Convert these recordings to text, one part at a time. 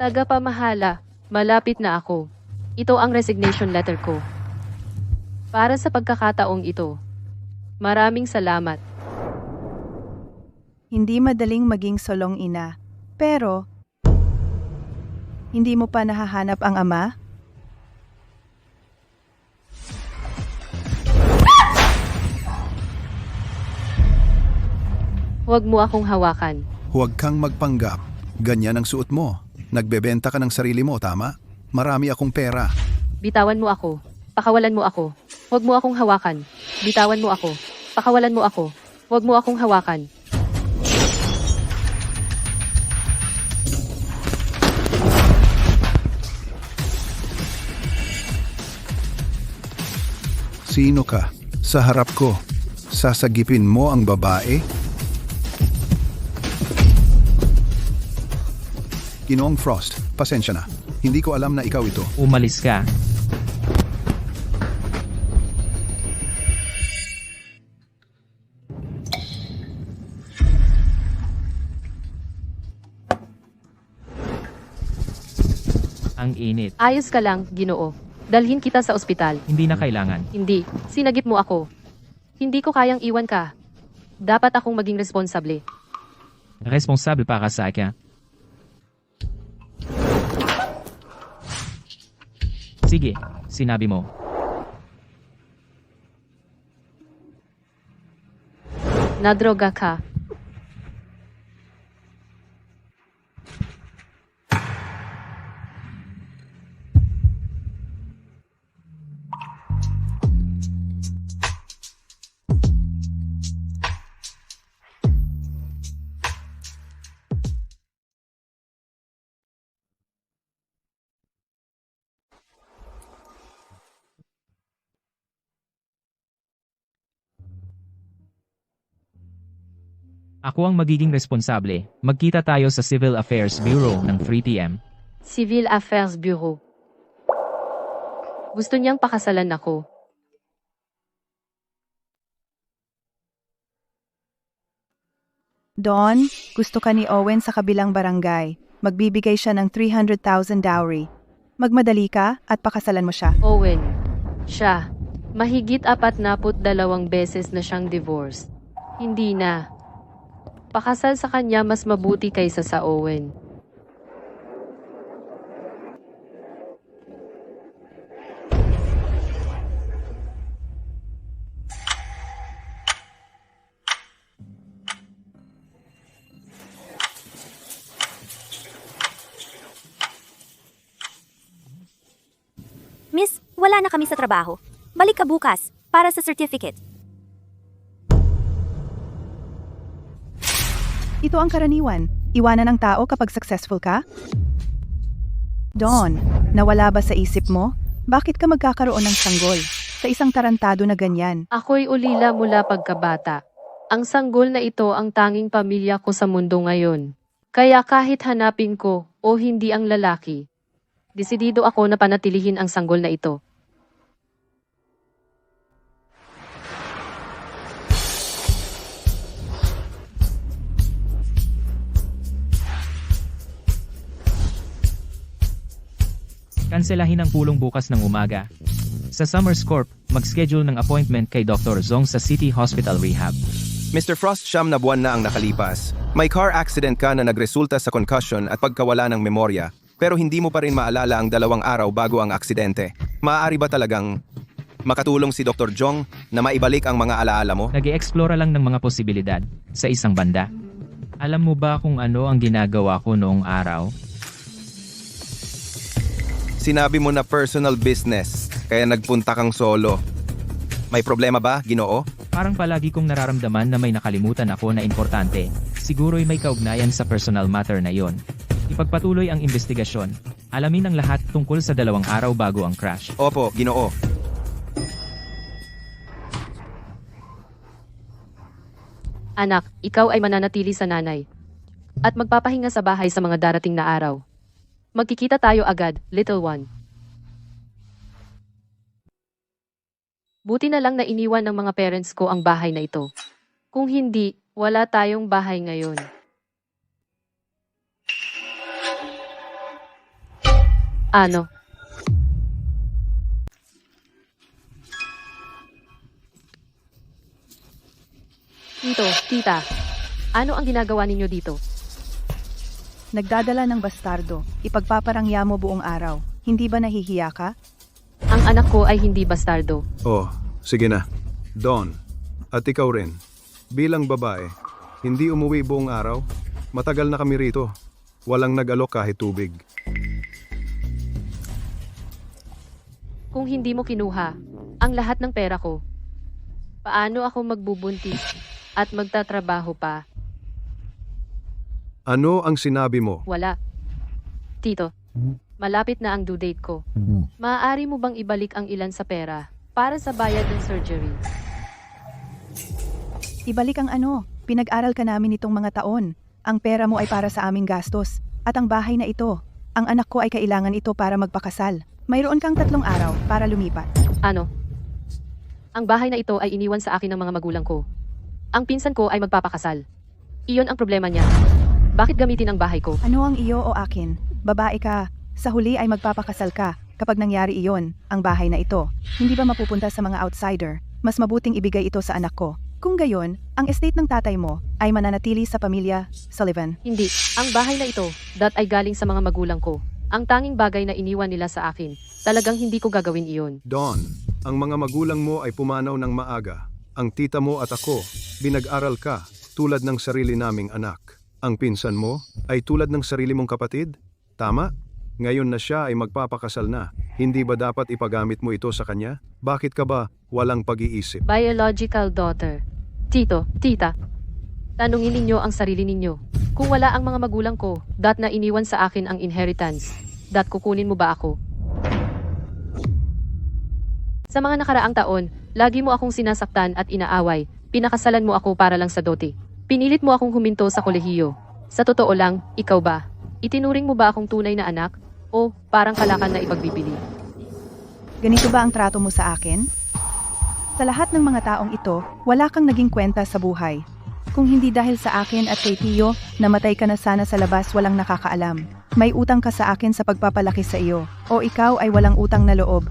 Tagapamahala, malapit na ako. Ito ang resignation letter ko. Para sa pagkakataong ito. Maraming salamat. Hindi madaling maging solong ina. Pero, hindi mo pa nahahanap ang ama? Huwag mo akong hawakan. Huwag kang magpanggap. Ganyan ang suot mo. Nagbebenta ka ng sarili mo, tama? Marami akong pera. Bitawan mo ako. Pakawalan mo ako. Huwag mo akong hawakan. Bitawan mo ako. Pakawalan mo ako. Huwag mo akong hawakan. Sino ka? Sa harap ko. Sasagipin mo ang babae? Ginoong Frost, pasensya na. Hindi ko alam na ikaw ito. Umalis ka. Ang init. Ayos ka lang, Ginoo. Dalhin kita sa ospital. Hindi na kailangan. Hindi. Sinagip mo ako. Hindi ko kayang iwan ka. Dapat akong maging responsable. Responsable para sa akin. Sige, sinabi mo. Nadroga ka. Ako ang magiging responsable. Magkita tayo sa Civil Affairs Bureau ng 3 p.m. Civil Affairs Bureau. Gusto niyang pakasalan ako. Dawn, gusto ka ni Owen sa kabilang barangay. Magbibigay siya ng 300,000 dowry. Magmadali ka at pakasalan mo siya. Owen. Siya. Mahigit 42 beses na siyang divorced. Hindi na. Pakasal sa kanya mas mabuti kaysa sa Owen. Miss, wala na kami sa trabaho. Balik ka bukas, para sa certificate. Ito ang karaniwan. Iwanan ng tao kapag successful ka? Dawn, nawala ba sa isip mo? Bakit ka magkakaroon ng sanggol sa isang tarantado na ganyan? Ako'y ulila mula pagkabata. Ang sanggol na ito ang tanging pamilya ko sa mundo ngayon. Kaya kahit hanapin ko o hindi ang lalaki, desidido ako na panatilihin ang sanggol na ito. Kanselahin ang pulong bukas ng umaga. Sa Summers Corp, mag-schedule ng appointment kay Dr. Zong sa City Hospital Rehab. Mr. Frost, 9 na buwan na ang nakalipas. May car accident ka na nagresulta sa concussion at pagkawala ng memorya, pero hindi mo pa rin maalala ang 2 araw bago ang aksidente. Maaari ba talagang makatulong si Dr. Jong na maibalik ang mga alaala mo? Nag-e-explora lang ng mga posibilidad sa isang banda. Alam mo ba kung ano ang ginagawa ko noong araw? Sinabi mo na personal business, kaya nagpunta kang solo. May problema ba, Ginoo? Parang palagi kong nararamdaman na may nakalimutan ako na importante. Siguro'y may kaugnayan sa personal matter na yon. Ipagpatuloy ang investigasyon. Alamin ang lahat tungkol sa 2 araw bago ang crash. Opo, Ginoo. Anak, ikaw ay mananatili sa nanay. At magpapahinga sa bahay sa mga darating na araw. Magkikita tayo agad, little one. Buti na lang na iniwan ng mga parents ko ang bahay na ito. Kung hindi, wala tayong bahay ngayon. Ano? Tito, tita. Ano ang ginagawa ninyo dito? Nagdadala ng bastardo, ipagpaparangya mo buong araw. Hindi ba nahihiya ka? Ang anak ko ay hindi bastardo. Oh, sige na. Don, at ikaw rin. Bilang babae, hindi umuwi buong araw. Matagal na kami rito. Walang nag-alok kahit tubig. Kung hindi mo kinuha ang lahat ng pera ko, paano ako magbubuntis at magtatrabaho pa? Ano ang sinabi mo? Wala. Tito, malapit na ang due date ko. Maaari mo bang ibalik ang ilan sa pera para sa bayad ng surgery? Ibalik ang ano? Pinag-aral ka namin itong mga taon. Ang pera mo ay para sa aming gastos. At ang bahay na ito, ang anak ko ay kailangan ito para magpakasal. Mayroon kang 3 araw para lumipat. Ano? Ang bahay na ito ay iniwan sa akin ng mga magulang ko. Ang pinsan ko ay magpapakasal. Iyon ang problema niya. Bakit gamitin ang bahay ko? Ano ang iyo o akin? Babae ka. Sa huli ay magpapakasal ka. Kapag nangyari iyon, ang bahay na ito, hindi ba mapupunta sa mga outsider? Mas mabuting ibigay ito sa anak ko. Kung gayon, ang estate ng tatay mo ay mananatili sa pamilya Sullivan. Hindi. Ang bahay na ito, ay galing sa mga magulang ko. Ang tanging bagay na iniwan nila sa akin. Talagang hindi ko gagawin iyon. Don, ang mga magulang mo ay pumanaw ng maaga. Ang tita mo at ako, binag-aral ka tulad ng sarili naming anak. Ang pinsan mo ay tulad ng sarili mong kapatid? Tama? Ngayon na siya ay magpapakasal na. Hindi ba dapat ipagamit mo ito sa kanya? Bakit ka ba walang pag-iisip? Biological daughter. Tito, tita. Tanungin ninyo ang sarili ninyo. Kung wala ang mga magulang ko, na iniwan sa akin ang inheritance, kukunin mo ba ako? Sa mga nakaraang taon, lagi mo akong sinasaktan at inaaway. Pinakasalan mo ako para lang sa dote. Pinilit mo akong huminto sa kolehiyo. Sa totoo lang, ikaw ba? Itinuring mo ba akong tunay na anak? O parang kalakan na ipagbibili? Ganito ba ang trato mo sa akin? Sa lahat ng mga taong ito, wala kang naging kwenta sa buhay. Kung hindi dahil sa akin at kay Tio, namatay ka na sana sa labas walang nakakaalam. May utang ka sa akin sa pagpapalaki sa iyo. O ikaw ay walang utang na loob.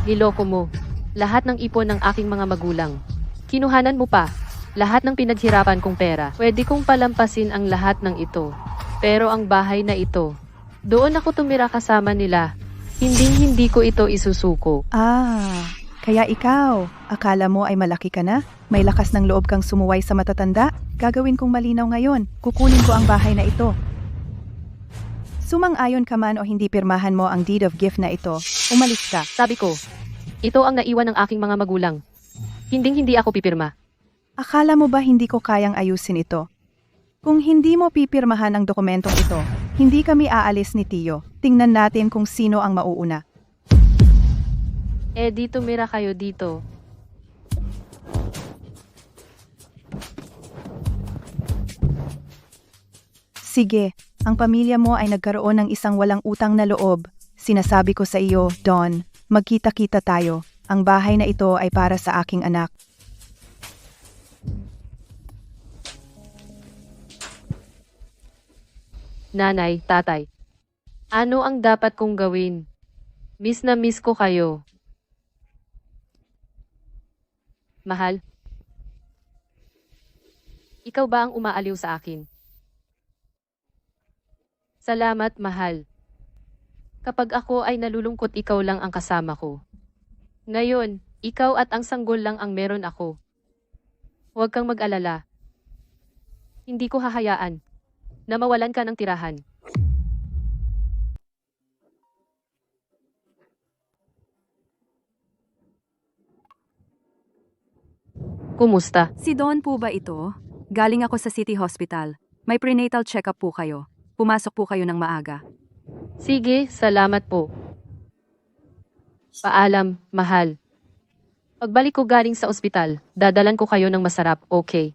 Niloko mo. Lahat ng ipon ng aking mga magulang. Kinuhanan mo pa. Lahat ng pinaghirapan kong pera. Pwede kong palampasin ang lahat ng ito. Pero ang bahay na ito, doon ako tumira kasama nila. Hindi ko ito isusuko. Kaya ikaw, akala mo ay malaki ka na? May lakas ng loob kang sumuway sa matatanda? Gagawin kong malinaw ngayon. Kukunin ko ang bahay na ito. Sumang-ayon ka man o hindi pirmahan mo ang deed of gift na ito, umalis ka. Sabi ko, ito ang naiwan ng aking mga magulang. Hindi ako pipirma. Akala mo ba hindi ko kayang ayusin ito? Kung hindi mo pipirmahan ang dokumentong ito, hindi kami aalis ni Tio. Tingnan natin kung sino ang mauuna. Di tumira kayo dito. Sige, ang pamilya mo ay nagkaroon ng isang walang utang na loob. Sinasabi ko sa iyo, Don, magkita-kita tayo. Ang bahay na ito ay para sa aking anak. Nanay, tatay. Ano ang dapat kong gawin? Miss na miss ko kayo. Mahal? Ikaw ba ang umaaliw sa akin? Salamat, mahal. Kapag ako ay nalulungkot, ikaw lang ang kasama ko. Ngayon, ikaw at ang sanggol lang ang meron ako. Huwag kang mag-alala. Hindi ko hahayaan na mawalan ka ng tirahan. Kumusta? Si Don po ba ito? Galing ako sa City Hospital. May prenatal check-up po kayo. Pumasok po kayo ng maaga. Sige, salamat po. Paalam, mahal. Pagbalik ko galing sa ospital, dadalan ko kayo ng masarap, okay?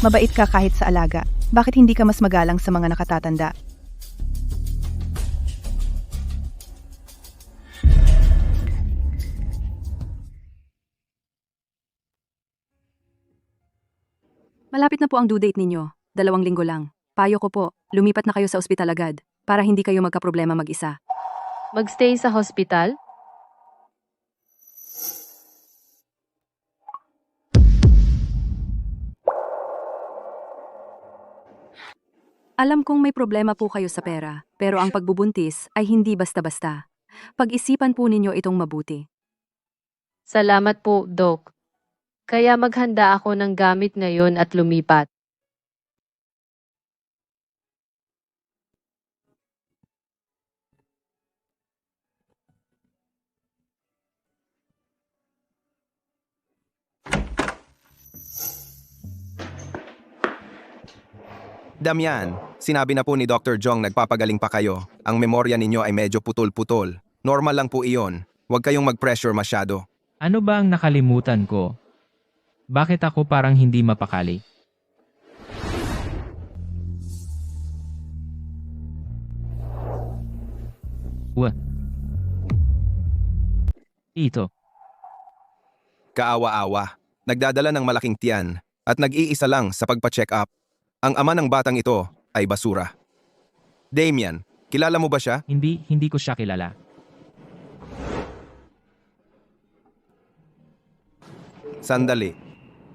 Mabait ka kahit sa alaga. Bakit hindi ka mas magalang sa mga nakatatanda? Malapit na po ang due date ninyo. 2 linggo lang. Payo ko po, lumipat na kayo sa ospital agad. para hindi kayo magkaproblema mag-isa. Magstay sa hospital? Alam kong may problema po kayo sa pera, pero ang pagbubuntis ay hindi basta-basta. Pag-isipan po ninyo itong mabuti. Salamat po, Doc. Kaya maghanda ako ng gamit ngayon at lumipat. Damian, sinabi na po ni Dr. Jong nagpapagaling pa kayo. Ang memorya ninyo ay medyo putol-putol. Normal lang po iyon. Huwag kayong mag-pressure masyado. Ano ba ang nakalimutan ko? Bakit ako parang hindi mapakali? Ito. Kaawa-awa. Nagdadala ng malaking tiyan at nag-iisa lang sa pagpa-check up. Ang ama ng batang ito ay basura. Damian, kilala mo ba siya? Hindi ko siya kilala. Sandali.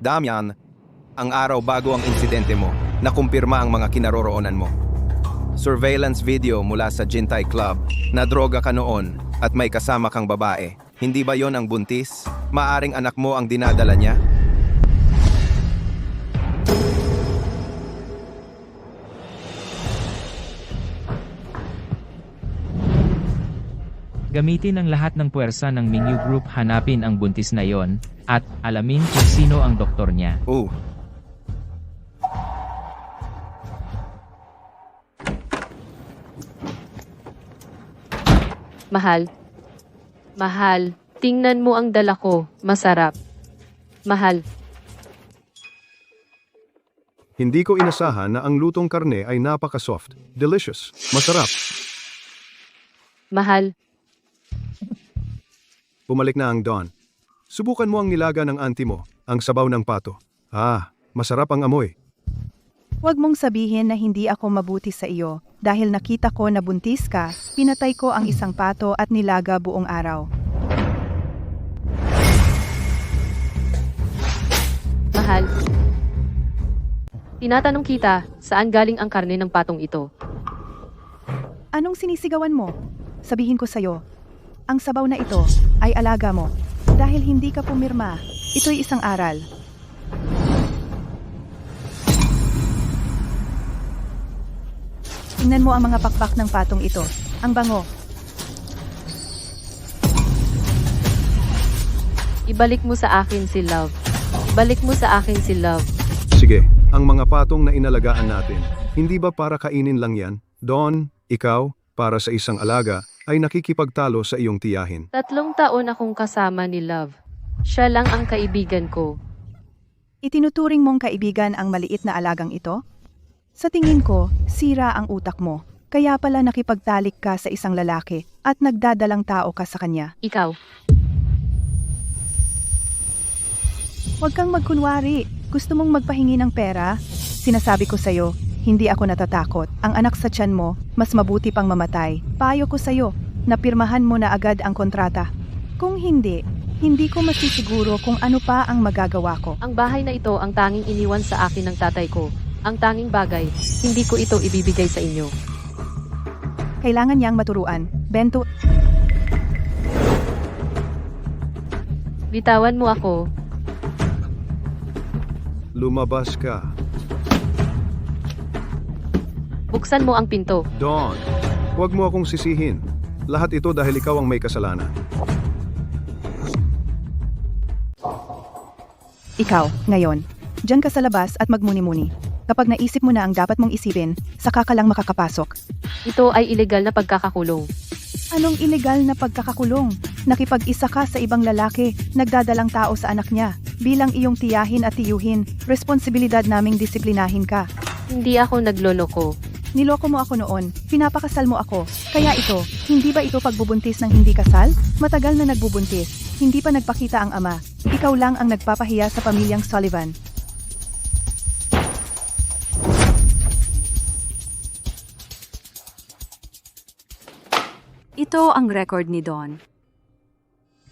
Damian, ang araw bago ang insidente mo, nakumpirma ang mga kinaroroonan mo. Surveillance video mula sa Jintay Club na droga ka noon at may kasama kang babae. Hindi ba yon ang buntis? Maaring anak mo ang dinadala niya? Gamitin ang lahat ng puwersa ng Mingyu Group hanapin ang buntis na yon at alamin kung sino ang doktor niya. Mahal, tingnan mo ang dala ko, masarap. Mahal, Hindi ko inasahan na ang lutong karne ay napaka-soft, delicious, masarap. mahal, Bumalik na ang Dawn. Subukan mo ang nilaga ng auntie mo, ang sabaw ng pato. Masarap ang amoy. Huwag mong sabihin na hindi ako mabuti sa iyo. Dahil nakita ko na buntis ka, pinatay ko ang isang pato at nilaga buong araw. mahal. Tinatanong kita, saan galing ang karne ng patong ito? Anong sinisigawan mo? Sabihin ko sa'yo, ang sabaw na ito ay alaga mo. Dahil hindi ka pumirma, ito'y isang aral. Tingnan mo ang mga pakpak ng patong ito. Ang bango. Ibalik mo sa akin si Love. Ibalik mo sa akin si Love. Sige, ang mga patong na inalagaan natin, hindi ba para kainin lang yan? Dawn, ikaw, para sa isang alaga, ay nakikipagtalo sa iyong tiyahin. 3 taon akong kasama ni Love. Siya lang ang kaibigan ko. Itinuturing mong kaibigan ang maliit na alagang ito? Sa tingin ko, sira ang utak mo. Kaya pala nakipagtalik ka sa isang lalaki at nagdadalang tao ka sa kanya. Ikaw, Huwag kang magkunwari. Gusto mong magpahingi ng pera? Sinasabi ko sa'yo, hindi ako natatakot. Ang anak sa tiyan mo, mas mabuti pang mamatay. Payo ko sa'yo, napirmahan mo na agad ang kontrata. Kung hindi ko masisiguro kung ano pa ang magagawa ko. ang bahay na ito ang tanging iniwan sa akin ng tatay ko. Ang tanging bagay, hindi ko ito ibibigay sa inyo. Kailangan niyang maturuan. Bento, Bitawan mo ako. Lumabas ka. Buksan mo ang pinto. Dawn, huwag mo akong sisihin. Lahat ito dahil ikaw ang may kasalanan. ikaw, ngayon. Diyan ka sa labas at magmuni-muni. Kapag naisip mo na ang dapat mong isipin, saka ka lang makakapasok. Ito ay ilegal na pagkakakulong. Anong ilegal na pagkakakulong? Nakipag-isa ka sa ibang lalaki, nagdadalang tao sa anak niya. Bilang iyong tiyahin at tiyuhin, responsibilidad naming disiplinahin ka. Hindi ako nagloloko. Niloko mo ako noon, pinapakasal mo ako. Kaya ito, hindi ba ito pagbubuntis ng hindi kasal? Matagal na nagbubuntis, hindi pa nagpakita ang ama. Ikaw lang ang nagpapahiya sa pamilyang Sullivan. Ito ang record ni Don.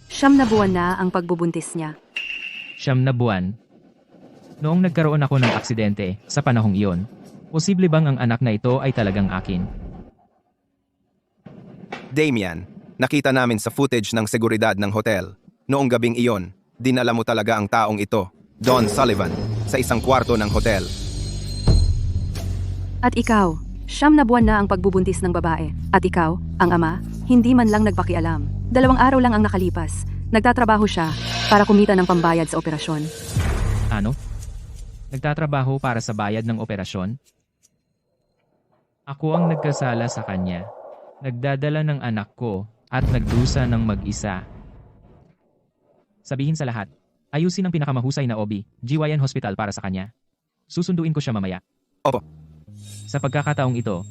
9 na buwan na ang pagbubuntis niya. 9 na buwan. Noong nagkaroon ako ng aksidente, sa panahong iyon, posible bang ang anak na ito ay talagang akin? Damian, nakita namin sa footage ng seguridad ng hotel. Noong gabing iyon, dinala mo talaga ang taong ito, Don Sullivan, sa isang kwarto ng hotel. At ikaw, 9 na buwan na ang pagbubuntis ng babae. At ikaw, ang ama, hindi man lang nagpakialam. 2 araw lang ang nakalipas. Nagtatrabaho siya para kumita ng pambayad sa operasyon. Ano? Nagtatrabaho para sa bayad ng operasyon? Ako ang nagkasala sa kanya. Nagdadala ng anak ko at nagdusa ng mag-isa. Sabihin sa lahat, ayusin ang pinakamahusay na OB, GYN Hospital para sa kanya. Susunduin ko siya mamaya. Opo. Sa pagkakataong ito,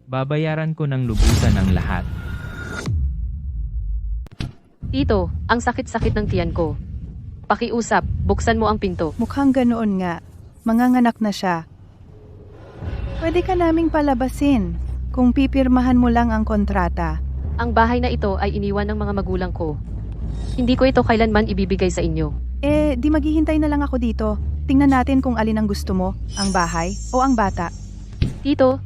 babayaran ko ng lubusan ng lahat. Tito, ang sakit-sakit ng tiyan ko. Pakiusap, buksan mo ang pinto. Mukhang ganoon nga. Manganganak na siya. Pwede ka naming palabasin kung pipirmahan mo lang ang kontrata. Ang bahay na ito ay iniwan ng mga magulang ko. Hindi ko ito kailanman ibibigay sa inyo. Di maghihintay na lang ako dito. Tingnan natin kung alin ang gusto mo, ang bahay o ang bata. Tito,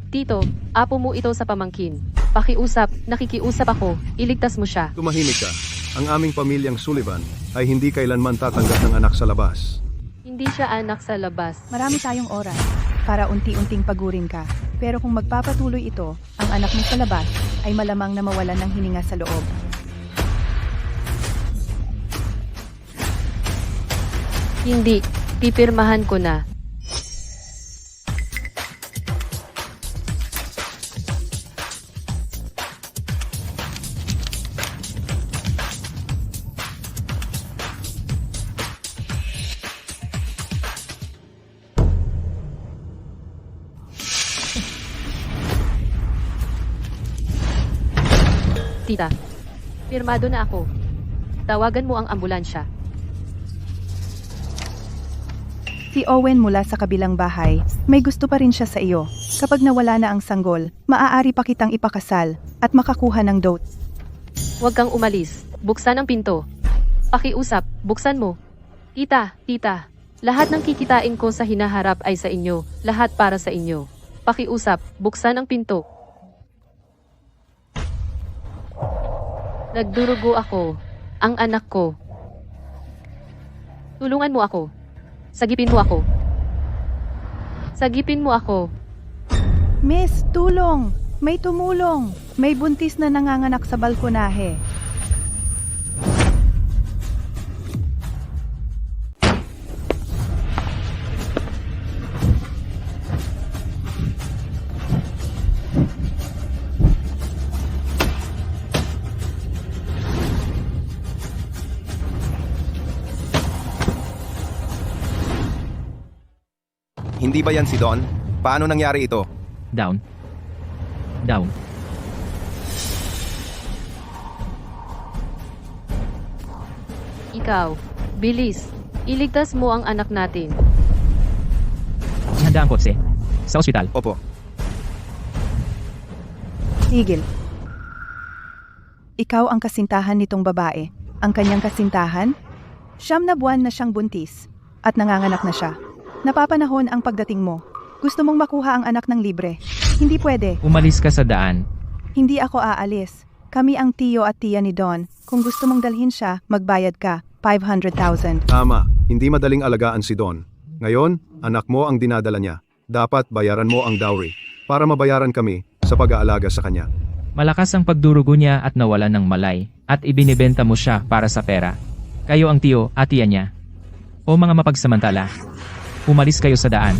apo mo ito sa pamangkin. Pakiusap, nakikiusap ako, iligtas mo siya. Tumahimik ka. Ang aming pamilyang Sullivan ay hindi kailanman tatanggap ng anak sa labas. Hindi siya anak sa labas. Marami tayong oras para unti-unting pagurin ka. Pero kung magpapatuloy ito, ang anak mo sa labas ay malamang na mawalan ng hininga sa loob. Hindi, pipirmahan ko na. Tita, pirmado na ako. Tawagan mo ang ambulansya. Si Owen mula sa kabilang bahay, may gusto pa rin siya sa iyo. Kapag nawala na ang sanggol, maaari pa kitang ipakasal at makakuha ng dote. Huwag kang umalis. Buksan ang pinto. Pakiusap, buksan mo. Tita, lahat ng kikitain ko sa hinaharap ay sa inyo. Lahat para sa inyo. Pakiusap, buksan ang pinto. Nagdurugo ako. Ang anak ko. Tulungan mo ako. Sagipin mo ako. Sagipin mo ako. Miss, tulong! May tumulong! May buntis na nanganganak sa balkonahe. Hindi ba yan si Don? Paano nangyari ito? Down. Ikaw, bilis. Iligtas mo ang anak natin. Ihanda ang kotse. Sa ospital. Opo. Tigil. Ikaw ang kasintahan nitong babae. Ang kanyang kasintahan? 9 na buwan na siyang buntis. At nanganganak na siya. Napapanahon ang pagdating mo. Gusto mong makuha ang anak ng libre. Hindi pwede. Umalis ka sa daan. Hindi ako aalis. Kami ang tiyo at tiya ni Don. Kung gusto mong dalhin siya, magbayad ka. 500,000. Tama, hindi madaling alagaan si Don. Ngayon, anak mo ang dinadala niya. Dapat bayaran mo ang dowry para mabayaran kami sa pag-aalaga sa kanya. Malakas ang pagdurugo niya at nawalan ng malay, at ibinibenta mo siya para sa pera. Kayo ang tiyo at tiya niya. O mga mapagsamantala, umalis kayo sa daan.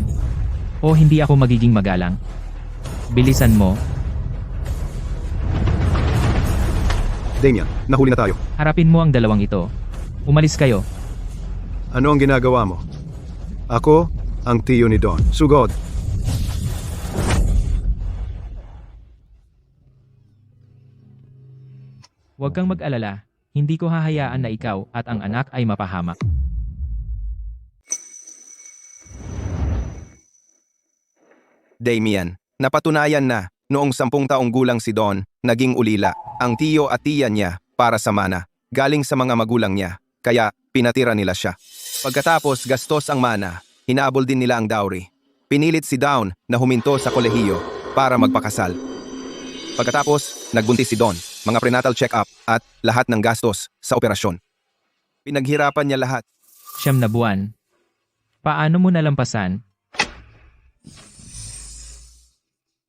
O hindi ako magiging magalang. Bilisan mo. Damian, nahuli na tayo. Harapin mo ang dalawang ito. Umalis kayo. Ano ang ginagawa mo? Ako, ang tiyo ni Don. Sugod. Huwag kang mag-alala. Hindi ko hahayaan na ikaw at ang anak ay mapahamak. Damian, napatunayan na Noong 10 taong gulang si Don, naging ulila, ang tiyo at tiya niya para sa mana. Galing sa mga magulang niya, kaya pinatira nila siya. Pagkatapos gastos ang mana, hinaabol din nila ang dowry. Pinilit si Dawn na huminto sa kolehiyo para magpakasal. Pagkatapos, nagbuntis si Don, mga prenatal check-up at lahat ng gastos sa operasyon. Pinaghirapan niya lahat. 9 na buwan. Paano mo nalampasan?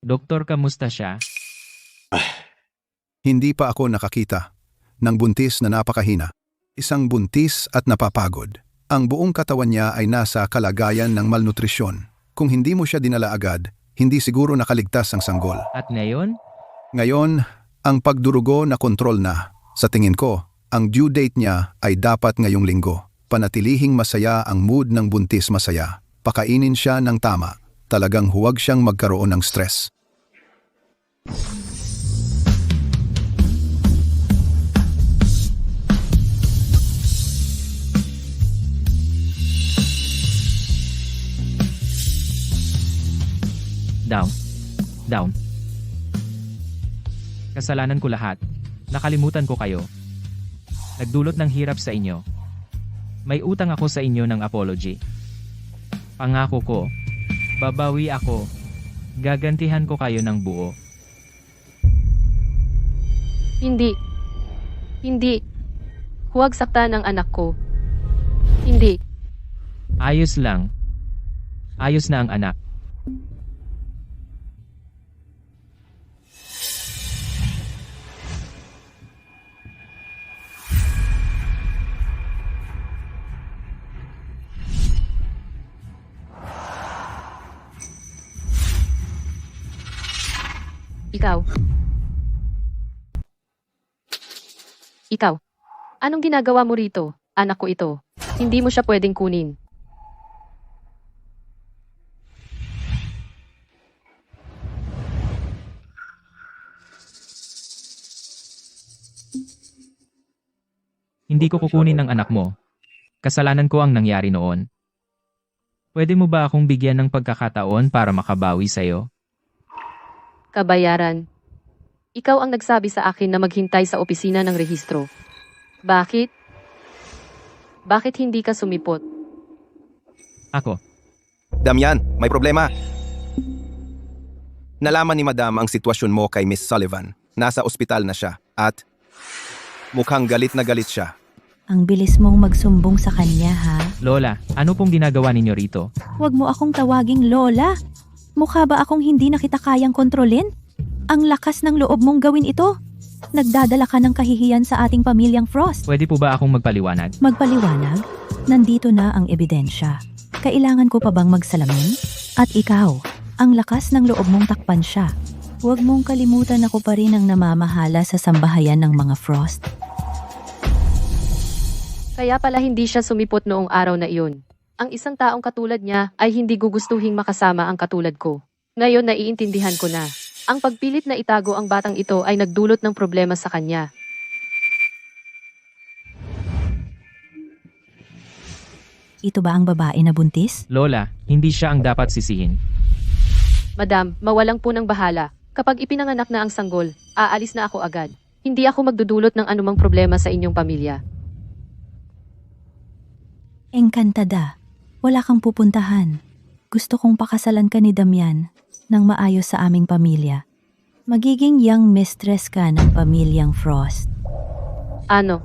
Doktor, kamusta siya? Hindi pa ako nakakita ng buntis na napakahina. Isang buntis at napapagod. Ang buong katawan niya ay nasa kalagayan ng malnutrisyon. Kung hindi mo siya dinala agad, hindi siguro nakaligtas ang sanggol. At ngayon? Ngayon, ang pagdurugo na kontrol na. Sa tingin ko, ang due date niya ay dapat ngayong linggo. Panatilihing masaya ang mood ng buntis masaya. Pakainin siya ng tama. Talagang huwag siyang magkaroon ng stress. Down. Kasalanan ko lahat. Nakalimutan ko kayo. Nagdulot ng hirap sa inyo. May utang ako sa inyo ng apology. Pangako ko, babawi ako. Gagantihan ko kayo ng buo. Hindi. Huwag saktan ang anak ko. Hindi. Ayos lang. Ayos na ang anak. Ikaw. Anong ginagawa mo rito? Anak ko ito. Hindi mo siya pwedeng kunin. Hindi ko kukunin ang anak mo. Kasalanan ko ang nangyari noon. Pwede mo ba akong bigyan ng pagkakataon para makabawi sa'yo? Kabayaran. Ikaw ang nagsabi sa akin na maghintay sa opisina ng rehistro. Bakit? Bakit hindi ka sumipot? Ako. Damian, may problema. Nalaman ni Madam ang sitwasyon mo kay Miss Sullivan. Nasa ospital na siya at mukhang galit na galit siya. Ang bilis mong magsumbong sa kanya, ha? Lola, ano pong ginagawa ninyo rito? Huwag mo akong tawaging Lola. Mukha ba akong hindi na kita kayang kontrolin? Ang lakas ng loob mong gawin ito. Nagdadala ka ng kahihiyan sa ating pamilyang Frost. Pwede po ba akong magpaliwanag? Magpaliwanag? Nandito na ang ebidensya. Kailangan ko pa bang magsalamin? At ikaw, ang lakas ng loob mong takpan siya. Huwag mong kalimutan ako pa rin ang namamahala sa sambahayan ng mga Frost. Kaya pala hindi siya sumipot noong araw na iyon. Ang isang taong katulad niya ay hindi gugustuhing makasama ang katulad ko. Ngayon naiintindihan ko na. Ang pagpilit na itago ang batang ito ay nagdulot ng problema sa kanya. Ito ba ang babae na buntis? Lola, hindi siya ang dapat sisihin. Madam, mawalang po ng bahala. Kapag ipinanganak na ang sanggol, aalis na ako agad. Hindi ako magdudulot ng anumang problema sa inyong pamilya. Engkantada. Wala kang pupuntahan. Gusto kong pakasalan ka ni Damian nang maayos sa aming pamilya. Magiging young mistress ka ng pamilyang Frost. Ano?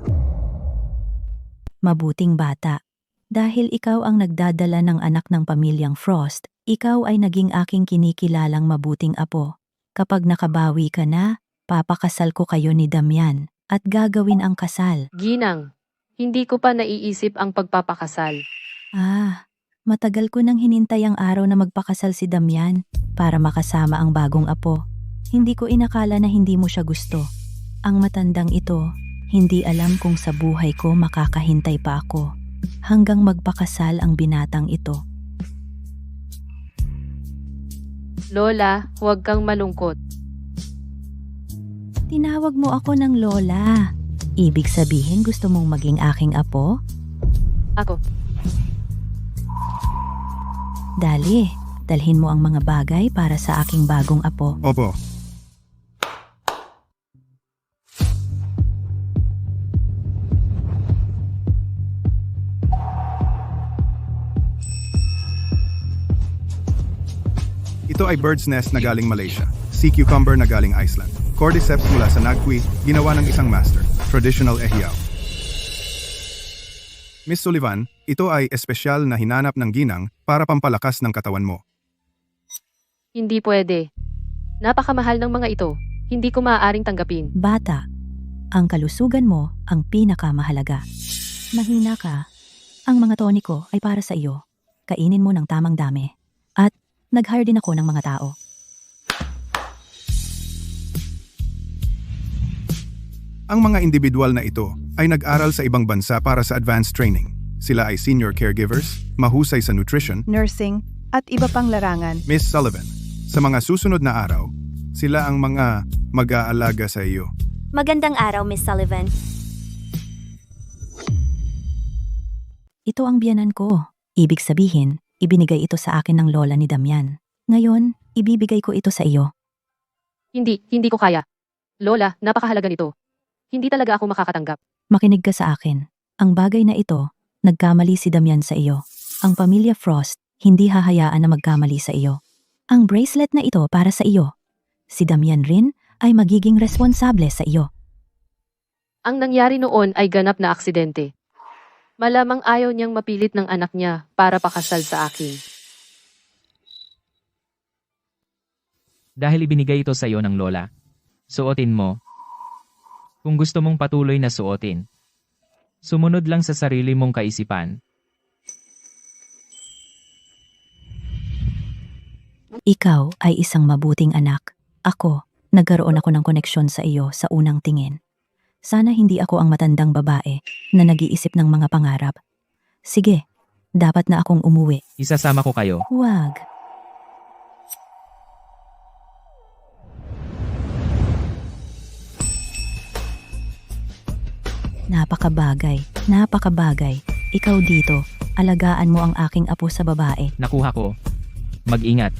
Mabuting bata. Dahil ikaw ang nagdadala ng anak ng pamilyang Frost, ikaw ay naging aking kinikilalang mabuting apo. Kapag nakabawi ka na, papakasal ko kayo ni Damian at gagawin ang kasal. Ginang, hindi ko pa naiisip ang pagpapakasal. Matagal ko nang hinintay ang araw na magpakasal si Damian para makasama ang bagong apo. Hindi ko inakala na hindi mo siya gusto. Ang matandang ito, hindi alam kung sa buhay ko makakahintay pa ako hanggang magpakasal ang binatang ito. Lola, huwag kang malungkot. Tinawag mo ako ng Lola. Ibig sabihin gusto mong maging aking apo? Ako. Dalhin mo ang mga bagay para sa aking bagong apo. Opo. Ito ay bird's nest na galing Malaysia, sea cucumber na galing Iceland, cordyceps mula sa Nagpui, ginawa ng isang master, traditional ehiyaw. Miss Sullivan, ito ay espesyal na hinanap ng ginang para pampalakas ng katawan mo. Hindi pwede. Napakamahal ng mga ito. Hindi ko maaaring tanggapin. Bata, ang kalusugan mo ang pinakamahalaga. Mahina ka. Ang mga toni ko ay para sa iyo. Kainin mo ng tamang dami. At nag-hire din ako ng mga tao. Ang mga individual na ito ay nag-aral sa ibang bansa para sa advanced training. Sila ay senior caregivers, mahusay sa nutrition. Nursing, at iba pang larangan. Miss Sullivan, sa mga susunod na araw, sila ang mga mag-aalaga sa iyo. Magandang araw, Miss Sullivan. Ito ang biyanan ko. Ibig sabihin, ibinigay ito sa akin ng lola ni Damian. Ngayon, ibibigay ko ito sa iyo. Hindi ko kaya. Lola, napakahalaga nito. Hindi talaga ako makakatanggap. Makinig ka sa akin. Ang bagay na ito, nagkamali si Damian sa iyo. Ang pamilya Frost, hindi hahayaan na magkamali sa iyo. Ang bracelet na ito para sa iyo. Si Damian rin ay magiging responsable sa iyo. Ang nangyari noon ay ganap na aksidente. Malamang ayaw niyang mapilit ng anak niya para pakasal sa akin. Dahil ibinigay ito sa iyo ng lola, suotin mo. Kung gusto mong patuloy na suotin, sumunod lang sa sarili mong kaisipan. Ikaw ay isang mabuting anak. Ako, nagkaroon ako ng koneksyon sa iyo sa unang tingin. Sana hindi ako ang matandang babae na nag-iisip ng mga pangarap. Sige, dapat na akong umuwi. Isasama ko kayo. Huwag. Napakabagay. Ikaw dito, alagaan mo ang aking apo sa babae. Nakuha ko. Mag-ingat.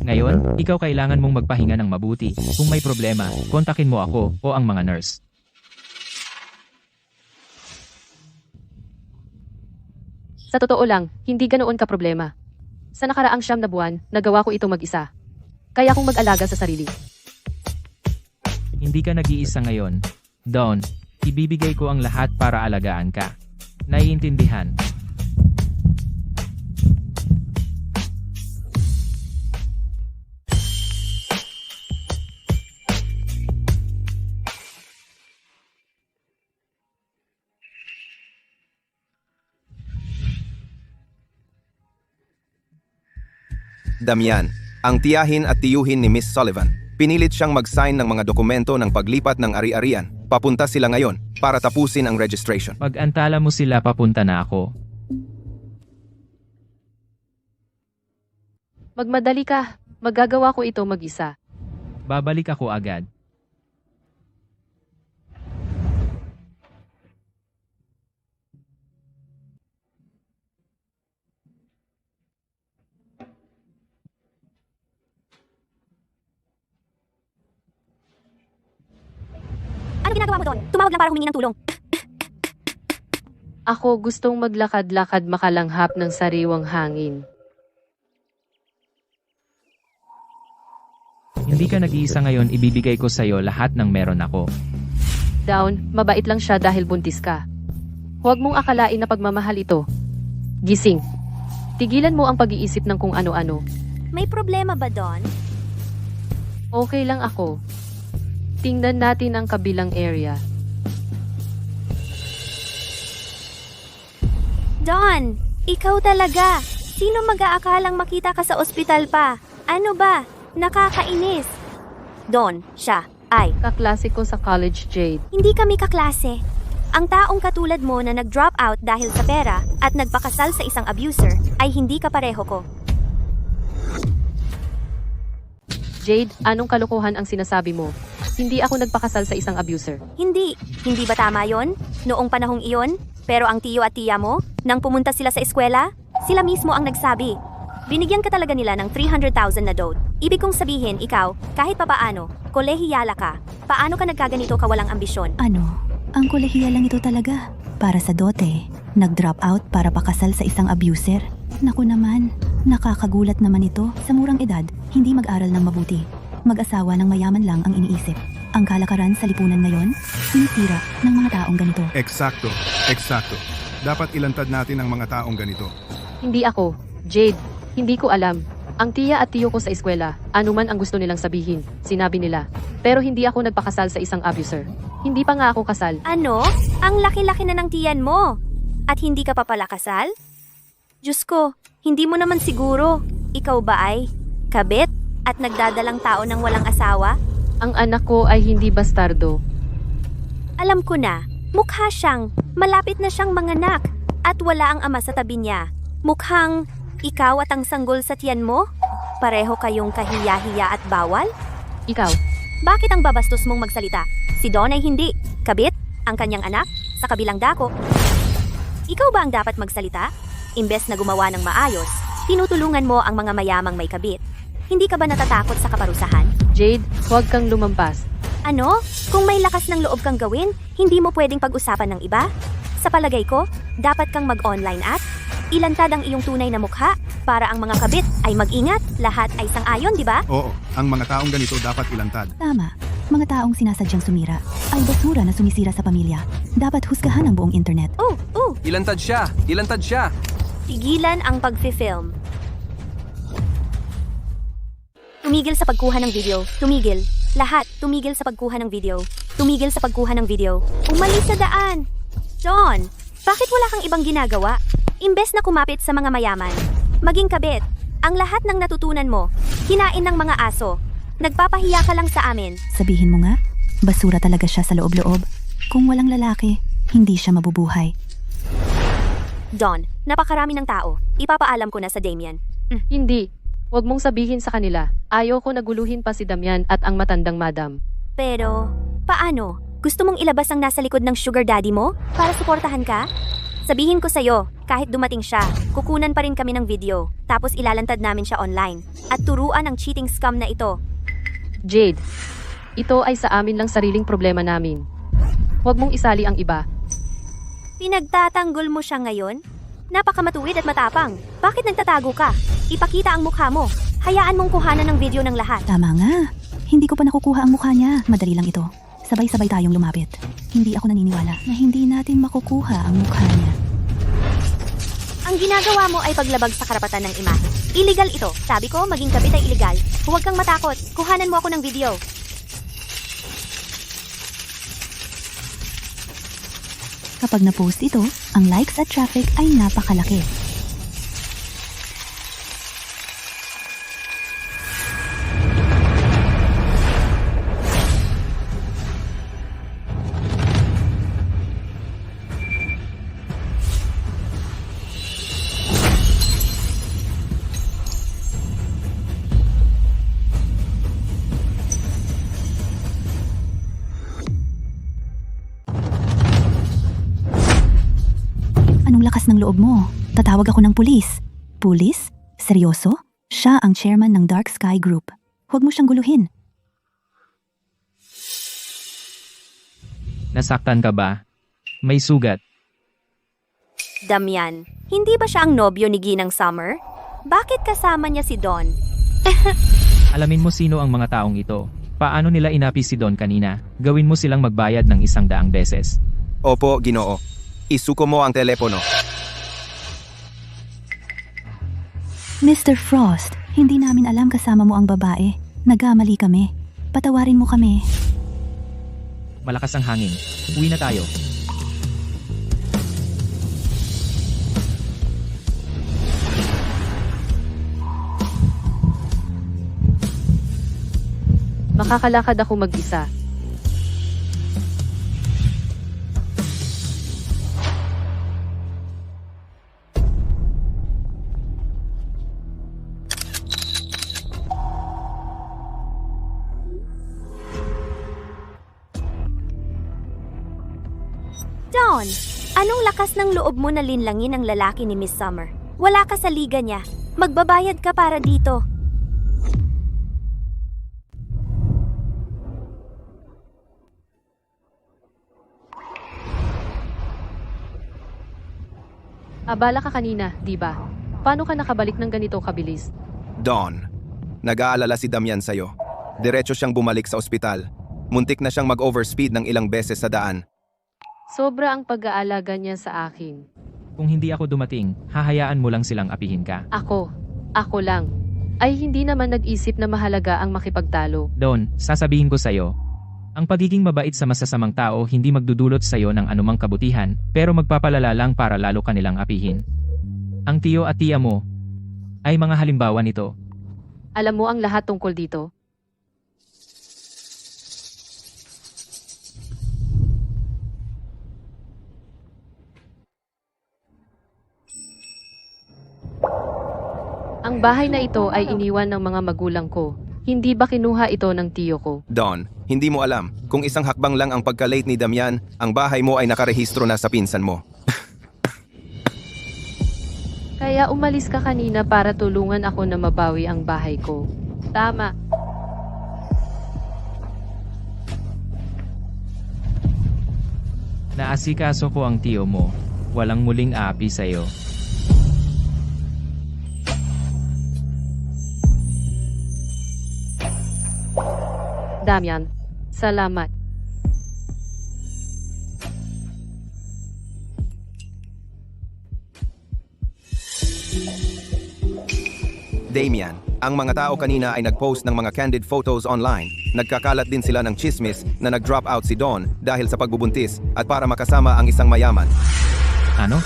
Ngayon, ikaw kailangan mong magpahinga ng mabuti. Kung may problema, kontakin mo ako o ang mga nurse. Sa totoo lang, hindi ganoon ka problema. Sa nakaraang 9 na buwan, nagawa ko ito mag-isa. Kaya kong mag-alaga sa sarili. Hindi ka nag-iisa ngayon. Dawn, ibibigay ko ang lahat para alagaan ka. Naiintindihan. Damian, ang tiyahin at tiyuhin ni Miss Sullivan. Pinilit siyang mag-sign ng mga dokumento ng paglipat ng ari-arian. Papunta sila ngayon para tapusin ang registration. Pag-antala mo sila, papunta na ako. Magmadali ka. Magagawa ko ito mag-isa. Babalik ako agad. Ano ginagawa mo doon? Tumawag lang para humingi ng tulong. Ako gustong maglakad-lakad makalanghap ng sariwang hangin. Hindi ka nag-iisa ngayon, ibibigay ko sa'yo lahat ng meron ako. Dawn, mabait lang siya dahil buntis ka. Huwag mong akalain na pagmamahal ito. Gising. Tigilan mo ang pag-iisip ng kung ano-ano. May problema ba, Don? Okay lang ako. Tingnan natin ang kabilang area. Don, ikaw talaga. Sino mag-aakalang makita ka sa ospital pa? Ano ba? Nakakainis. Don, siya. ay, Kaklase ko sa college, Jade. hindi kami kaklase. Ang taong katulad mo na nag-drop out dahil sa pera at nagpakasal sa isang abuser ay hindi kapareho ko. Jade, anong kalokohan ang sinasabi mo? Hindi ako nagpakasal sa isang abuser. Hindi ba tama yon? Noong panahong iyon? Pero ang tiyo at tiya mo, nang pumunta sila sa eskwela, sila mismo ang nagsabi. Binigyan ka talaga nila ng 300,000 na dote. Ibig kong sabihin, ikaw, kahit papaano, kolehiyala ka. Paano ka nagkaganito kawalang ambisyon? Ano? Ang kolehiya lang ito talaga. Para sa dote, nag-drop out para pakasal sa isang abuser. Naku naman, nakakagulat naman ito. Sa murang edad, hindi mag-aral ng mabuti. Mag-asawa ng mayaman lang ang iniisip. Ang kalakaran sa lipunan ngayon, sinisira ng mga taong ganito. Eksakto. Dapat ilantad natin ang mga taong ganito. Hindi ako. Jade, hindi ko alam. Ang tiya at tiyo ko sa eskwela, anuman ang gusto nilang sabihin, sinabi nila. Pero hindi ako nagpakasal sa isang abuser. Hindi pa nga ako kasal. Ano? Ang laki-laki na ng tiyan mo. At hindi ka pa pala kasal? Diyos ko, hindi mo naman siguro. Ikaw ba ay kabit at nagdadalang tao ng walang asawa? Ang anak ko ay hindi bastardo. Alam ko na, mukha siyang, malapit na siyang manganak at wala ang ama sa tabi niya. Mukhang ikaw at ang sanggol sa tiyan mo? Pareho kayong kahiya-hiya at bawal? Ikaw, Bakit ang babastos mong magsalita? Si Don ay hindi. Kabit, ang kanyang anak, sa kabilang dako. Ikaw ba ang dapat magsalita? Imbes na gumawa ng maayos, tinutulungan mo ang mga mayamang may kabit. Hindi ka ba natatakot sa kaparusahan? Jade, huwag kang lumampas. Ano? Kung may lakas ng loob kang gawin, hindi mo pwedeng pag-usapan ng iba? Sa palagay ko, dapat kang mag-online at ilantad ang iyong tunay na mukha para ang mga kabit ay mag-ingat, lahat ay sang-ayon, di ba? Oo, ang mga taong ganito dapat ilantad. Tama. Mga taong sinasadyang sumira ay basura na sumisira sa pamilya. Dapat husgahan ang buong internet. Ilantad siya! Ilantad siya! Tigilan ang pag-film. Tumigil sa pagkuha ng video. Tumigil. Lahat, tumigil sa pagkuha ng video. Tumigil sa pagkuha ng video. Umalis sa daan! John, bakit wala kang ibang ginagawa? Imbes na kumapit sa mga mayaman. Maging kabit. Ang lahat ng natutunan mo, kinain ng mga aso. Nagpapahiya ka lang sa amin. Sabihin mo nga, basura talaga siya sa loob-loob. Kung walang lalaki, hindi siya mabubuhay. Don, napakarami ng tao. Ipapaalam ko na sa Damien. Hindi. Huwag mong sabihin sa kanila. Ayaw ko naguluhin pa si Damian at ang matandang madam. Pero, paano? Gusto mong ilabas ang nasa likod ng sugar daddy mo para suportahan ka? Sabihin ko sa'yo, kahit dumating siya, kukunan pa rin kami ng video, tapos ilalantad namin siya online. At turuan ang cheating scam na ito. Jade, ito ay sa amin lang sariling problema namin. Huwag mong isali ang iba. Pinagtatanggol mo siya ngayon? Napakamatuwid at matapang. Bakit nagtatago ka? Ipakita ang mukha mo. Hayaan mong kuhanan ng video ng lahat. Tama nga. Hindi ko pa nakukuha ang mukha niya. Madali lang ito. Sabay-sabay tayong lumapit. Hindi ako naniniwala na hindi natin makukuha ang mukha niya. Ang ginagawa mo ay paglabag sa karapatan ng imahe. Illegal ito. Sabi ko, maging kabit ay illegal. Huwag kang matakot. Kuhanan mo ako ng video. Kapag na-post ito, ang likes at traffic ay napakalaki. Anong lakas ng loob mo? Tatawag ako ng pulis. Pulis? Seryoso? Siya ang chairman ng Dark Sky Group. Huwag mo siyang guluhin. Nasaktan ka ba? May sugat. Damian, hindi ba siya ang nobyo ni Ginang Summer? Bakit kasama niya si Don? Alamin mo sino ang mga taong ito. Paano nila inapi si Don kanina? Gawin mo silang magbayad ng 100 beses. Opo, Ginoo. Isuko mo ang telepono. Mr. Frost, hindi namin alam kasama mo ang babae. Nagkamali kami. Patawarin mo kami. Malakas ang hangin. Uwi na tayo. Makakalakad ako mag-isa. Don, anong lakas ng loob mo na linlangin ang lalaki ni Miss Summer? Wala ka sa liga niya. Magbabayad ka para dito. Abala ka kanina, di ba? Paano ka nakabalik ng ganito kabilis? Don, nag-aalala si Damian sa'yo. Diretso siyang bumalik sa ospital. Muntik na siyang mag-overspeed ng ilang beses sa daan. Sobra ang pag-aalaga niya sa akin. Kung hindi ako dumating, hahayaan mo lang silang apihin ka. Ako lang. Ay hindi naman nag-isip na mahalaga ang makipagtalo. Don, sasabihin ko sa'yo, ang pagiging mabait sa masasamang tao hindi magdudulot sa'yo ng anumang kabutihan, pero magpapalala lang para lalo kanilang apihin. Ang tiyo at tiya mo ay mga halimbawa nito. Alam mo ang lahat tungkol dito? Ang bahay na ito ay iniwan ng mga magulang ko. Hindi ba kinuha ito ng tiyo ko? Don, hindi mo alam. Kung isang hakbang lang ang pagka-late ni Damian, ang bahay mo ay nakarehistro na sa pinsan mo. Kaya umalis ka kanina para tulungan ako na mabawi ang bahay ko. Tama. Naasikaso ko ang tiyo mo. Walang muling aapi sa'yo. Damian, salamat. Damian, ang mga tao kanina ay nag-post ng mga candid photos online. Nagkakalat din sila ng chismis na nag-drop out si Don dahil sa pagbubuntis at para makasama ang isang mayaman. Ano?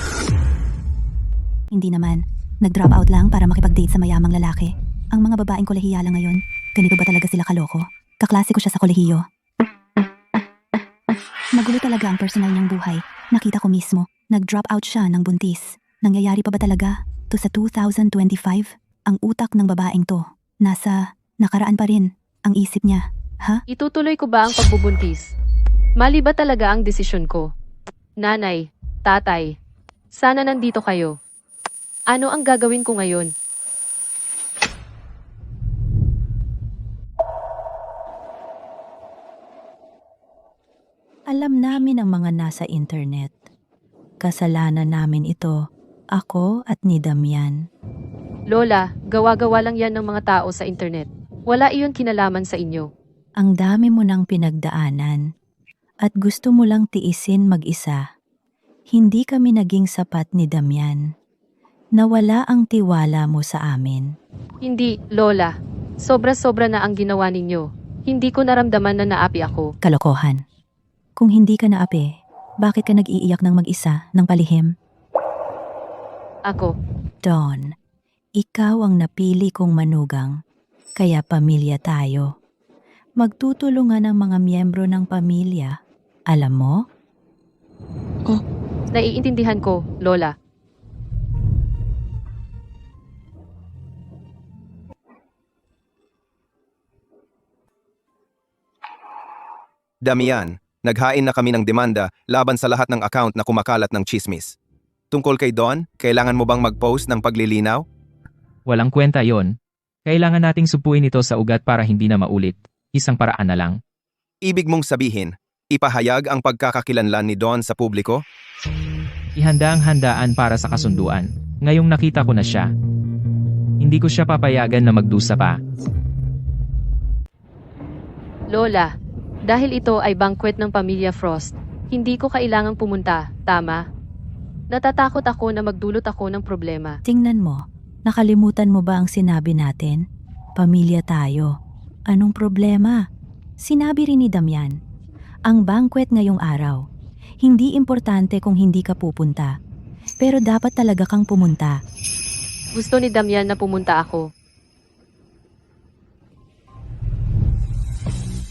Hindi naman. Nag-drop out lang para makipag-date sa mayamang lalaki. Ang mga babaeng kolehiya lang ngayon, ganito ba talaga sila kaloko? Kaklase ko siya sa kolehiyo. Magulo talaga ang personal niyang buhay. Nakita ko mismo. Nag-drop out siya ng buntis. Nangyayari pa ba talaga? To sa 2025? Ang utak ng babaeng to. Nakaraan pa rin ang isip niya. Ha? Itutuloy ko ba ang pagbubuntis? Mali ba talaga ang desisyon ko? Nanay, tatay, sana nandito kayo. Ano ang gagawin ko ngayon? Alam namin ang mga nasa internet. Kasalanan namin ito, ako at ni Damian. Lola, gawa-gawa lang yan ng mga tao sa internet. Wala iyon kinalaman sa inyo. Ang dami mo nang pinagdaanan at gusto mo lang tiisin mag-isa. Hindi kami naging sapat ni Damian. Nawala ang tiwala mo sa amin. Hindi, Lola. Sobra-sobra na ang ginawa ninyo. Hindi ko naramdaman na naapi ako. Kalokohan. Kung hindi ka naapi, bakit ka nag-iiyak ng mag-isa ng palihim? Ako. Don, ikaw ang napili kong manugang, kaya pamilya tayo. Magtutulungan ang mga miyembro ng pamilya. Alam mo? Naiintindihan ko, Lola. Damian, naghain na kami ng demanda laban sa lahat ng account na kumakalat ng chismis. Tungkol kay Don, kailangan mo bang mag-post ng paglilinaw? Walang kwenta yon. Kailangan nating supuin ito sa ugat para hindi na maulit. Isang paraan na lang. Ibig mong sabihin, ipahayag ang pagkakakilanlan ni Don sa publiko? Ihanda ang handaan para sa kasunduan. Ngayong nakita ko na siya. Hindi ko siya papayagan na magdusa pa. Lola, dahil ito ay banquet ng pamilya Frost, hindi ko kailangang pumunta, tama? Natatakot ako na magdulot ako ng problema. Tingnan mo, nakalimutan mo ba ang sinabi natin? Pamilya tayo. Anong problema? Sinabi rin ni Damian, ang banquet ngayong araw. Hindi importante kung hindi ka pupunta. Pero dapat talaga kang pumunta. Gusto ni Damian na pumunta ako.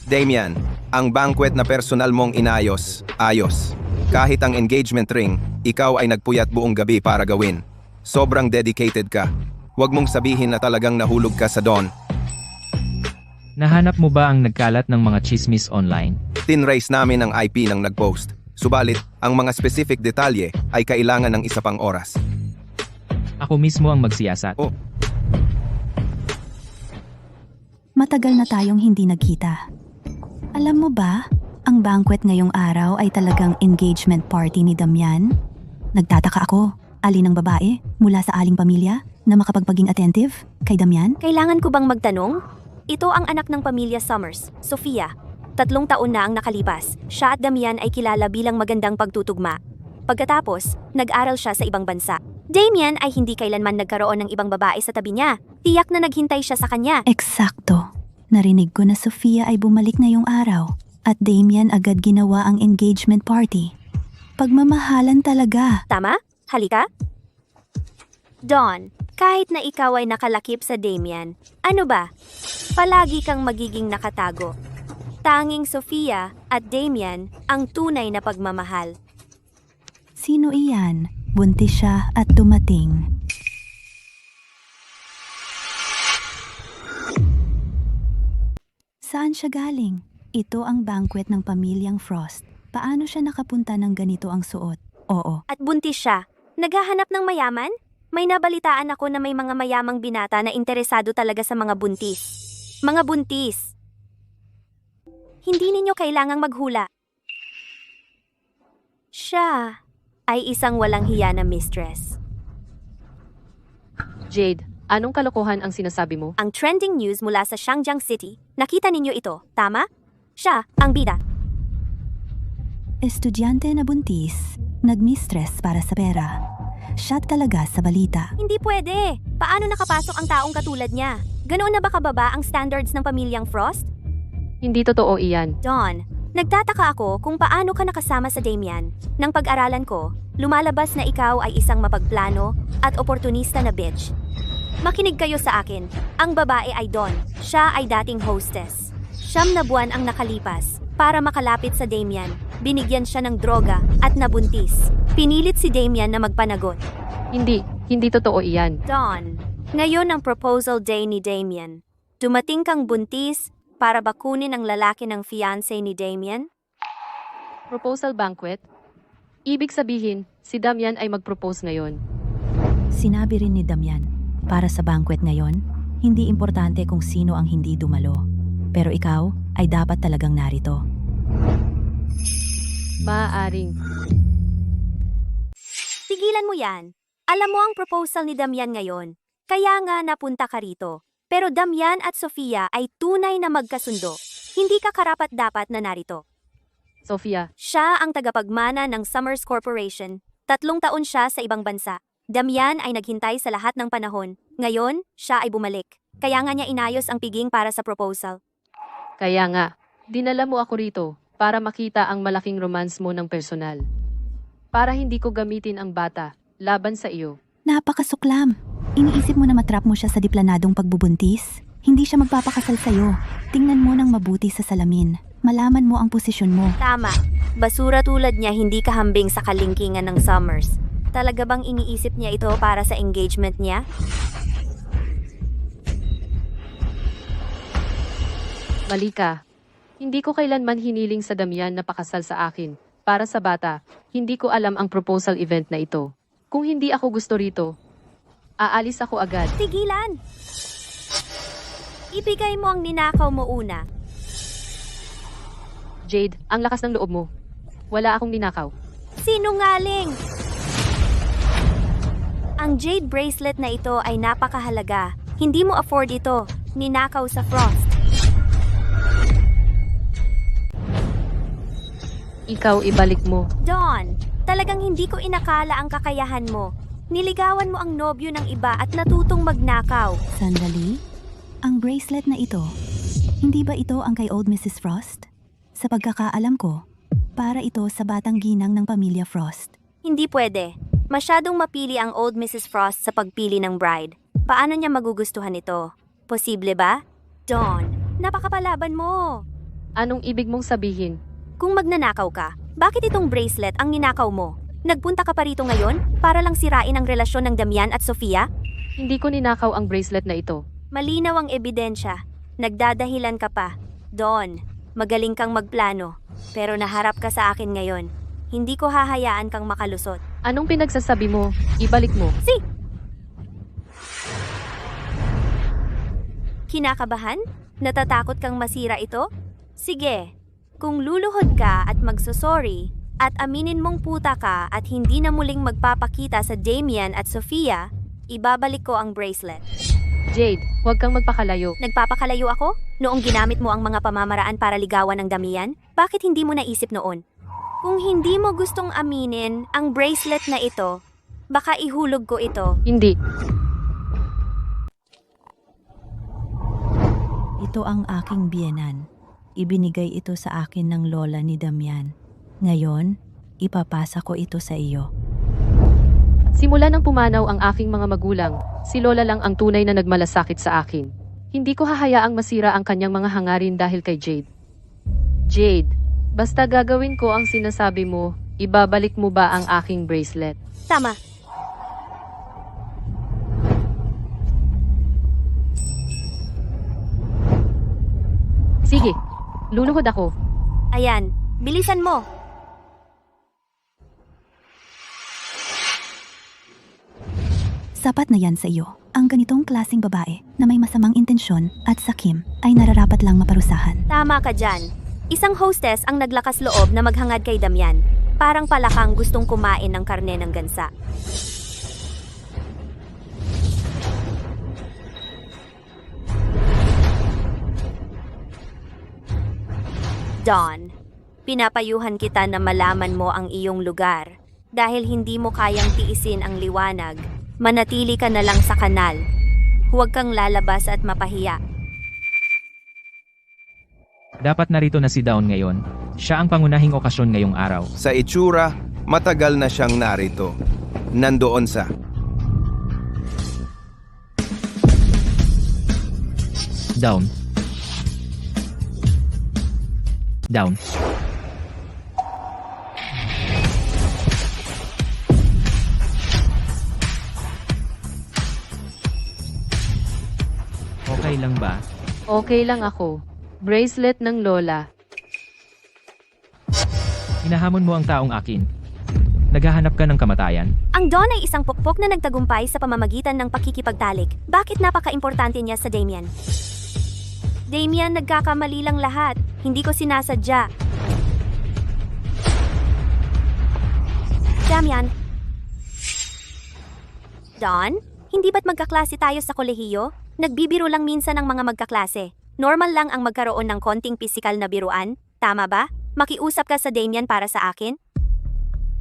Damian, ang banquet na personal mong inayos, ayos. Kahit ang engagement ring, ikaw ay nagpuyat buong gabi para gawin. Sobrang dedicated ka. Huwag mong sabihin na talagang nahulog ka sa Don. Nahanap mo ba ang nagkalat ng mga chismis online? Tinrace namin ang IP ng nagpost. Subalit, ang mga specific detalye ay kailangan ng isa pang oras. Ako mismo ang magsiyasat. Matagal na tayong hindi nagkita. Alam mo ba, ang banquet ngayong araw ay talagang engagement party ni Damian? Nagtataka ako, alin ang babae mula sa aling pamilya na makapagpaging attentive kay Damian? Kailangan ko bang magtanong? Ito ang anak ng pamilya Summers, Sofia. 3 taon na ang nakalipas. Siya at Damian ay kilala bilang magandang pagtutugma. Pagkatapos, nag-aral siya sa ibang bansa. Damian ay hindi kailanman nagkaroon ng ibang babae sa tabi niya. Tiyak na naghintay siya sa kanya. Eksakto. Narinig ko na Sofia ay bumalik ngayong araw at Damian agad ginawa ang engagement party. Pagmamahalan talaga. Tama? Halika? Dawn, kahit na ikaw ay nakalakip sa Damian, ano ba? Palagi kang magiging nakatago. Tanging Sofia at Damian ang tunay na pagmamahal. Sino iyan? Buntis siya at dumating. Saan siya galing? Ito ang banquet ng pamilyang Frost. Paano siya nakapunta ng ganito ang suot? Oo, At buntis siya. Naghahanap ng mayaman? May nabalitaan ako na may mga mayamang binata na interesado talaga sa mga buntis. Mga buntis. Hindi ninyo kailangang maghula. Siya ay isang walang hiya na mistress. Jade, anong kalokohan ang sinasabi mo? Ang trending news mula sa Shangjiang City, nakita ninyo ito, tama? Siya ang bida. estudyante na buntis, nagmistress para sa pera. Siya talaga sa balita. Hindi pwede. Paano nakapasok ang taong katulad niya? Ganoon na ba kababa ang standards ng pamilyang Frost? Hindi totoo iyan. Dawn, nagtataka ako kung paano ka nakasama sa Damian. Nang pag-aralan ko, lumalabas na ikaw ay isang mapagplano at oportunista na bitch. Makinig kayo sa akin. Ang babae ay Dawn. Siya ay dating hostess. 9 na buwan ang nakalipas. Para makalapit sa Damian, binigyan siya ng droga at nabuntis. Pinilit si Damian na magpanagot. Hindi totoo iyan. Dawn, ngayon ang proposal day ni Damian. Dumating kang buntis para bakunin ang lalaki ng fiancé ni Damian? Proposal banquet? Ibig sabihin, si Damian ay mag-propose ngayon. Sinabi rin ni Damian, para sa banquet ngayon, hindi importante kung sino ang hindi dumalo. Pero ikaw ay dapat talagang narito. Maaaring. Tigilan mo yan. Alam mo ang proposal ni Damian ngayon. Kaya nga napunta ka rito. Pero Damian at Sofia ay tunay na magkasundo. Hindi ka karapat-dapat na narito. Sofia, Siya ang tagapagmana ng Summers Corporation. 3 taon siya sa ibang bansa. Damian ay naghintay sa lahat ng panahon. Ngayon, siya ay bumalik. Kaya nga niya inayos ang piging para sa proposal. kaya nga, dinala mo ako rito para makita ang malaking romance mo ng personal. Para hindi ko gamitin ang bata laban sa iyo. Napakasuklam. Iniisip mo na matrap mo siya sa diplanadong pagbubuntis? Hindi siya magpapakasal sa'yo. Tingnan mo ng mabuti sa salamin. Malaman mo ang posisyon mo. Tama. Basura tulad niya hindi kahambing sa kalingkingan ng Summers. Talaga bang iniisip niya ito para sa engagement niya? Mali ka. Hindi ko kailanman hiniling sa Damian na pakasal sa akin. Para sa bata, hindi ko alam ang proposal event na ito. Kung hindi ako gusto rito, aalis ako agad. Tigilan! Ibigay mo ang ninakaw mo una. Jade, ang lakas ng loob mo. Wala akong ninakaw. Sinungaling! Ang jade bracelet na ito ay napakahalaga. Hindi mo afford ito. Ninakaw sa Frost. Ikaw ibalik mo. Dawn, talagang hindi ko inakala ang kakayahan mo. Niligawan mo ang nobyo ng iba at natutong magnakaw. Sandali? Ang bracelet na ito, hindi ba ito ang kay old Mrs. Frost? Sa pagkakaalam ko, para ito sa batang ginang ng pamilya Frost. Hindi pwede. Masyadong mapili ang old Mrs. Frost sa pagpili ng bride. Paano niya magugustuhan ito? Posible ba? Dawn, napakapalaban mo. Anong ibig mong sabihin? Kung magnanakaw ka, bakit itong bracelet ang ninakaw mo? Nagpunta ka pa rito ngayon para lang sirain ang relasyon ng Damian at Sofia? Hindi ko ninakaw ang bracelet na ito. Malinaw ang ebidensya. Nagdadahilan ka pa. Dawn, magaling kang magplano. Pero naharap ka sa akin ngayon. Hindi ko hahayaan kang makalusot. Anong pinagsasabi mo? Ibalik mo. Kinakabahan? Natatakot kang masira ito? Sige, kung luluhod ka at magsosorry, at aminin mong puta ka at hindi na muling magpapakita sa Damian at Sofia, ibabalik ko ang bracelet. Jade, huwag kang magpakalayo. Nagpapakalayo ako? Noong ginamit mo ang mga pamamaraan para ligawan ng Damian? Bakit hindi mo naisip noon? Kung hindi mo gustong aminin ang bracelet na ito, baka ihulog ko ito. Hindi. Ito ang aking biyenan. Ibinigay ito sa akin ng lola ni Damian. Ngayon, ipapasa ko ito sa iyo. Simula nang pumanaw ang aking mga magulang, si Lola lang ang tunay na nagmalasakit sa akin. Hindi ko hahayaang masira ang kanyang mga hangarin dahil kay Jade. Jade, basta gagawin ko ang sinasabi mo, ibabalik mo ba ang aking bracelet? Tama. Sige, luluhod ako. Ayan, bilisan mo. Sapat na yan sa iyo. Ang ganitong klaseng babae na may masamang intensyon at sakim ay nararapat lang maparusahan. Tama ka dyan. Isang hostess ang naglakas loob na maghangad kay Damian. Parang palakang gustong kumain ng karne ng gansa. Dawn, pinapayuhan kita na malaman mo ang iyong lugar. Dahil hindi mo kayang tiisin ang liwanag, manatili ka na lang sa kanal. Huwag kang lalabas at mapahiya. Dapat narito na si Dawn ngayon. Siya ang pangunahing okasyon ngayong araw. Sa itsura, matagal na siyang narito. Nandoon sa... Down. Down. Okay lang ba? Okay lang ako. Bracelet ng Lola. Hinahamon mo ang taong akin. Naghahanap ka ng kamatayan. Ang Dawn ay isang pukpok na nagtagumpay sa pamamagitan ng pakikipagtalik. Bakit napaka-importante niya sa Damian? Damian, nagkakamali lang lahat. Hindi ko sinasadya. Damian. Dawn, hindi ba't magkaklase tayo sa kolehiyo? Nagbibiro lang minsan ang mga magkaklase. Normal lang ang magkaroon ng konting pisikal na biruan. Tama ba? Makiusap ka sa Damian para sa akin?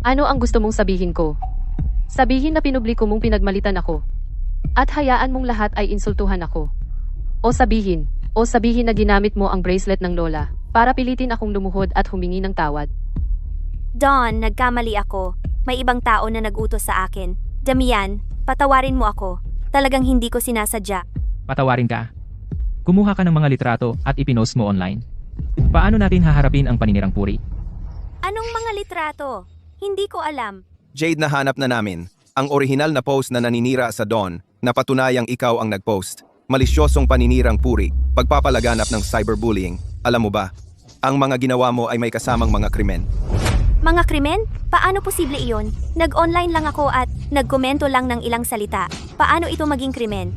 Ano ang gusto mong sabihin ko? Sabihin na pinublico mong pinagmalitan ako. At hayaan mong lahat ay insultuhan ako. O sabihin na ginamit mo ang bracelet ng Lola para pilitin akong lumuhod at humingi ng tawad. Dawn, nagkamali ako. May ibang tao na nagutos sa akin. Damian, patawarin mo ako. Talagang hindi ko sinasadya. Patawarin ka. Kumuha ka ng mga litrato at ipinost mo online. Paano natin haharapin ang paninirang puri? Anong mga litrato? Hindi ko alam. Jade, nahanap na namin. Ang orihinal na post na naninira sa Dawn na patunayang ikaw ang nagpost. Malisyosong paninirang puri, pagpapalaganap ng cyberbullying. Alam mo ba, ang mga ginawa mo ay may kasamang mga krimen. Mga krimen? Paano posible iyon? Nag-online lang ako at nagkomento lang ng ilang salita. Paano ito maging krimen?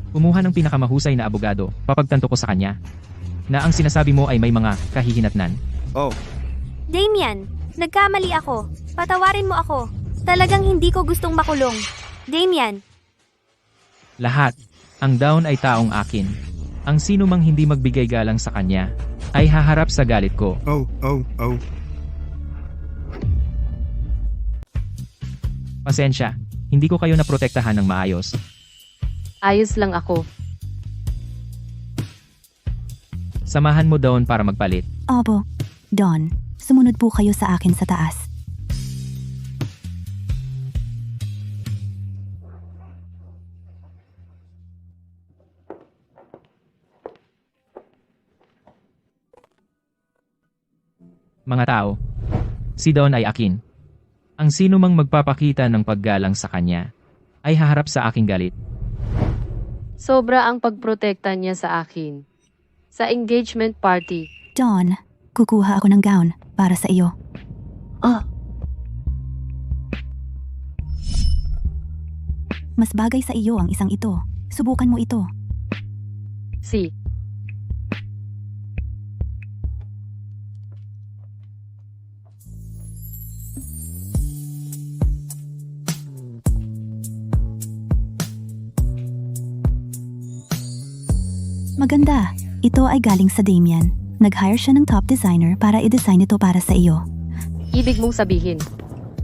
Kumuha ng pinakamahusay na abogado, papagtanto ko sa kanya na ang sinasabi mo ay may mga kahihinatnan. Oh, Damian, nagkamali ako. Patawarin mo ako. Talagang hindi ko gustong makulong. Damian, Lahat, ang Dawn ay taong akin. Ang sino mang hindi magbigay galang sa kanya ay haharap sa galit ko. Oh. Pasensya, hindi ko kayo naprotektahan ng maayos. Ayos lang ako. Samahan mo Dawn para magpalit. Opo, Don, sumunod po kayo sa akin sa taas. Mga tao, si Dawn ay akin. Ang sino mang magpapakita ng paggalang sa kanya ay haharap sa aking galit. Sobra ang pagprotekta niya sa akin. Sa engagement party. Don, kukuha ako ng gown para sa iyo. Mas bagay sa iyo ang isang ito. Subukan mo ito. Si. Maganda. Ito ay galing sa Damian. Nag-hire siya ng top designer para i-design ito para sa iyo. Ibig mong sabihin,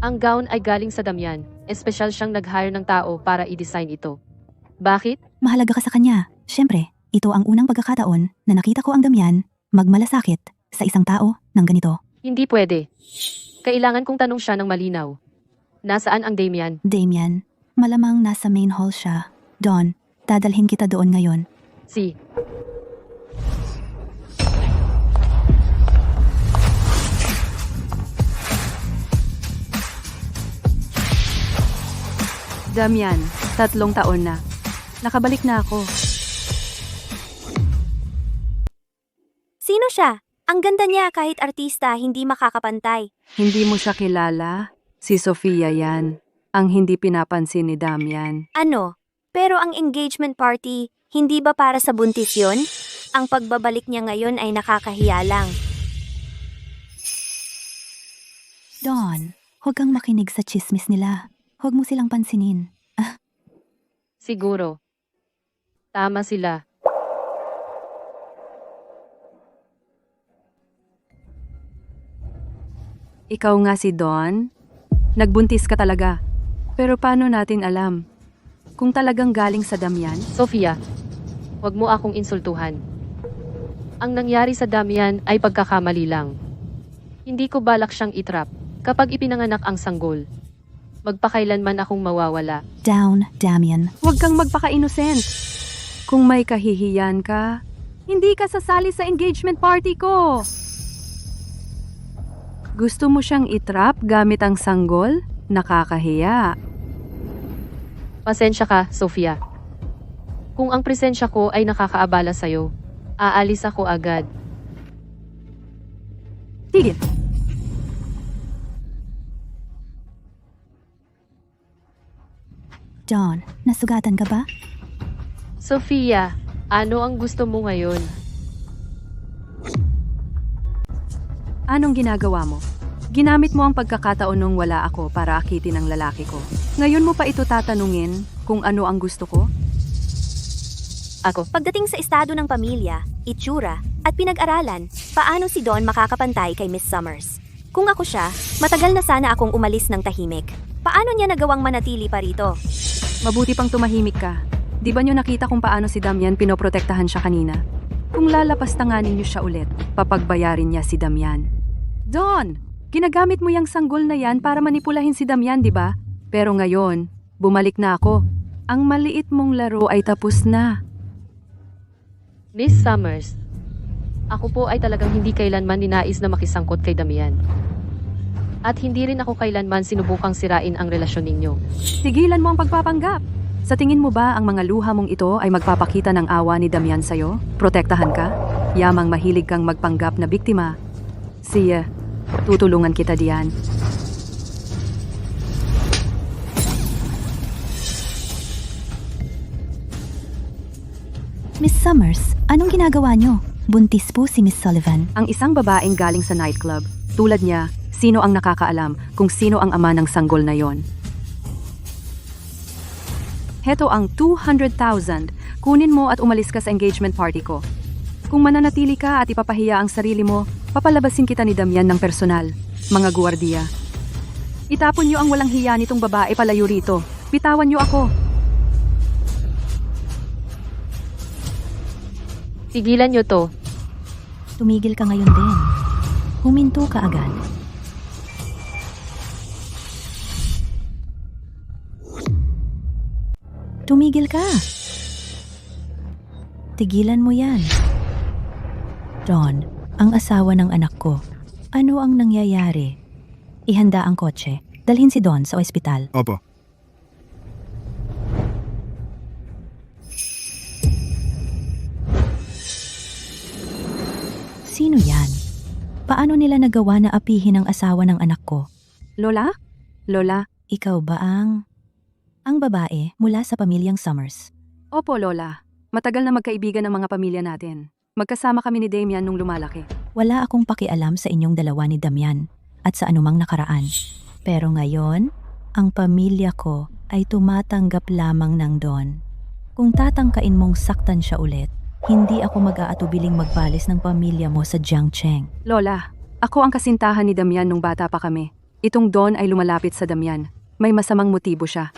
ang gown ay galing sa Damian. Espesyal siyang nag-hire ng tao para i-design ito. Bakit? Mahalaga ka sa kanya. Siyempre, ito ang unang pagkakataon na nakita ko ang Damian magmalasakit sa isang tao ng ganito. Hindi pwede. Kailangan kong tanong siya ng malinaw. Nasaan ang Damian? Damian, malamang nasa main hall siya. Don, dadalhin kita doon ngayon. Si. Damian, 3 taon na. Nakabalik na ako. Sino siya? Ang ganda niya kahit artista, hindi makakapantay. Hindi mo siya kilala? Si Sofia yan. Ang hindi pinapansin ni Damian. Ano? Pero ang engagement party, hindi ba para sa buntis yun? Ang pagbabalik niya ngayon ay nakakahiya lang. Don, huwag kang makinig sa chismis nila. Huwag mo silang pansinin. Siguro. Tama sila. Ikaw nga si Don? Nagbuntis ka talaga. Pero paano natin alam? Kung talagang galing sa Damian? Sofia, huwag mo akong insultuhan. Ang nangyari sa Damian ay pagkakamali lang. Hindi ko balak siyang itrap. Kapag ipinanganak ang sanggol, magpakailanman akong mawawala. Down, Damian. Huwag kang magpaka-innocent. Kung may kahihiyan ka, hindi ka sasali sa engagement party ko. Gusto mo siyang itrap gamit ang sanggol? Nakakahiya. Pasensya ka, Sofia. Kung ang presensya ko ay nakakaabala sa'yo, aalis ako agad. Tigil. Don, nasugatan ka ba? Sofia, ano ang gusto mo ngayon? Anong ginagawa mo? Ginamit mo ang pagkakataon nung wala ako para akitin ang lalaki ko. Ngayon mo pa ito tatanungin kung ano ang gusto ko? Ako. Pagdating sa estado ng pamilya, itsura, at pinag-aralan, paano si Don makakapantay kay Miss Summers? Kung ako siya, matagal na sana akong umalis ng tahimik. Paano niya nagawang manatili pa rito? Mabuti pang tumahimik ka. Di ba niyo nakita kung paano si Damian pinoprotektahan siya kanina? Kung lalapastanganin niyo siya ulit, papagbayarin niya si Damian. Don! Ginagamit mo yung sanggol na yan para manipulahin si Damian, di ba? Pero ngayon, bumalik na ako. Ang maliit mong laro ay tapos na. Miss Summers, ako po ay talagang hindi kailanman ninais na makisangkot kay Damian. At hindi rin ako kailanman sinubukang sirain ang relasyon ninyo. Tigilan mo ang pagpapanggap. Sa tingin mo ba ang mga luha mong ito ay magpapakita ng awa ni Damian sa'yo? Protektahan ka? Yamang mahilig kang magpanggap na biktima. Siya, tutulungan kita diyan. Miss Summers, anong ginagawa niyo? Buntis po si Miss Sullivan. Ang isang babaeng galing sa nightclub, tulad niya, sino ang nakakaalam kung sino ang ama ng sanggol na yon? Heto ang 200,000. Kunin mo at umalis ka sa engagement party ko. Kung mananatili ka at ipapahiya ang sarili mo, papalabasin kita ni Damian ng personal. Mga guwardiya. Itapon niyo ang walang hiya nitong babae palayo rito. Bitawan niyo ako. Tigilan niyo to. Tumigil ka ngayon din. Huminto ka agad. Tumigil ka. Tigilan mo yan. Don, ang asawa ng anak ko. Ano ang nangyayari? Ihanda ang kotse. Dalhin si Don sa ospital. Opo. Sino yan? Paano nila nagawa na apihin ang asawa ng anak ko? Lola? Lola, Ikaw ba ang... Ang babae mula sa pamilyang Summers. Opo, Lola. Matagal na magkaibigan ang mga pamilya natin. Magkasama kami ni Damian nung lumalaki. Wala akong pakialam sa inyong dalawa ni Damian at sa anumang nakaraan. Pero ngayon, ang pamilya ko ay tumatanggap lamang ng Don. Kung tatangkain mong saktan siya ulit, hindi ako mag-aatubiling magpalis ng pamilya mo sa Jiangcheng. Lola, ako ang kasintahan ni Damian nung bata pa kami. Itong Don ay lumalapit sa Damian. May masamang motibo siya.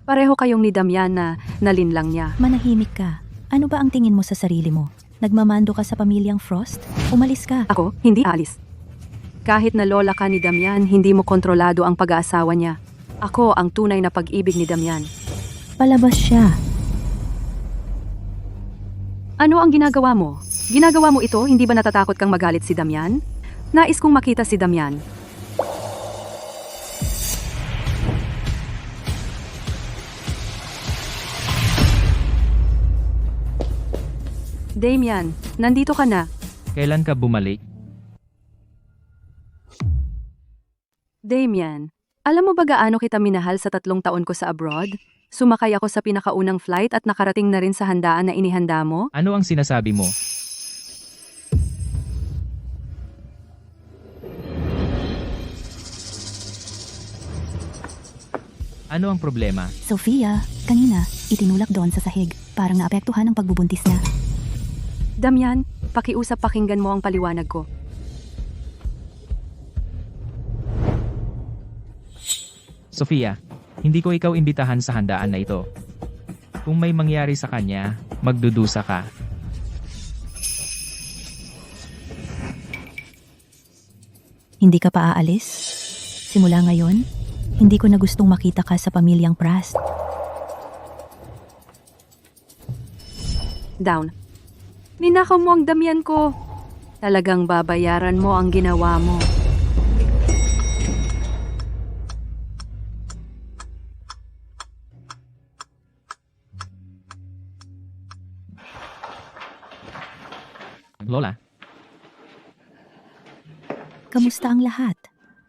Pareho kayong ni Damian na nalinlang niya. Manahimik ka. Ano ba ang tingin mo sa sarili mo? Nagmamando ka sa pamilyang Frost? Umalis ka. Ako, hindi alis. Kahit na lola ka ni Damian, hindi mo kontrolado ang pag-aasawa niya. Ako ang tunay na pag-ibig ni Damian. Palabas siya. Ano ang ginagawa mo? Ginagawa mo ito, hindi ba natatakot kang magalit si Damian? Nais kong makita si Damian. Damian, nandito ka na. Kailan ka bumalik? Damian, alam mo ba gaano kita minahal sa 3 taon ko sa abroad? Sumakay ako sa pinakaunang flight at nakarating na rin sa handaan na inihanda mo? Ano ang sinasabi mo? Ano ang problema? Sofia, kanina, itinulak doon sa sahig. Parang naapektuhan ang pagbubuntis niya. Damian, pakiusap pakinggan mo ang paliwanag ko. Sofia, hindi ko ikaw imbitahan sa handaan na ito. Kung may mangyari sa kanya, magdudusa ka. Hindi ka pa aalis? Simula ngayon, hindi ko na gustong makita ka sa pamilyang Prast. Down. Ninakaw mo ang Damian ko. Talagang babayaran mo ang ginawa mo. Lola, Kamusta ang lahat?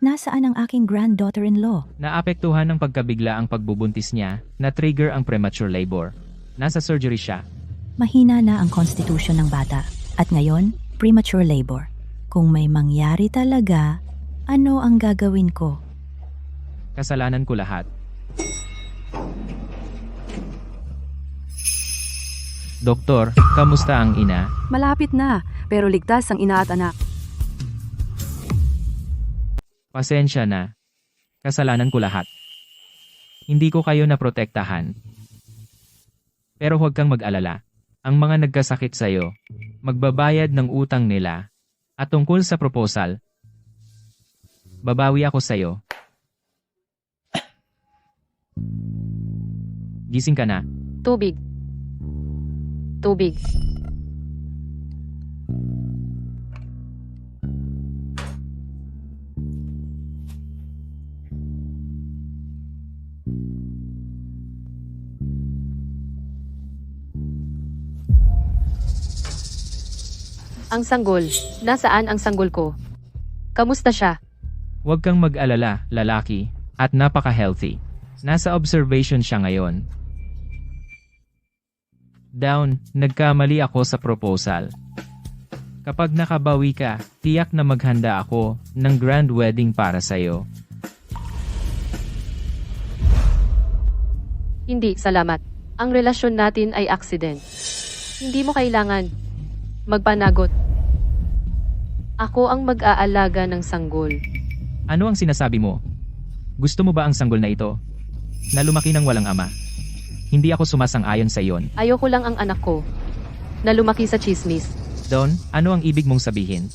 Nasaan ang aking granddaughter-in-law? naapektuhan ng pagkabigla ang pagbubuntis niya, na-trigger ang premature labor. Nasa surgery siya. Mahina na ang constitution ng bata. At ngayon, premature labor. Kung may mangyari talaga, ano ang gagawin ko? Kasalanan ko lahat. Doktor, kamusta ang ina? Malapit na, pero ligtas ang ina at anak. Pasensya na. Kasalanan ko lahat. Hindi ko kayo naprotektahan. Pero huwag kang mag-alala. Ang mga nagkasakit sa'yo, magbabayad ng utang nila. At tungkol sa proposal, babawi ako sa'yo. Gising ka na. Tubig. Tubig. Ang sanggol. Nasaan ang sanggol ko? Kamusta siya? Huwag kang mag-alala, lalaki, at napaka-healthy. Nasa observation siya ngayon. Down, nagkamali ako sa proposal. Kapag nakabawi ka, tiyak na maghanda ako ng grand wedding para sa'yo. Hindi, salamat. Ang relasyon natin ay accident. Hindi mo kailangan magpanagot. Ako ang mag-aalaga ng sanggol. Ano ang sinasabi mo? Gusto mo ba ang sanggol na ito? Na lumaki ng walang ama? Hindi ako sumasang-ayon sa iyon. Ayoko lang ang anak ko na lumaki sa chismis. Don, ano ang ibig mong sabihin?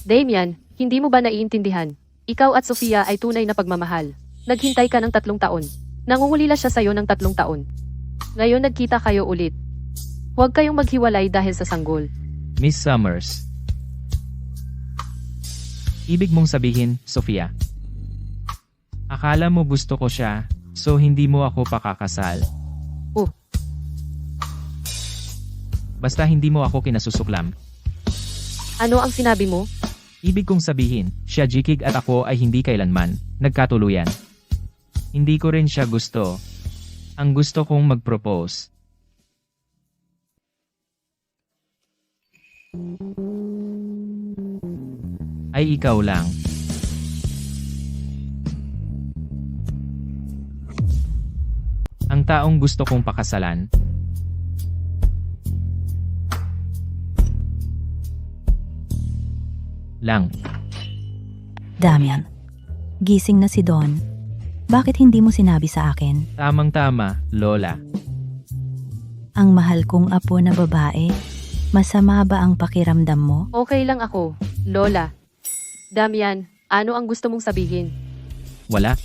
Damian, hindi mo ba naiintindihan? Ikaw at Sofia ay tunay na pagmamahal. Naghintay ka ng 3 taon. Nangungulila siya sa'yo ng 3 taon. Ngayon nagkita kayo ulit. Huwag kayong maghiwalay dahil sa sanggol. Miss Summers. Ibig mong sabihin, Sofia. Akala mo gusto ko siya, so hindi mo ako pakakasal. Oh. Basta hindi mo ako kinasusuklam. Ano ang sinabi mo? Ibig kong sabihin, siya Jikig at ako ay hindi kailanman nagkatuluyan. Hindi ko rin siya gusto. Ang gusto kong mag-propose. Ay ikaw lang. Ang taong gusto kong pakasalan. Lang. Damian, gising na si Don. Bakit hindi mo sinabi sa akin? Tamang-tama, Lola. Ang mahal kong apo na babae, masama ba ang pakiramdam mo? Okay lang ako, Lola. Damian, ano ang gusto mong sabihin? Wala.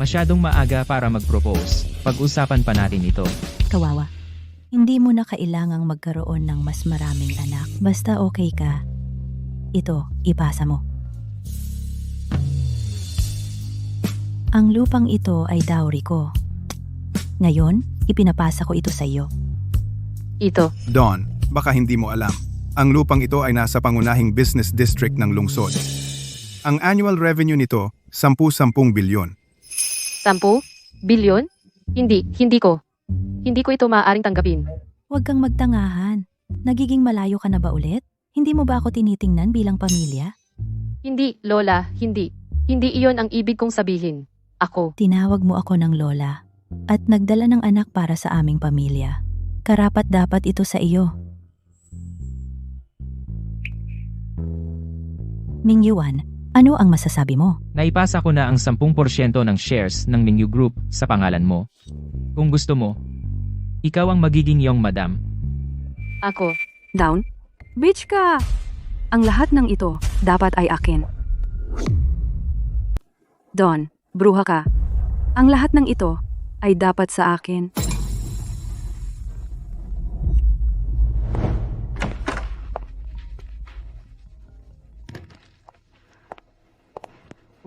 Masyadong maaga para mag-propose. Pag-usapan pa natin ito. Kawawa. Hindi mo na kailangang magkaroon ng mas maraming anak. Basta okay ka. Ito, ipasa mo. Ang lupang ito ay dowry ko. Ngayon, ipinapasa ko ito sa iyo. Ito. Don, baka hindi mo alam. Ang lupang ito ay nasa pangunahing business district ng lungsod. Ang annual revenue nito, 10 bilyon. 10? Bilyon? Hindi ko. Hindi ko ito maaaring tanggapin. Huwag kang magtangahan. Nagiging malayo ka na ba ulit? Hindi mo ba ako tinitingnan bilang pamilya? Hindi, Lola, hindi. Hindi iyon ang ibig kong sabihin. Ako. Tinawag mo ako ng lola at nagdala ng anak para sa aming pamilya. Karapat dapat ito sa iyo. Mingyuan, ano ang masasabi mo? Naipasa ko na ang 10% ng shares ng Mingyu Group sa pangalan mo. Kung gusto mo, ikaw ang magiging iyong madam. Ako. Down? Bitch ka! Ang lahat ng ito dapat ay akin. Don, bruha ka. Ang lahat ng ito ay dapat sa akin.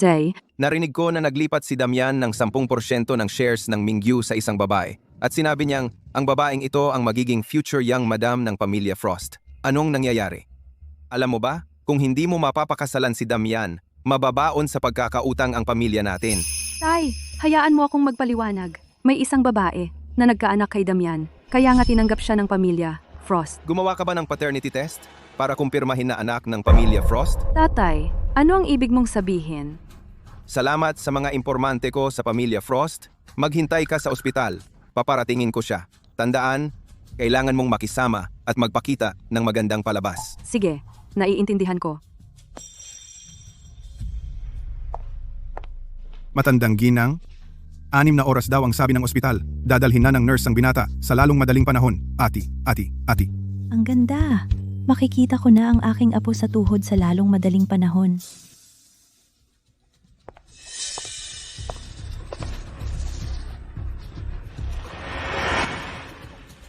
Day, Narinig ko na naglipat si Damian ng 10% ng shares ng Mingyu sa isang babae at sinabi niyang ang babaeng ito ang magiging future young madam ng pamilya Frost. Anong nangyayari? Alam mo ba, kung hindi mo mapapakasalan si Damian, mababaon sa pagkakautang ang pamilya natin. Tay, hayaan mo akong magpaliwanag. May isang babae na nagkaanak kay Damian, kaya nga tinanggap siya ng pamilya Frost. Gumawa ka ba ng paternity test para kumpirmahin na anak ng pamilya Frost? Tatay, ano ang ibig mong sabihin? Salamat sa mga impormante ko sa pamilya Frost. Maghintay ka sa ospital. Paparatingin ko siya. Tandaan, kailangan mong makisama at magpakita ng magandang palabas. Sige, naiintindihan ko. Matandang ginang, 6 na oras daw ang sabi ng ospital. Dadalhin na ng nurse ang binata sa lalong madaling panahon. Ati. Ang ganda. Makikita ko na ang aking apo sa tuhod sa lalong madaling panahon.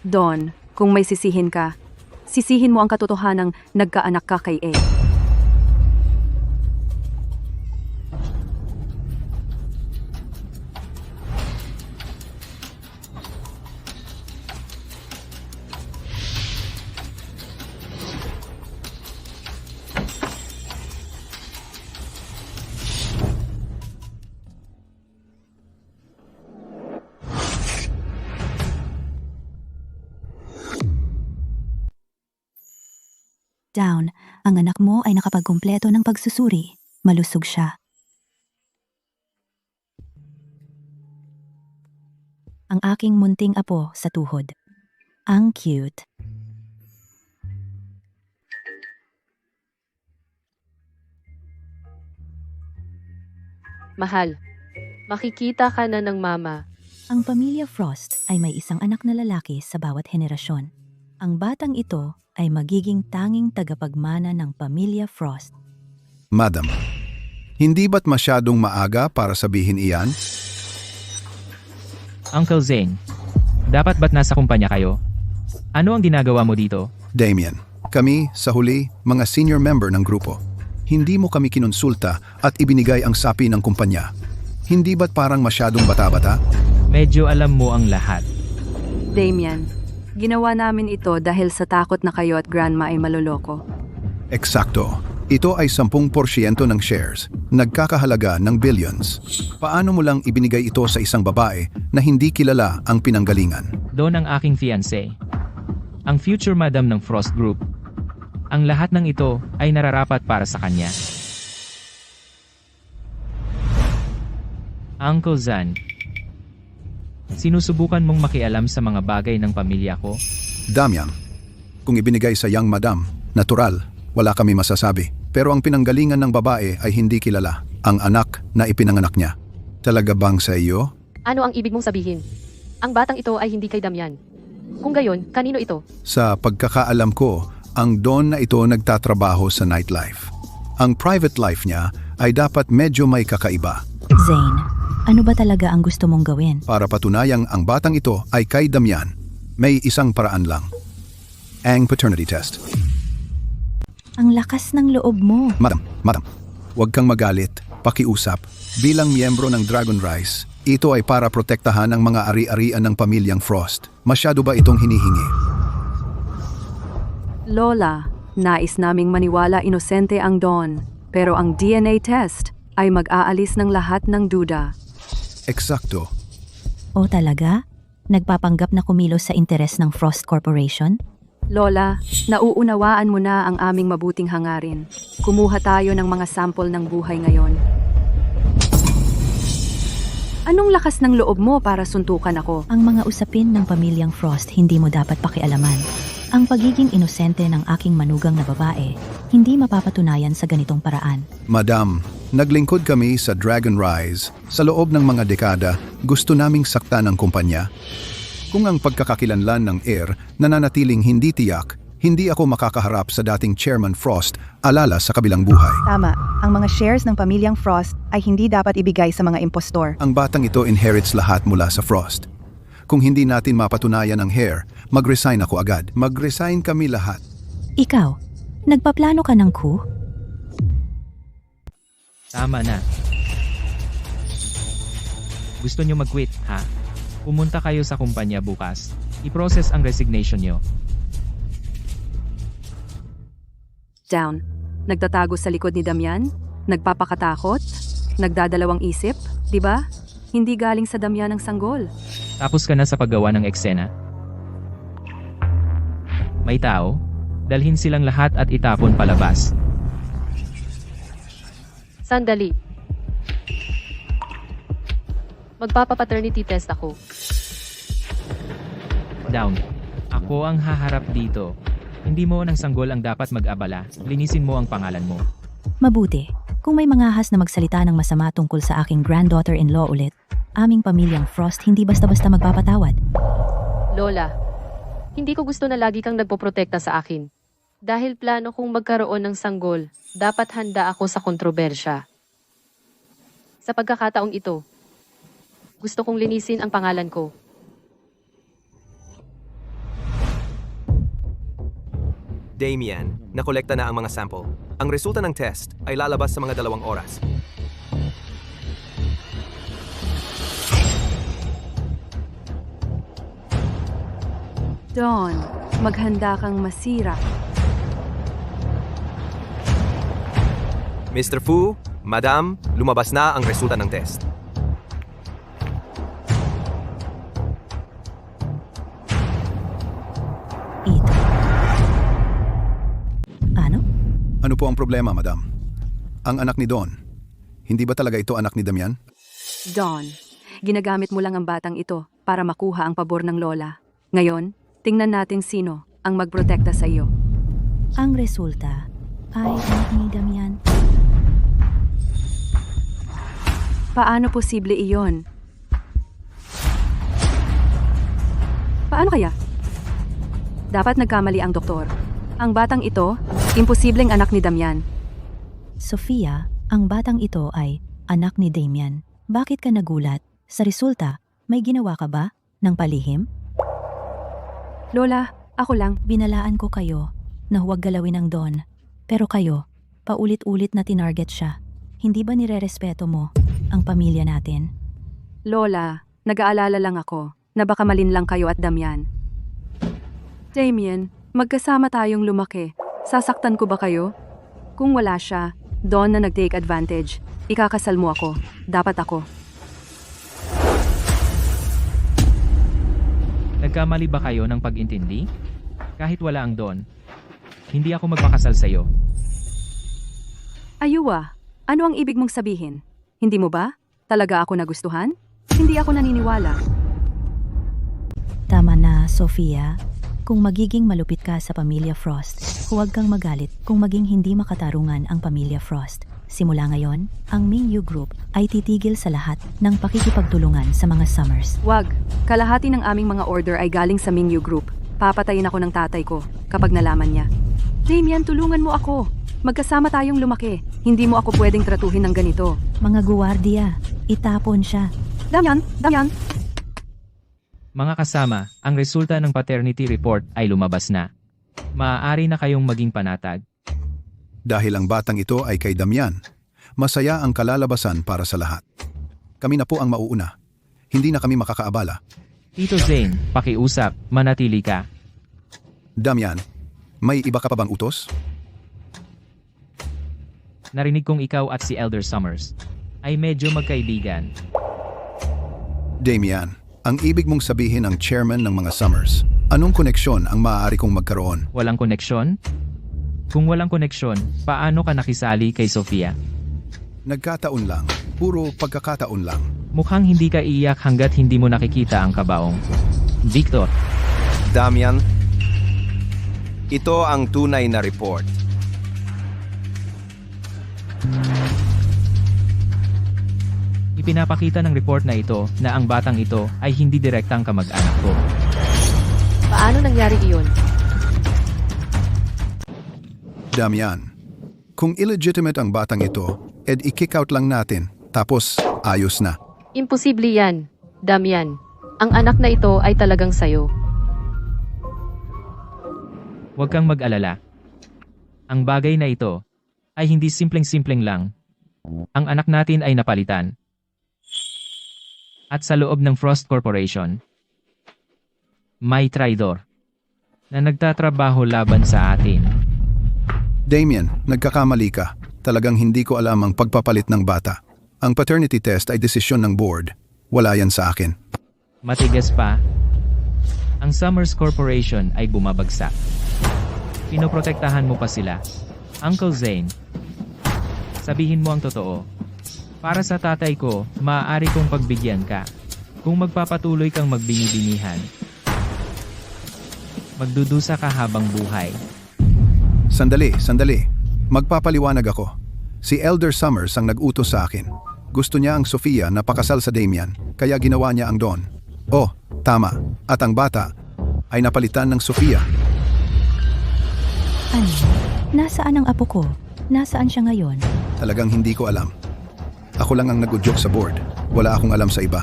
Don, kung may sisihin ka, sisihin mo ang katotohanang nagkaanak ka kay A. Down, ang anak mo ay nakapagkumpleto ng pagsusuri. Malusog siya. Ang aking munting apo sa tuhod. Ang cute. Mahal. Makikita ka na ng mama. Ang pamilya Frost ay may isang anak na lalaki sa bawat henerasyon. Ang batang ito ay magiging tanging tagapagmana ng pamilya Frost. Madam, hindi ba't masyadong maaga para sabihin iyan? Uncle Zane, dapat ba't nasa kumpanya kayo? Ano ang ginagawa mo dito? Damian, kami, sa huli, mga senior member ng grupo. Hindi mo kami kinonsulta at ibinigay ang sapi ng kumpanya. Hindi ba't parang masyadong bata-bata? Medyo alam mo ang lahat. Damian, ginawa namin ito dahil sa takot na kayo at grandma ay maloloko. Eksakto. Ito ay 10% ng shares nagkakahalaga ng billions. Paano mo lang ibinigay ito sa isang babae na hindi kilala ang pinanggalingan? Don ang aking fiancé. Ang future madam ng Frost Group. Ang lahat ng ito ay nararapat para sa kanya. Uncle Zan, sinusubukan mong makialam sa mga bagay ng pamilya ko? Damian, kung ibinigay sa young madam, natural, wala kami masasabi. Pero ang pinanggalingan ng babae ay hindi kilala, ang anak na ipinanganak niya. Talaga bang sa iyo? Ano ang ibig mong sabihin? Ang batang ito ay hindi kay Damian. Kung gayon, kanino ito? Sa pagkakaalam ko, ang Don na ito nagtatrabaho sa nightlife. Ang private life niya ay dapat medyo may kakaiba. Zane, ano ba talaga ang gusto mong gawin? Para patunayang ang batang ito ay kay Damian, may isang paraan lang. Ang paternity test. Ang lakas ng loob mo. Madam, huwag kang magalit, pakiusap. Bilang miyembro ng Dragon Rise, ito ay para protektahan ang mga ari-arian ng pamilyang Frost. Masyado ba itong hinihingi? Lola, nais naming maniwala inosente ang Don, pero ang DNA test ay mag-aalis ng lahat ng duda. Eksakto. O talaga? Nagpapanggap na kumilos sa interes ng Frost Corporation? Lola, nauunawaan mo na ang aming mabuting hangarin. Kumuha tayo ng mga sample ng buhay ngayon. Anong lakas ng loob mo para suntukan ako? Ang mga usapin ng pamilyang Frost hindi mo dapat pakialaman. Ang pagiging inosente ng aking manugang na babae, hindi mapapatunayan sa ganitong paraan. Madam, naglingkod kami sa Dragon Rise. Sa loob ng mga dekada, gusto naming saktan ang kumpanya. Kung ang pagkakakilanlan ng heir nananatiling hindi tiyak, hindi ako makakaharap sa dating Chairman Frost alala sa kabilang buhay. Tama, ang mga shares ng pamilyang Frost ay hindi dapat ibigay sa mga impostor. Ang batang ito inherits lahat mula sa Frost. Kung hindi natin mapatunayan ang heir, mag-resign ako agad. Mag-resign kami lahat. Ikaw, nagpaplano ka ng coup? Tama na. Gusto nyo mag-quit, ha? Pumunta kayo sa kumpanya bukas. I-process ang resignation nyo. Down. Nagtatago sa likod ni Damian? Nagpapakatakot? Nagdadalawang isip? Di ba? Hindi galing sa Damian ang sanggol. Tapos ka na sa paggawa ng eksena? May tao? Dalhin silang lahat at itapon palabas. Sandali. Magpapa-paternity test ako. Down. Ako ang haharap dito. Hindi mo ng sanggol ang dapat mag-abala. Linisin mo ang pangalan mo. Mabuti. Kung may mangahas na magsalita ng masama tungkol sa aking granddaughter-in-law ulit, aming pamilyang Frost hindi basta-basta magpapatawad. Lola, hindi ko gusto na lagi kang nagpoprotekta sa akin. Dahil plano kong magkaroon ng sanggol, dapat handa ako sa kontrobersya. Sa pagkakataong ito, gusto kong linisin ang pangalan ko. Damian, nakolekta na ang mga sample. Ang resulta ng test ay lalabas sa mga 2 oras. Don, maghanda kang masira. Mr. Fu, Madam, lumabas na ang resulta ng test. Ito. Ano? Ano po ang problema, madam? Ang anak ni Don. Hindi ba talaga ito anak ni Damian? Don, ginagamit mo lang ang batang ito para makuha ang pabor ng lola. Ngayon, tingnan natin sino ang magprotekta sa iyo. Ang resulta ay anak ni Damian. Paano posible iyon? Paano kaya? Dapat nagkamali ang doktor. Ang batang ito, imposibleng anak ni Damian. Sofia, ang batang ito ay anak ni Damian. Bakit ka nagulat? Sa resulta, may ginawa ka ba ng palihim? Lola, ako lang. Binalaan ko kayo na huwag galawin ang Don. Pero kayo, paulit-ulit na tinarget siya. Hindi ba nirerespeto mo ang pamilya natin? Lola, nag-aalala lang ako na baka malinlang kayo at Damian. Damien, magkasama tayong lumaki. Sasaktan ko ba kayo? Kung wala siya, Don na nag-take advantage. Ikakasal mo ako. Dapat ako. Nagkamali ba kayo ng pag-intindi? Kahit wala ang Don, hindi ako magpakasal sa'yo. Ayuwa, ano ang ibig mong sabihin? Hindi mo ba? Talaga ako nagustuhan? Hindi ako naniniwala. Tama na, Sofia. Kung magiging malupit ka sa Pamilya Frost, huwag kang magalit kung maging hindi makatarungan ang Pamilya Frost. Simula ngayon, ang Mingyu Group ay titigil sa lahat ng pakikipagtulungan sa mga Summers. Wag, kalahati ng aming mga order ay galing sa Mingyu Group. Papatayin ako ng tatay ko kapag nalaman niya. Damian, tulungan mo ako. Magkasama tayong lumaki. Hindi mo ako pwedeng tratuhin ng ganito. Mga guwardiya, itapon siya. Damian! Mga kasama, ang resulta ng paternity report ay lumabas na. Maaari na kayong maging panatag. Dahil ang batang ito ay kay Damian, masaya ang kalalabasan para sa lahat. Kami na po ang mauuna. Hindi na kami makakaabala. Tito Zane, pakiusap, manatili ka. Damian, may iba ka pa bang utos? Narinig kong ikaw at si Elder Summers ay medyo magkaibigan. Damian, ang ibig mong sabihin ang chairman ng mga Summers. Anong koneksyon ang maaari kong magkaroon? Walang koneksyon? Kung walang koneksyon, paano ka nakisali kay Sofia? Nagkataon lang. Puro pagkakataon lang. Mukhang hindi ka iiyak hanggat hindi mo nakikita ang kabaong. Victor, Damian, ito ang tunay na report. ipinapakita ng report na ito na ang batang ito ay hindi direktang kamag-anak ko. Paano nangyari iyon? Damian, kung illegitimate ang batang ito, i-kick out lang natin, tapos ayos na. Imposible yan, Damian. Ang anak na ito ay talagang sayo. Huwag kang mag-alala. Ang bagay na ito ay hindi simpleng-simpleng lang. Ang anak natin ay napalitan. At sa loob ng Frost Corporation, may traidor na nagtatrabaho laban sa atin. Damien, nagkakamali ka. Talagang hindi ko alam ang pagpapalit ng bata. Ang paternity test ay desisyon ng board. Wala yan sa akin. Matigas pa. Ang Summers Corporation ay bumabagsak. Pinoprotektahan mo pa sila. Uncle Zane, sabihin mo ang totoo. Para sa tatay ko, maaari kong pagbigyan ka. Kung magpapatuloy kang magbinibinihan. Magdudusa ka habang buhay. Sandali. Magpapaliwanag ako. Si Elder Summers ang nag-utos sa akin. Gusto niya ang Sofia na pakasal sa Damian, kaya ginawa niya ang Don. Oh, tama. At ang bata ay napalitan ng Sofia. Ano? Nasaan ang apo ko? Nasaan siya ngayon? Talagang hindi ko alam. Ako lang ang nag-udyok sa board. Wala akong alam sa iba.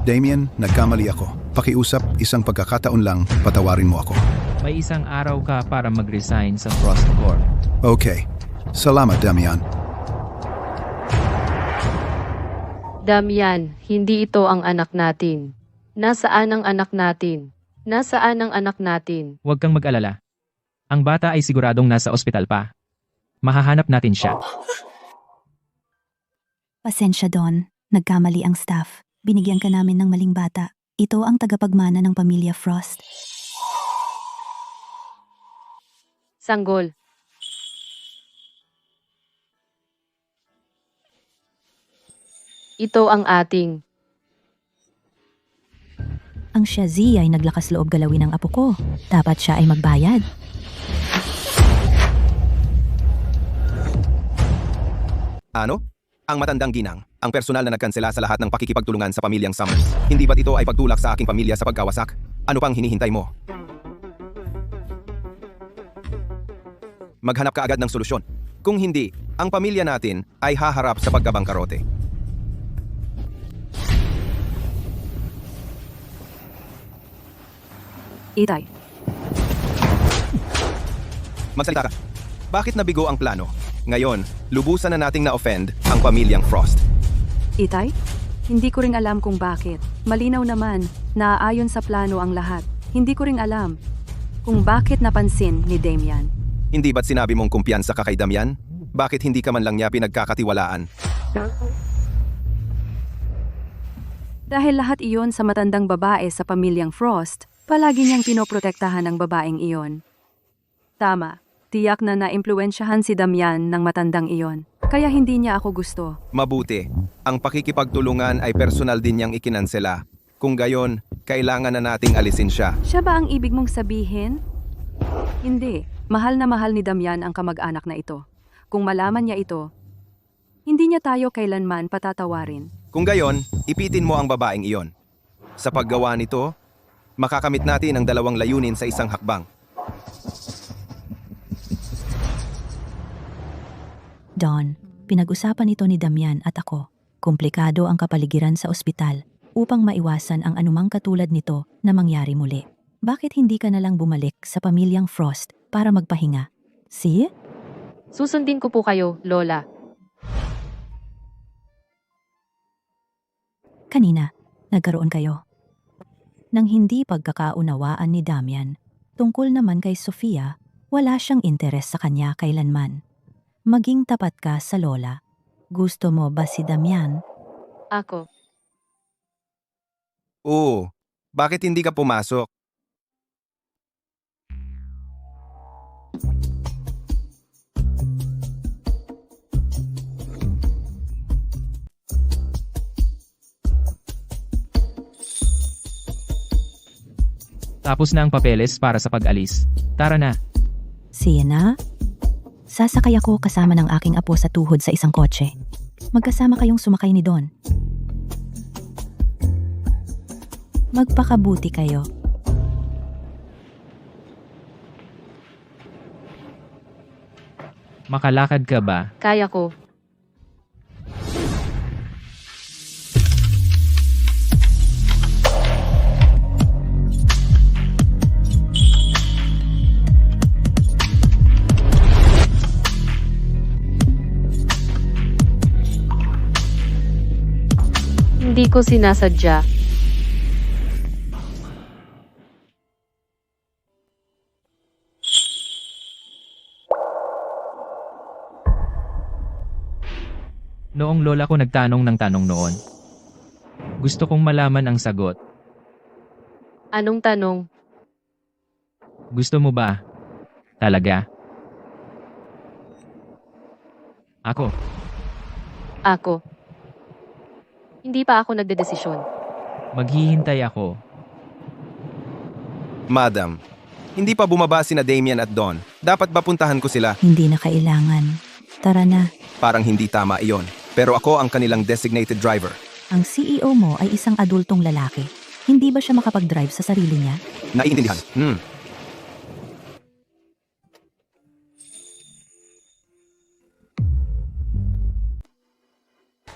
Damien, nagkamali ako. Pakiusap, isang pagkakataon lang, patawarin mo ako. May isang araw ka para mag-resign sa Frost Corp. Okay. Salamat, Damian. Damian, hindi ito ang anak natin. Nasaan ang anak natin? Nasaan ang anak natin? Huwag kang mag-alala. Ang bata ay siguradong nasa ospital pa. Mahahanap natin siya. Pasensya, Don. Nagkamali ang staff. Binigyan ka namin ng maling bata. Ito ang tagapagmana ng pamilya Frost. Sanggol. Ito ang ating. Ang Shazi ay naglakas loob galawin ng apo ko. Dapat siya ay magbayad. Ano? Ang matandang ginang, ang personal na nagkansela sa lahat ng pakikipagtulungan sa pamilyang Summers. Hindi ba't ito ay pagtulak sa aking pamilya sa pagkawasak? Ano pang hinihintay mo? Maghanap ka agad ng solusyon. Kung hindi, ang pamilya natin ay haharap sa pagkabangkarote. Itay, Magsalita ka. Bakit nabigo ang plano? Ngayon, lubusan na nating na-offend ang pamilyang Frost. Itay? Hindi ko ring alam kung bakit. Malinaw naman, naaayon sa plano ang lahat. Hindi ko ring alam kung bakit napansin ni Damian. Hindi ba't sinabi mong kumpiyansa ka kay Damian? Bakit hindi ka man lang niya pinagkakatiwalaan? Dahil lahat iyon sa matandang babae sa pamilyang Frost, palagi niyang pinoprotektahan ang babaeng iyon. Tama, tiyak na naimpluwensyahan si Damian ng matandang iyon, kaya hindi niya ako gusto. Mabuti. Ang pakikipagtulungan ay personal din niyang ikinansela. Kung gayon, kailangan na nating alisin siya. Siya ba ang ibig mong sabihin? Hindi, mahal na mahal ni Damian ang kamag-anak na ito. Kung malaman niya ito, hindi niya tayo kailanman patatawarin. Kung gayon, ipitin mo ang babaeng iyon. Sa paggawa nito, makakamit natin ang dalawang layunin sa isang hakbang. Don, pinag-usapan ito ni Damian at ako. Komplikado ang kapaligiran sa ospital upang maiwasan ang anumang katulad nito na mangyari muli. Bakit hindi ka na lang bumalik sa pamilyang Frost para magpahinga? See? Susundin ko po kayo, Lola. Kanina, nagkaroon kayo nang hindi pagkakaunawaan ni Damian. Tungkol naman kay Sofia, wala siyang interes sa kanya kailanman. Maging tapat ka sa lola. Gusto mo ba si Damian? Ako. Oo, bakit hindi ka pumasok? Tapos na ang papeles para sa pag-alis. Tara na. Sienna? Sasakay ako kasama ng aking apo sa tuhod sa isang kotse. Magkasama kayong sumakay ni Don. Magpakabuti kayo. Makalakad ka ba? Kaya ko. Hindi ko sinasadya. Noong lola ko nagtanong ng tanong noon. Gusto kong malaman ang sagot. Anong tanong? Gusto mo ba? Talaga? Ako. Ako. Hindi pa ako nagdedesisyon. Maghihintay ako. Madam, hindi pa bumaba sina Damian at Don. Dapat ba puntahan ko sila? Hindi na kailangan. Tara na. Parang hindi tama iyon. Pero ako ang kanilang designated driver. Ang CEO mo ay isang adultong lalaki. Hindi ba siya makapag-drive sa sarili niya? Naiintindihan.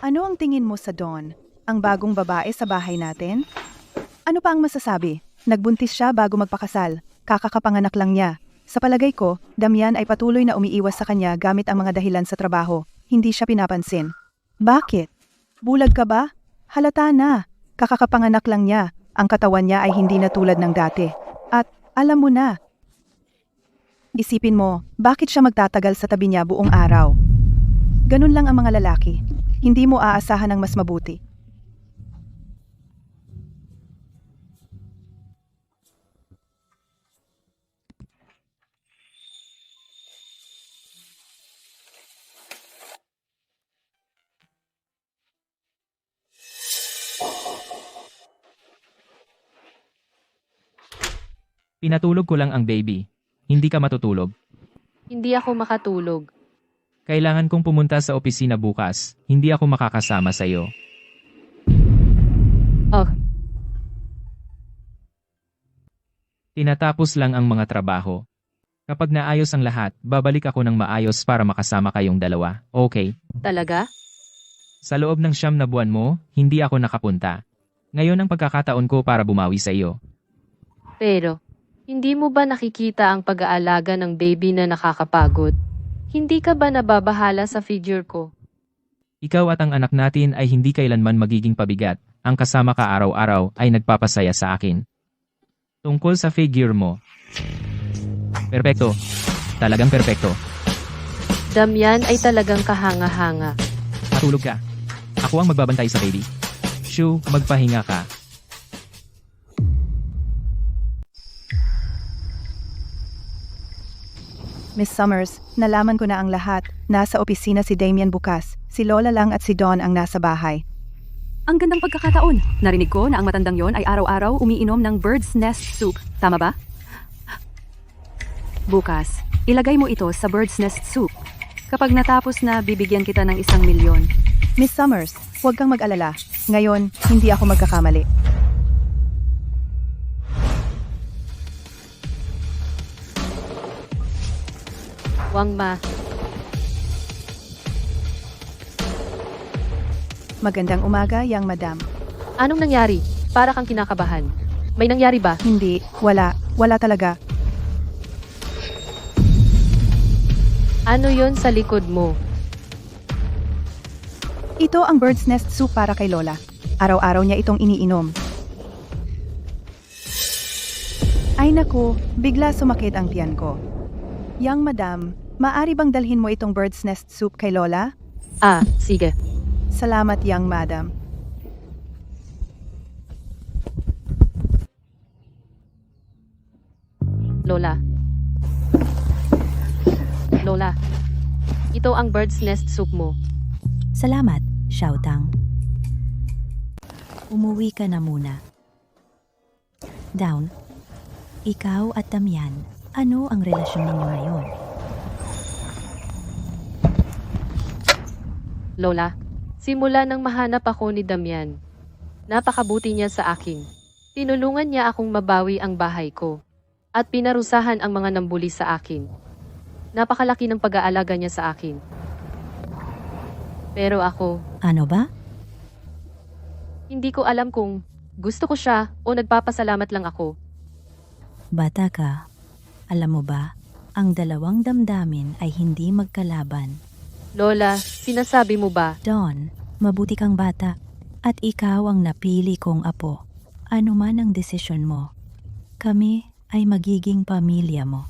Ano ang tingin mo sa Dawn? Ang bagong babae sa bahay natin? Ano pa ang masasabi? Nagbuntis siya bago magpakasal. Kakakapanganak lang niya. Sa palagay ko, Damian ay patuloy na umiiwas sa kanya gamit ang mga dahilan sa trabaho. Hindi siya pinapansin. Bakit? Bulag ka ba? Halata na. Kakakapanganak lang niya. Ang katawan niya ay hindi na tulad ng dati. At alam mo na. Isipin mo, bakit siya magtatagal sa tabi niya buong araw? Ganun lang ang mga lalaki. Hindi mo aasahan ng mas mabuti. Pinatulog ko lang ang baby. Hindi ka matutulog. Hindi ako makatulog. Kailangan kong pumunta sa opisina bukas. Hindi ako makakasama sa iyo. Oh, Tinatapos lang ang mga trabaho. Kapag naayos ang lahat, babalik ako ng maayos para makasama kayong dalawa. Okay? talaga? Sa loob ng 9 na buwan mo, hindi ako nakapunta. Ngayon ang pagkakataon ko para bumawi sa iyo. Pero, hindi mo ba nakikita ang pag-aalaga ng baby na nakakapagod? Hindi ka ba nababahala sa figure ko? Ikaw at ang anak natin ay hindi kailanman magiging pabigat. Ang kasama ka araw-araw ay nagpapasaya sa akin. Tungkol sa figure mo. Perpekto. Talagang perpekto. Damian ay talagang kahanga-hanga. Matulog ka. Ako ang magbabantay sa baby. Shoo, magpahinga ka. Miss Summers, nalaman ko na ang lahat. Nasa opisina si Damian bukas. Si Lola lang at si Dawn ang nasa bahay. Ang gandang pagkakataon. Narinig ko na ang matandang yon ay araw-araw umiinom ng bird's nest soup. Tama ba? Bukas, ilagay mo ito sa bird's nest soup. Kapag natapos na, bibigyan kita ng 1,000,000. Miss Summers, huwag kang mag-alala. Ngayon, hindi ako magkakamali. Wangma, Magandang umaga, yang madam. anong nangyari? Para kang kinakabahan. May nangyari ba? Hindi, wala. Wala talaga. Ano yon sa likod mo? Ito ang bird's nest soup para kay Lola. Araw-araw niya itong iniinom. Ay naku, bigla sumakit ang tiyan ko. Yang madam, maari bang dalhin mo itong bird's nest soup kay Lola? Ah, sige. Salamat, yang madam. Lola. Lola. Ito ang bird's nest soup mo. Salamat, Xiaotang. Umuwi ka na muna. Down, ikaw at Damian, ano ang relasyon ninyo ngayon? Lola, simula nang mahanap ako ni Damian, napakabuti niya sa akin. Tinulungan niya akong mabawi ang bahay ko at pinarusahan ang mga nambuli sa akin. Napakalaki ng pag-aalaga niya sa akin. Pero ako, Ano ba? hindi ko alam kung gusto ko siya o nagpapasalamat lang ako. Bata ka. Alam mo ba, ang dalawang damdamin ay hindi magkalaban. Lola, sinasabi mo ba? Dawn, mabuti kang bata. At ikaw ang napili kong apo. Ano man ang desisyon mo, kami ay magiging pamilya mo.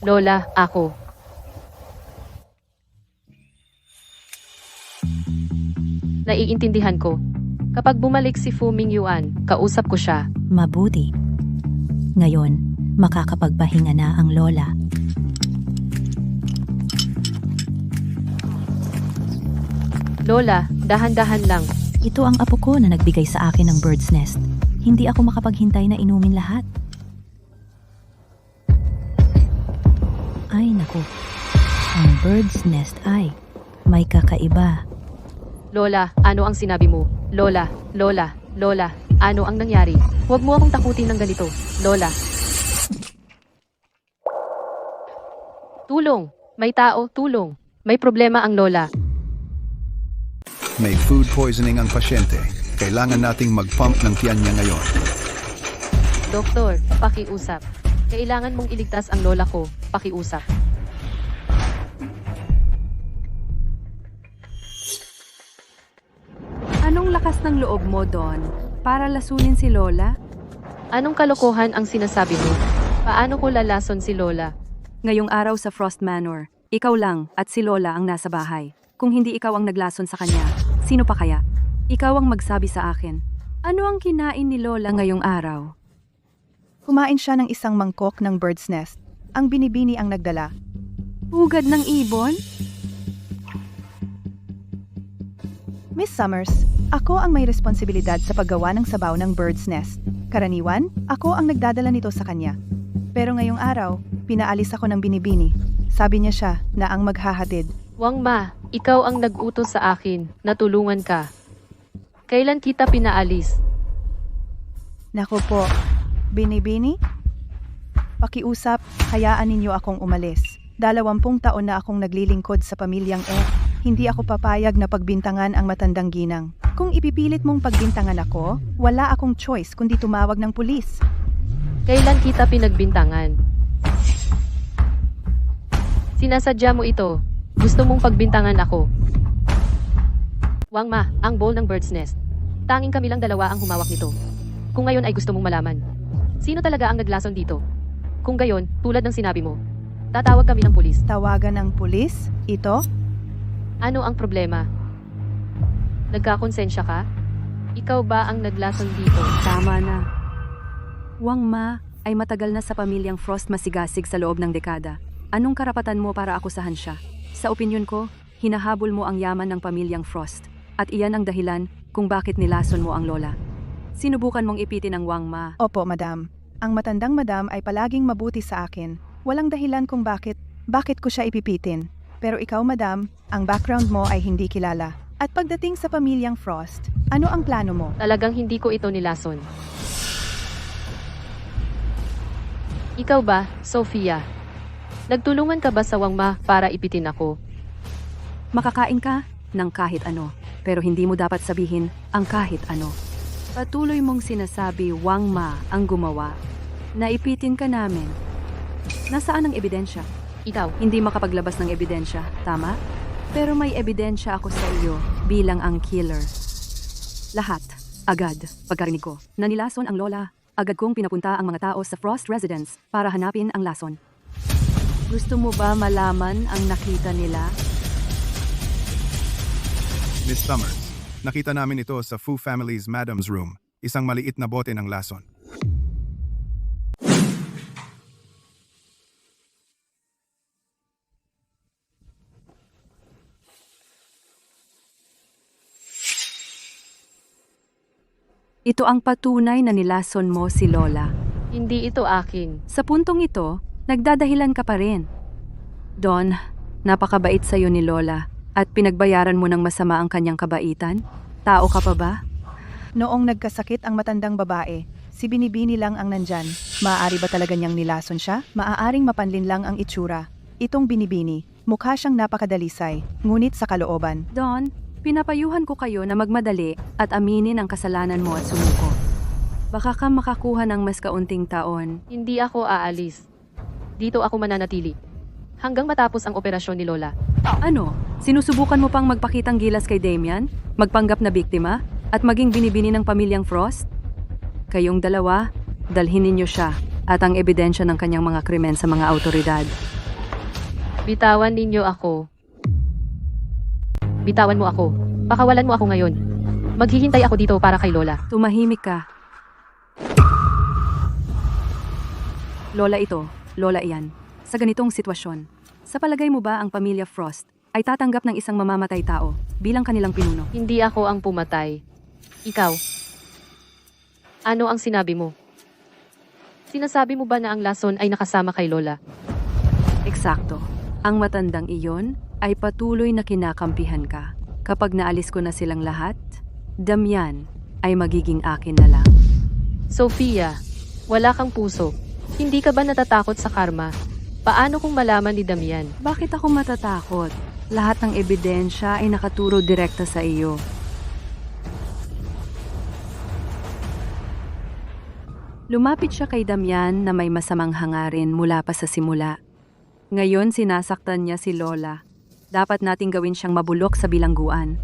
Lola, ako. Naiintindihan ko. Kapag bumalik si Fu Mingyuan, kausap ko siya. Mabuti. Ngayon, makakapagpahinga na ang lola. Lola, dahan-dahan lang. Ito ang apo ko na nagbigay sa akin ng bird's nest. Hindi ako makapaghintay na inumin lahat. Ay naku, ang bird's nest ay may kakaiba. Lola, ano ang sinabi mo? Lola, Lola, Lola, ano ang nangyari? Huwag mo akong takutin ng ganito. Lola. Tulong! May tao, tulong! May problema ang Lola. May food poisoning ang pasyente. Kailangan nating mag-pump ng tiyan niya ngayon. Doktor, pakiusap. Kailangan mong iligtas ang Lola ko. Pakiusap. Anong lakas ng loob mo, Dawn? Para lasunin si Lola? Anong kalokohan ang sinasabi mo? Paano ko lalason si Lola? Ngayong araw sa Frost Manor, ikaw lang at si Lola ang nasa bahay. Kung hindi ikaw ang naglason sa kanya, sino pa kaya? Ikaw ang magsabi sa akin. Ano ang kinain ni Lola ngayong araw? Kumain siya ng isang mangkok ng bird's nest. Ang binibini ang nagdala. Hugad ng ibon? Miss Summers, ako ang may responsibilidad sa paggawa ng sabaw ng bird's nest. Karaniwan, ako ang nagdadala nito sa kanya. Pero ngayong araw, pinaalis ako ng binibini. Sabi niya siya na ang maghahatid. Wangma, ikaw ang nag-utos sa akin na tulungan ka. Kailan kita pinaalis? Naku po, binibini? Pakiusap, hayaan ninyo akong umalis. 20 taon na akong naglilingkod sa pamilyang Hindi ako papayag na pagbintangan ang matandang ginang. Kung ipipilit mong pagbintangan ako, wala akong choice kundi tumawag ng pulis. Kailan kita pinagbintangan? Sinasadya mo ito. Gusto mong pagbintangan ako. Wangma, ang bowl ng bird's nest. Tanging kami lang dalawa ang humawak nito. Kung ngayon ay gusto mong malaman, sino talaga ang naglason dito? Kung gayon, tulad ng sinabi mo, tatawag kami ng pulis. Tawagan ng pulis? Ito? Ano ang problema? Nagkakonsensya ka? Ikaw ba ang naglason dito? Tama na. Wang Ma ay matagal na sa pamilyang Frost masigasig sa loob ng dekada. Anong karapatan mo para akusahan siya? Sa opinyon ko, hinahabol mo ang yaman ng pamilyang Frost. At iyan ang dahilan kung bakit nilason mo ang lola. Sinubukan mong ipitin ang Wang Ma. Opo, madam. Ang matandang madam ay palaging mabuti sa akin. Walang dahilan kung bakit ko siya ipipitin. Pero ikaw, madam, ang background mo ay hindi kilala. At pagdating sa pamilyang Frost, ano ang plano mo? Talagang hindi ko ito nilason. Ikaw ba, Sofia? Nagtulungan ka ba sa Wang Ma para ipitin ako? Makakain ka ng kahit ano, pero hindi mo dapat sabihin ang kahit ano. Patuloy mong sinasabi Wang Ma ang gumawa. Naipitin ka namin. Nasaan ang ebidensya? Ikaw, Hindi makapaglabas ng ebidensya, tama? Pero may ebidensya ako sa iyo bilang ang killer. Lahat, agad, pagkarinig ko, na nilason ang lola, agad kong pinapunta ang mga tao sa Frost Residence para hanapin ang lason. Gusto mo ba malaman ang nakita nila? Miss Summers, nakita namin ito sa Fu Family's Madam's Room, isang maliit na bote ng lason. Ito ang patunay na nilason mo si Lola. hindi ito akin. Sa puntong ito, nagdadahilan ka pa rin. Don, napakabait sa'yo ni Lola at pinagbayaran mo ng masama ang kanyang kabaitan? Tao ka pa ba? Noong nagkasakit ang matandang babae, si Binibini lang ang nandyan. Maaari ba talaga niyang nilason siya? Maaaring mapanlin lang ang itsura. Itong Binibini, mukha siyang napakadalisay, ngunit sa kalooban. Don, pinapayuhan ko kayo na magmadali at aminin ang kasalanan mo at sumuko. Baka ka makakuha ng mas kaunting taon. Hindi ako aalis. Dito ako mananatili. Hanggang matapos ang operasyon ni Lola. Ano? Sinusubukan mo pang magpakitang gilas kay Damian? Magpanggap na biktima? At maging binibini ng pamilyang Frost? Kayong dalawa, dalhin ninyo siya at ang ebidensya ng kanyang mga krimen sa mga autoridad. Bitawan ninyo ako. Bitawan mo ako. Pakawalan mo ako ngayon. Maghihintay ako dito para kay Lola. Tumahimik ka. Lola ito, Lola iyan. Sa ganitong sitwasyon, sa palagay mo ba ang pamilya Frost ay tatanggap ng isang mamamatay tao bilang kanilang pinuno? Hindi ako ang pumatay. Ikaw. Ano ang sinabi mo? Sinasabi mo ba na ang lason ay nakasama kay Lola? Eksakto. Ang matandang iyon ay patuloy na kinakampihan ka. Kapag naalis ko na silang lahat, Damian ay magiging akin na lang. Sofia, wala kang puso. Hindi ka ba natatakot sa karma? Paano kung malaman ni Damian? Bakit ako matatakot? Lahat ng ebidensya ay nakaturo direkta sa iyo. Lumapit siya kay Damian na may masamang hangarin mula pa sa simula. Ngayon sinasaktan niya si Lola. Dapat nating gawin siyang mabulok sa bilangguan.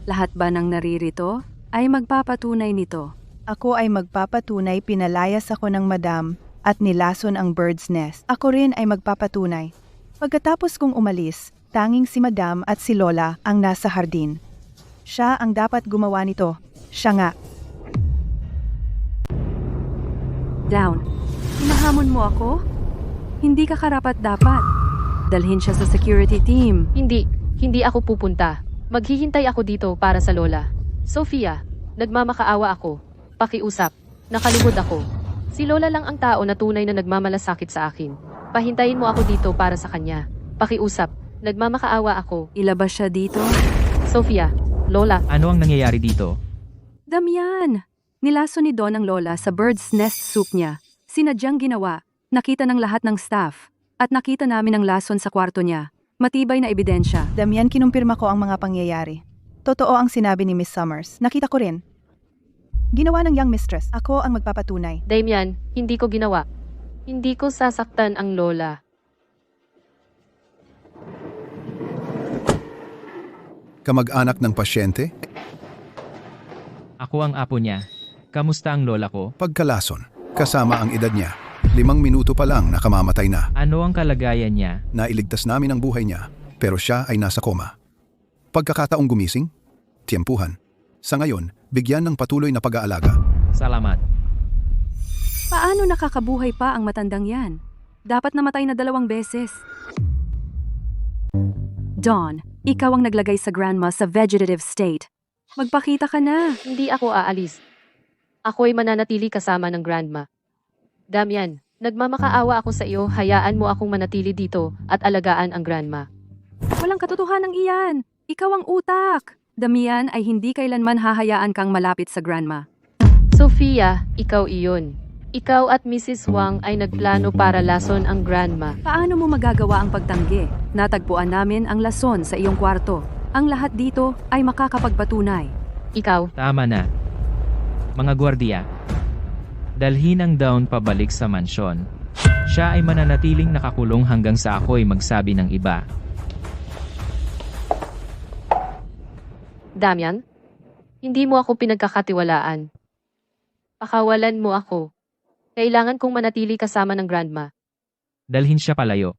Lahat ba ng naririto ay magpapatunay nito? Ako ay magpapatunay pinalayas ako ng madam at nilason ang bird's nest. Ako rin ay magpapatunay. Pagkatapos kong umalis, tanging si madam at si Lola ang nasa hardin. Siya ang dapat gumawa nito. Siya nga. Down. Hinahamon mo ako? Hindi ka karapat-dapat. Dalhin siya sa security team. Hindi ako pupunta. Maghihintay ako dito para sa Lola. Sofia, nagmamakaawa ako. Pakiusap. Nakalimod ako. Si Lola lang ang tao na tunay na nagmamalasakit sa akin. Pahintayin mo ako dito para sa kanya. Pakiusap. Nagmamakaawa ako. Ilabas siya dito. Sofia, Lola, Ano ang nangyayari dito? Damian! Nilaso ni Don ang Lola sa bird's nest soup niya. Sinadyang ginawa. Nakita ng lahat ng staff. At nakita namin ang lason sa kwarto niya. Matibay na ebidensya. Damian, kinumpirma ko ang mga pangyayari. Totoo ang sinabi ni Miss Summers. Nakita ko rin. Ginawa ng young mistress. Ako ang magpapatunay. Damian, hindi ko ginawa. Hindi ko sasaktan ang Lola. Kamag-anak ng pasyente, Ako ang apo niya. Kamusta ang lola ko? pagkalason, kasama ang edad niya. 5 minuto pa lang nakamamatay na. Ano ang kalagayan niya? Nailigtas namin ang buhay niya, pero siya ay nasa koma. Pagkakataong gumising, tiyempuhan. Sa ngayon, bigyan ng patuloy na pag-aalaga. Salamat. Paano nakakabuhay pa ang matandang yan? Dapat namatay na 2 beses. Dawn, ikaw ang naglagay sa grandma sa vegetative state. Magpakita ka na. Hindi ako aalis. Ako'y mananatili kasama ng grandma. Damian, nagmamakaawa ako sa iyo, hayaan mo akong manatili dito at alagaan ang grandma. Walang katotohanan iyan. Ikaw ang utak. Damian ay hindi kailanman hahayaan kang malapit sa grandma. Sofia, ikaw iyon. Ikaw at Mrs. Wang ay nagplano para lason ang grandma. Paano mo magagawa ang pagtanggi? Natagpuan namin ang lason sa iyong kwarto. Ang lahat dito ay makakapagpatunay. Ikaw, Tama na. Mga gwardiya, dalhin ang Dawn pabalik sa mansyon. Siya ay mananatiling nakakulong hanggang sa ako'y magsabi ng iba. Damian, hindi mo ako pinagkakatiwalaan. Pakawalan mo ako. Kailangan kong manatili kasama ng grandma. Dalhin siya palayo.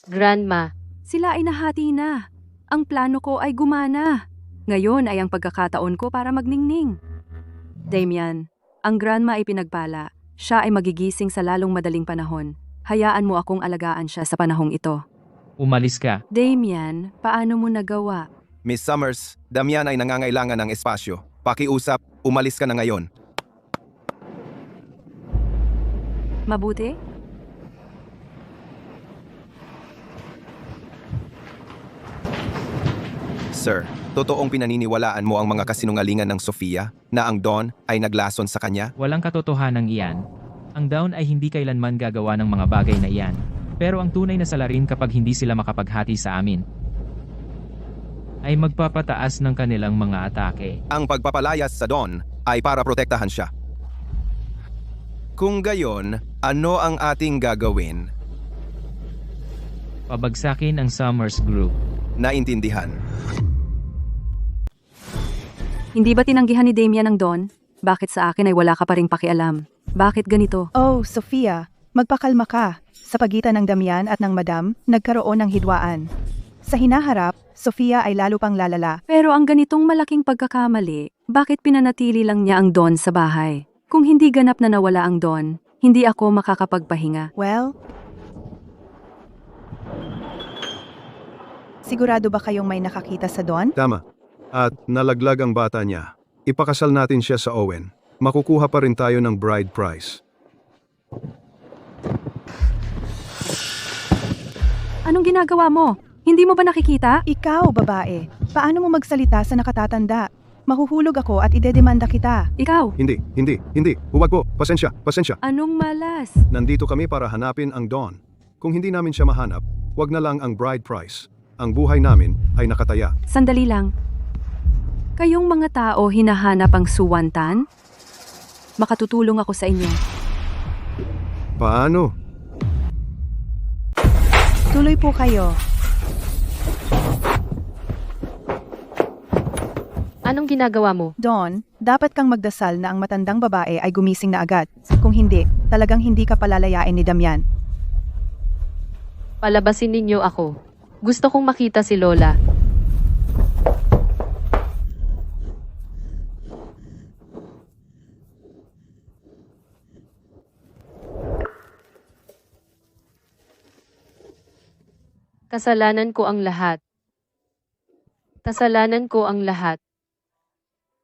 Grandma, Sila ay nahati na. Ang plano ko ay gumana. Ngayon ay ang pagkakataon ko para magningning. Damian, ang grandma ay pinagpala. Siya ay magigising sa lalong madaling panahon. Hayaan mo akong alagaan siya sa panahong ito. Umalis ka. Damian, paano mo nagawa? Miss Summers, Damian ay nangangailangan ng espasyo. Pakiusap, umalis ka na ngayon. Mabuti? Sir, totoong pinaniniwalaan mo ang mga kasinungalingan ng Sofia na ang Dawn ay naglason sa kanya? Walang katotohanan iyan. Ang Dawn ay hindi kailanman gagawa ng mga bagay na iyan. Pero ang tunay na salarin kapag hindi sila makapaghati sa amin ay magpapataas ng kanilang mga atake. Ang pagpapalayas sa Dawn ay para protektahan siya. Kung gayon, ano ang ating gagawin? Pabagsakin ang Summers Group. Naintindihan. Hindi ba tinanggihan ni Damian ang Dawn? Bakit sa akin ay wala ka pa ring pakialam? Bakit ganito? Oh, Sofia, magpakalma ka. Sa pagitan ng Damian at ng Madam, nagkaroon ng hidwaan. Sa hinaharap, Sofia ay lalo pang lalala. Pero ang ganitong malaking pagkakamali, bakit pinanatili lang niya ang Dawn sa bahay? Kung hindi ganap na nawala ang Dawn, hindi ako makakapagpahinga. Well, sigurado ba kayong may nakakita sa Dawn? Tama. At nalaglag ang bata niya. Ipakasal natin siya sa Owen. Makukuha pa rin tayo ng bride price. Anong ginagawa mo? Hindi mo ba nakikita? Ikaw, babae, paano mo magsalita sa nakatatanda? Mahuhulog ako at idedemanda kita. Ikaw, Hindi. Huwag po. Pasensya. anong malas? Nandito kami para hanapin ang Dawn. Kung hindi namin siya mahanap, wag na lang ang bride price. Ang buhay namin ay nakataya. Sandali lang. Kayong mga tao hinahanap ang suwantan? Makatutulong ako sa inyo. Paano? Tuloy po kayo. anong ginagawa mo? Dawn, dapat kang magdasal na ang matandang babae ay gumising na agad. Kung hindi, talagang hindi ka palalayain ni Damian. Palabasin ninyo ako. Gusto kong makita si Lola. Kasalanan ko ang lahat. Kasalanan ko ang lahat.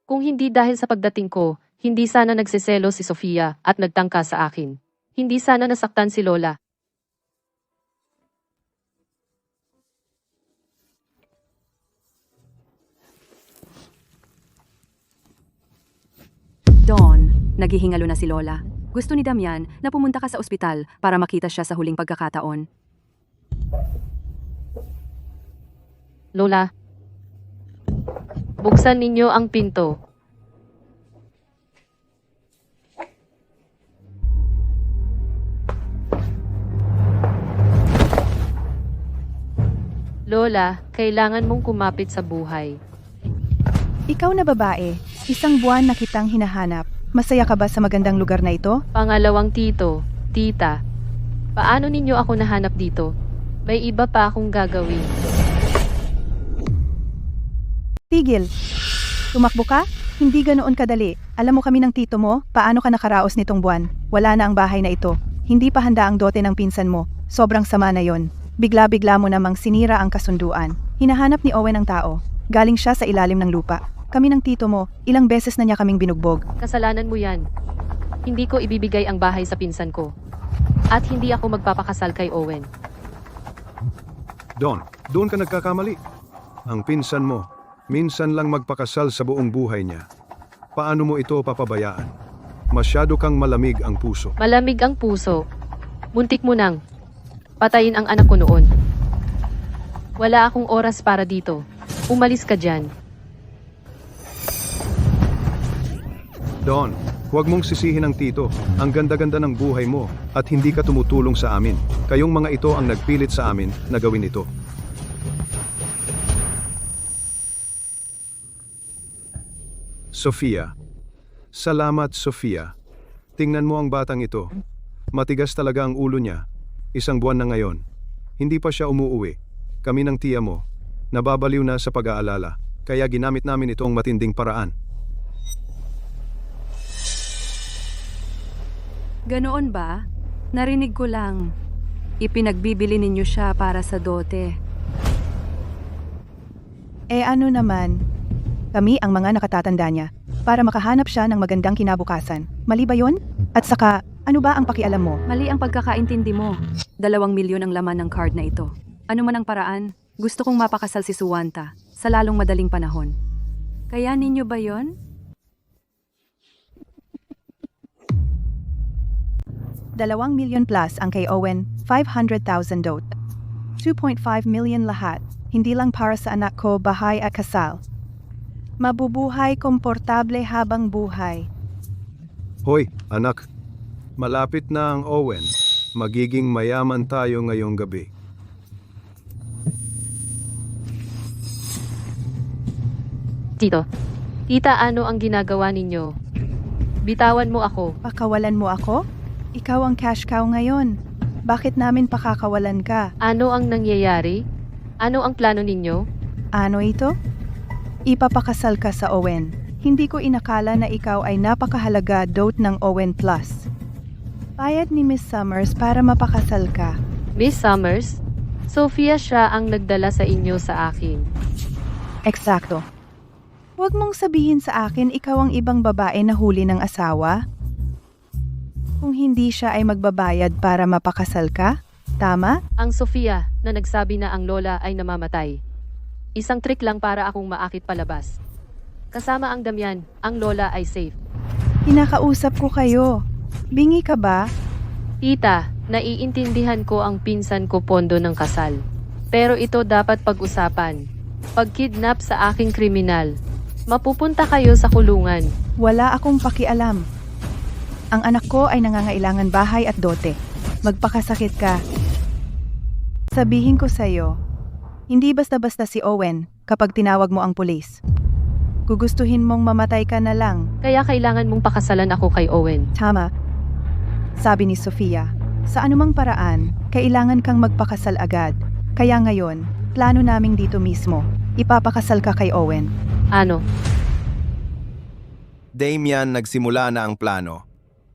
Kung hindi dahil sa pagdating ko, hindi sana nagsiselo si Sofia at nagtangka sa akin. Hindi sana nasaktan si Lola. Dawn, naghihingalo na si Lola. Gusto ni Damian na pumunta ka sa ospital para makita siya sa huling pagkakataon. Lola, buksan ninyo ang pinto. Lola, kailangan mong kumapit sa buhay. Ikaw na babae, isang buwan na kitang hinahanap. Masaya ka ba sa magandang lugar na ito? Pangalawang tito, tita. Paano ninyo ako nahanap dito? May iba pa akong gagawin. Tigil. Tumakbo ka? Hindi ganoon kadali. Alam mo kami ng tito mo, paano ka nakaraos nitong buwan? Wala na ang bahay na ito. Hindi pa handa ang dote ng pinsan mo. Sobrang sama na yon. Bigla-bigla mo namang sinira ang kasunduan. Hinahanap ni Owen ang tao. Galing siya sa ilalim ng lupa. Kami ng tito mo, ilang beses na niya kaming binugbog. Kasalanan mo yan. Hindi ko ibibigay ang bahay sa pinsan ko. At hindi ako magpapakasal kay Owen. Don, doon ka nagkakamali. Ang pinsan mo, minsan lang magpakasal sa buong buhay niya. Paano mo ito papabayaan? Masyado kang malamig ang puso. Malamig ang puso. Muntik mo nang patayin ang anak ko noon. Wala akong oras para dito. Umalis ka dyan. Don, huwag mong sisihin ang tito. Ang ganda-ganda ng buhay mo at hindi ka tumutulong sa amin. Kayong mga ito ang nagpilit sa amin na gawin ito. Sofia. Salamat, Sofia. Tingnan mo ang batang ito. Matigas talaga ang ulo niya. Isang buwan na ngayon. Hindi pa siya umuuwi. Kami ng tiya mo. Nababaliw na sa pag-aalala. Kaya ginamit namin itong matinding paraan. Ganoon ba? Narinig ko lang. Ipinagbibili ninyo siya para sa dote. Ano naman? Kami ang mga nakatatanda niya. Para makahanap siya ng magandang kinabukasan. Mali ba yun? At saka, ano ba ang pakialam mo? Mali ang pagkakaintindi mo. 2 milyon ang laman ng card na ito. Ano man ang paraan, gusto kong mapakasal si Suwanta sa lalong madaling panahon. Kaya ninyo ba yon? $2 million plus ang kay Owen, 500,000 dot. 2.5 million lahat, hindi lang para sa anak ko, bahay at kasal. Mabubuhay komportable habang buhay. Hoy, anak. Malapit na ang Owen. Magiging mayaman tayo ngayong gabi. Tito. Tita, ano ang ginagawa ninyo? Bitawan mo ako. Pakawalan mo ako? Ikaw ang cash cow ngayon. Bakit namin pakakawalan ka? Ano ang nangyayari? Ano ang plano ninyo? Ano ito? Ipapakasal ka sa Owen. Hindi ko inakala na ikaw ay napakahalaga dote ng Owen Plus. Bayad ni Miss Summers para mapakasal ka. Miss Summers? Sofia siya ang nagdala sa inyo sa akin. Eksakto. Huwag mong sabihin sa akin ikaw ang ibang babae na huli ng asawa. Kung hindi siya ay magbabayad para mapakasal ka? Tama? Ang Sofia na nagsabi na ang lola ay namamatay. Isang trick lang para akong maakit palabas. Kasama ang Damian, ang lola ay safe. Kinakausap ko kayo. Bingi ka ba? Tita, naiintindihan ko ang pinsan ko pondo ng kasal. Pero ito dapat pag-usapan. Pag-kidnap sa aking kriminal. Mapupunta kayo sa kulungan. Wala akong pakialam. Ang anak ko ay nangangailangan bahay at dote. Magpakasakit ka. Sabihin ko sa'yo, hindi basta-basta si Owen kapag tinawag mo ang pulis. Gugustuhin mong mamatay ka na lang. Kaya kailangan mong pakasalan ako kay Owen. Tama. Sabi ni Sofia, sa anumang paraan, kailangan kang magpakasal agad. Kaya ngayon, plano naming dito mismo. Ipapakasal ka kay Owen. Ano? Damian, nagsimula na ang plano.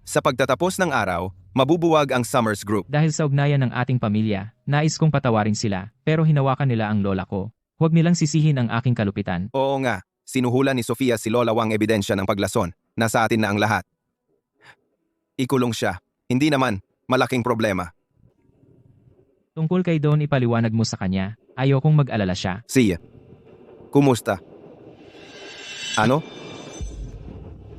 Sa pagtatapos ng araw, mabubuwag ang Summers Group. Dahil sa ugnayan ng ating pamilya, nais kong patawarin sila, pero hinawakan nila ang lola ko. Huwag nilang sisihin ang aking kalupitan. Oo nga, sinuhulan ni Sofia si Lola Wang ebidensya ng paglason. Nasa atin na ang lahat. Ikulong siya. Hindi naman, malaking problema. Tungkol kay Don, ipaliwanag mo sa kanya. Ayokong mag-alala siya. Siya. Kumusta? Ano?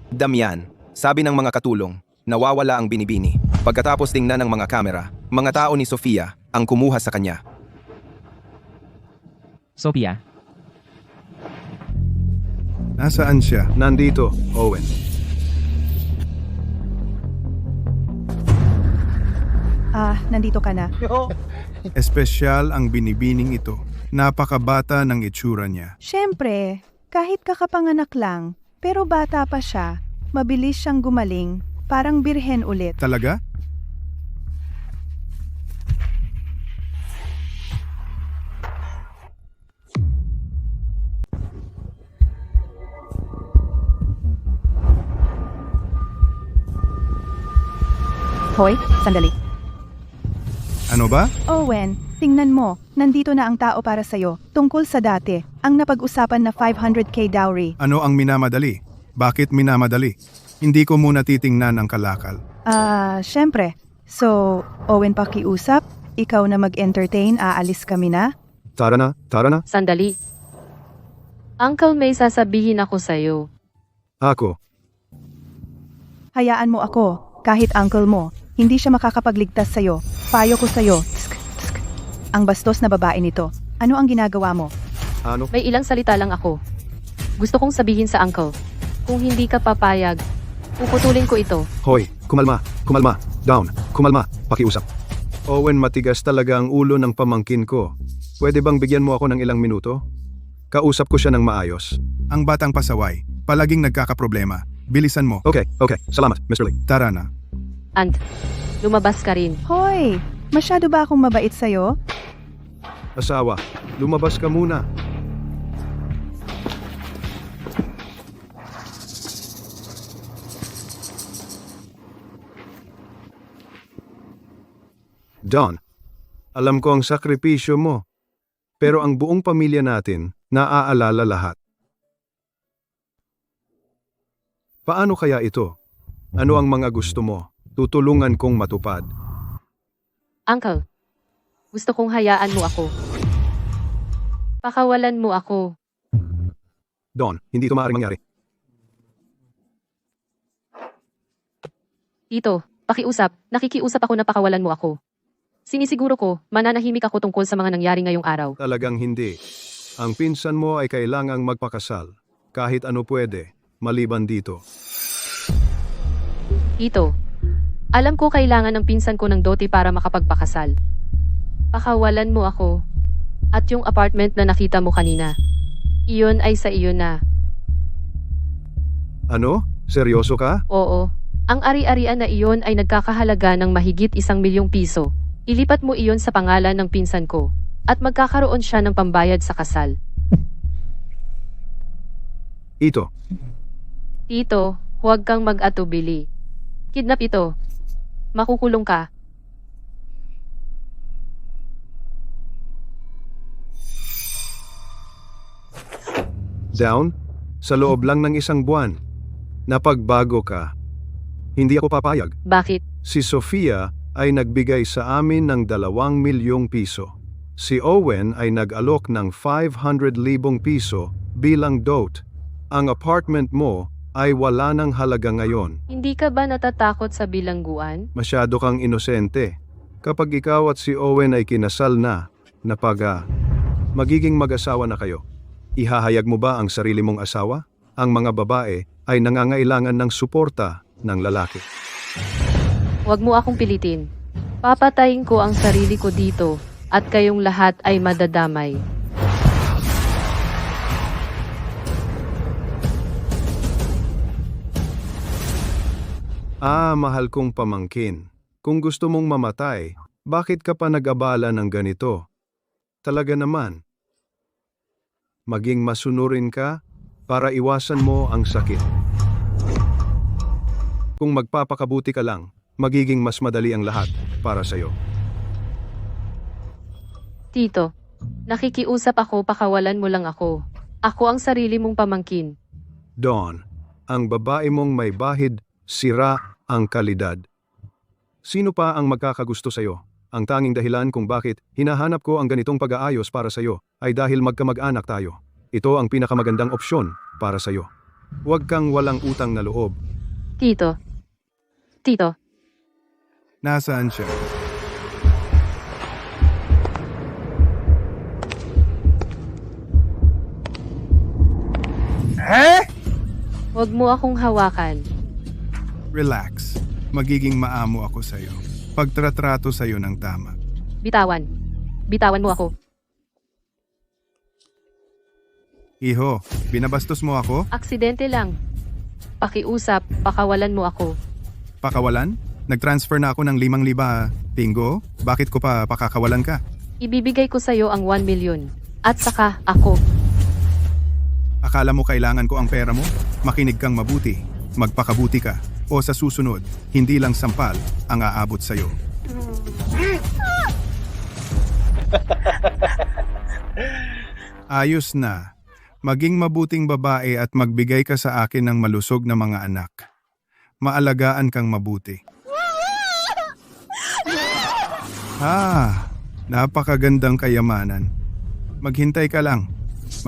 Damian, sabi ng mga katulong, nawawala ang binibini. Pagkatapos tingnan ng mga kamera, mga tao ni Sofia ang kumuha sa kanya. Sophia, Nasaan siya? Nandito, Owen. Nandito ka na. Espesyal ang binibining ito. Napakabata ng itsura niya. Siyempre, kahit kakapanganak lang, pero bata pa siya, mabilis siyang gumaling, parang birhen ulit. Talaga? Hoy, sandali. Ano ba? Owen, tingnan mo, nandito na ang tao para sa'yo, tungkol sa dati, ang napag-usapan na 500k dowry. Ano ang minamadali? Bakit minamadali? Hindi ko muna titingnan ang kalakal. Syempre. So, Owen pakiusap, ikaw na mag-entertain, aalis kami na? Tara na, tara na. Sandali. Uncle, may sasabihin ako sa'yo. Ako, Hayaan mo ako, kahit uncle mo, hindi siya makakapagligtas sa'yo. Payo ko sa'yo. Tsk, tsk. Ang bastos na babae nito. Ano ang ginagawa mo? ano? May ilang salita lang ako. Gusto kong sabihin sa uncle. Kung hindi ka papayag, puputulin ko ito. Hoy, kumalma, kumalma, down, kumalma, pakiusap. Owen, matigas talaga ang ulo ng pamangkin ko. Pwede bang bigyan mo ako ng ilang minuto? Kausap ko siya ng maayos. Ang batang pasaway, palaging nagkakaproblema. Bilisan mo. Okay, salamat, Mr. Lee. Tara na. And, lumabas ka rin. Hoy, masyado ba akong mabait sa'yo? Asawa, lumabas ka muna. Don, alam ko ang sakripisyo mo, pero ang buong pamilya natin naaalala lahat. Paano kaya ito? Ano ang mga gusto mo? Tutulungan kong matupad. Uncle, gusto kong hayaan mo ako. Pakawalan mo ako. Don, hindi ito maaaring mangyari. Tito, pakiusap, nakikiusap ako na pakawalan mo ako. Sinisiguro ko, mananahimik ako tungkol sa mga nangyari ngayong araw. Talagang hindi. Ang pinsan mo ay kailangang magpakasal. Kahit ano pwede, maliban dito. Tito, alam ko kailangan ng pinsan ko ng dote para makapagpakasal. Pakawalan mo ako. At yung apartment na nakita mo kanina, iyon ay sa iyo na. Ano? Seryoso ka? Oo. Ang ari-arian na iyon ay nagkakahalaga ng mahigit 1,000,000 piso. Ilipat mo iyon sa pangalan ng pinsan ko. At magkakaroon siya ng pambayad sa kasal. Ito. Tito, huwag kang mag-atubili. Kidnap ito. Makukulong ka. Down? Sa loob lang ng isang buwan. Napagbago ka. Hindi ako papayag. Bakit? Si Sofia ay nagbigay sa amin ng 2,000,000 piso. Si Owen ay nag-alok ng 500,000 piso bilang dote. Ang apartment mo ay wala ng halaga ngayon. Hindi ka ba natatakot sa bilangguan? Masyado kang inosente. Kapag ikaw at si Owen ay kinasal na, magiging mag-asawa na kayo. Ihahayag mo ba ang sarili mong asawa? Ang mga babae ay nangangailangan ng suporta ng lalaki. Huwag mo akong pilitin. Papatayin ko ang sarili ko dito at kayong lahat ay madadamay. Mahal kong pamangkin. Kung gusto mong mamatay, bakit ka pa nag-abala ng ganito? Talaga naman. Maging masunurin ka para iwasan mo ang sakit. Kung magpapakabuti ka lang, magiging mas madali ang lahat para sa'yo. Tito, nakikiusap ako, pakawalan mo lang ako. Ako ang sarili mong pamangkin. Don, ang babae mong may bahid, sira ang kalidad. Sino pa ang magkakagusto sa'yo? Ang tanging dahilan kung bakit hinahanap ko ang ganitong pag-aayos para sa'yo ay dahil magkamag-anak tayo. Ito ang pinakamagandang opsyon para sa'yo. Huwag kang walang utang na loob. Tito. Tito. Nasaan siya? Huwag mo akong hawakan. Relax. Magiging maamo ako sa'yo. Pagtratrato sa'yo ng tama. Bitawan. Bitawan mo ako. Iho, binabastos mo ako? Aksidente lang. Pakiusap, pakawalan mo ako. Pakawalan? Nag-transfer na ako ng 5,000. Pingo, bakit ko pa pakakawalan ka? Ibibigay ko sa'yo ang 1,000,000. At saka ako. Akala mo kailangan ko ang pera mo? Makinig kang mabuti. Magpakabuti ka. O sa susunod, hindi lang sampal ang aabot sa'yo. Ayos na. Maging mabuting babae at magbigay ka sa akin ng malusog na mga anak. Maalagaan kang mabuti. Napakagandang kayamanan. Maghintay ka lang.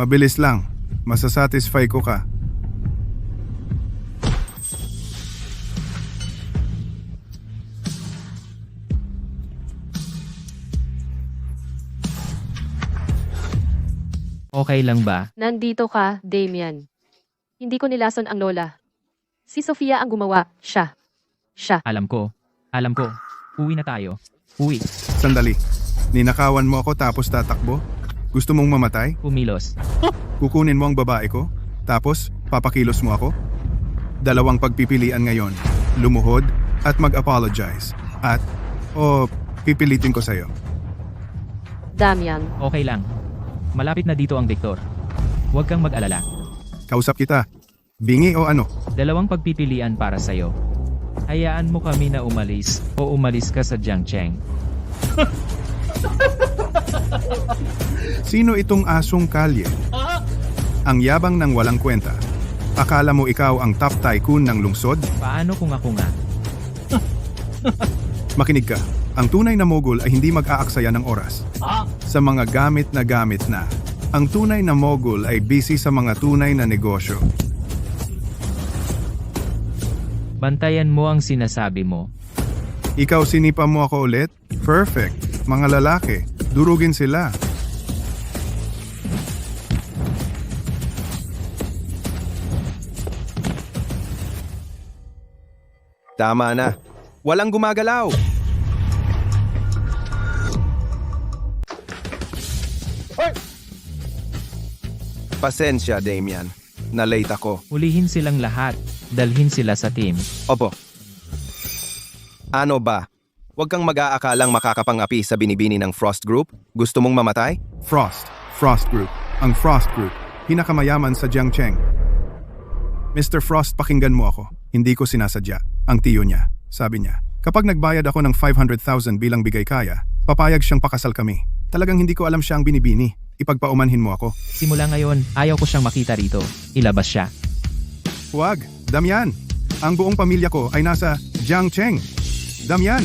Mabilis lang. Masasatisfy ko ka. Okay lang ba? Nandito ka, Damian. Hindi ko nilason ang lola. Si Sofia ang gumawa. Siya. Alam ko. Uwi na tayo. Uwi. Sandali. Ninakawan mo ako tapos tatakbo? Gusto mong mamatay? Kumilos. Kukunin mo ang babae ko? Tapos papakilos mo ako? Dalawang pagpipilian ngayon. Lumuhod at mag-apologize. Pipilitin ko sa'yo. Damian. Okay lang. Malapit na dito ang Victor. Huwag kang mag-alala. Kausap kita. Bingi o ano? Dalawang pagpipilian para sa'yo. Hayaan mo kami na umalis o umalis ka sa Jiangcheng. Sino itong asong kalye? Ang yabang ng walang kwenta. Akala mo ikaw ang top tycoon ng lungsod? Paano kung ako nga? Makinig ka. Ang tunay na mogul ay hindi mag-aaksaya ng oras. Sa mga gamit na. Ang tunay na mogul ay busy sa mga tunay na negosyo. Bantayan mo ang sinasabi mo. Ikaw sinipa mo ako ulit? Perfect. Mga lalaki, durugin sila. Tama na. Walang gumagalaw. Pasensya, Damian. Na-late ako. Hulihin silang lahat. Dalhin sila sa team. Opo. Ano ba? Huwag kang mag-aakalang makakapang-api sa binibini ng Frost Group. Gusto mong mamatay? Frost Group. Ang Frost Group. Pinakamayaman sa Jiangcheng. Mr. Frost, pakinggan mo ako. Hindi ko sinasadya. Ang tiyo niya. Sabi niya, kapag nagbayad ako ng 500,000 bilang bigay kaya, papayag siyang pakasal kami. Talagang hindi ko alam siya ang binibini. Ipagpaumanhin mo ako. Simula ngayon, ayaw ko siyang makita rito. Ilabas siya. Huwag, Damian. Ang buong pamilya ko ay nasa Jiangcheng. Damian.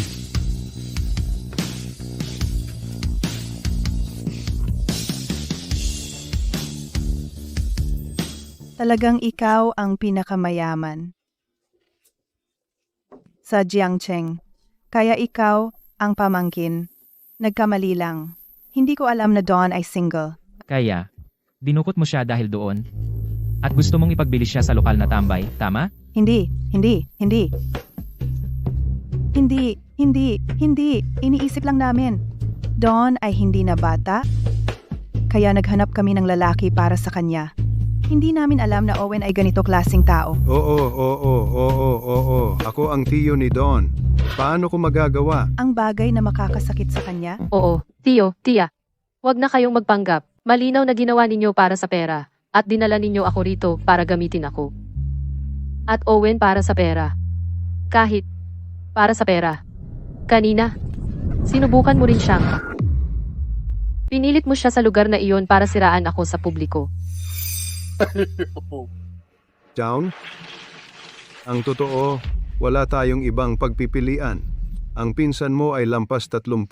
Talagang ikaw ang pinakamayaman sa Jiangcheng. Kaya ikaw ang pamangkin. Nagkamali lang. Hindi ko alam na Dawn ay single. Kaya, dinukot mo siya dahil doon. At gusto mong ipagbilis siya sa lokal na tambay, tama? Hindi. Iniisip lang namin. Dawn ay hindi na bata. Kaya naghanap kami ng lalaki para sa kanya. Hindi namin alam na Owen ay ganito klaseng tao. Oo. Ako ang tiyo ni Don. Paano ko magagawa? Ang bagay na makakasakit sa kanya. Oo, tiyo, tia. Huwag na kayong magpanggap. Malinaw na ginawa ninyo para sa pera. At dinala ninyo ako rito para gamitin ako. At Owen para sa pera. Kahit para sa pera. Kanina, sinubukan mo rin siyang. Pinilit mo siya sa lugar na iyon para siraan ako sa publiko. Down? Ang totoo, wala tayong ibang pagpipilian. Ang pinsan mo ay lampas 30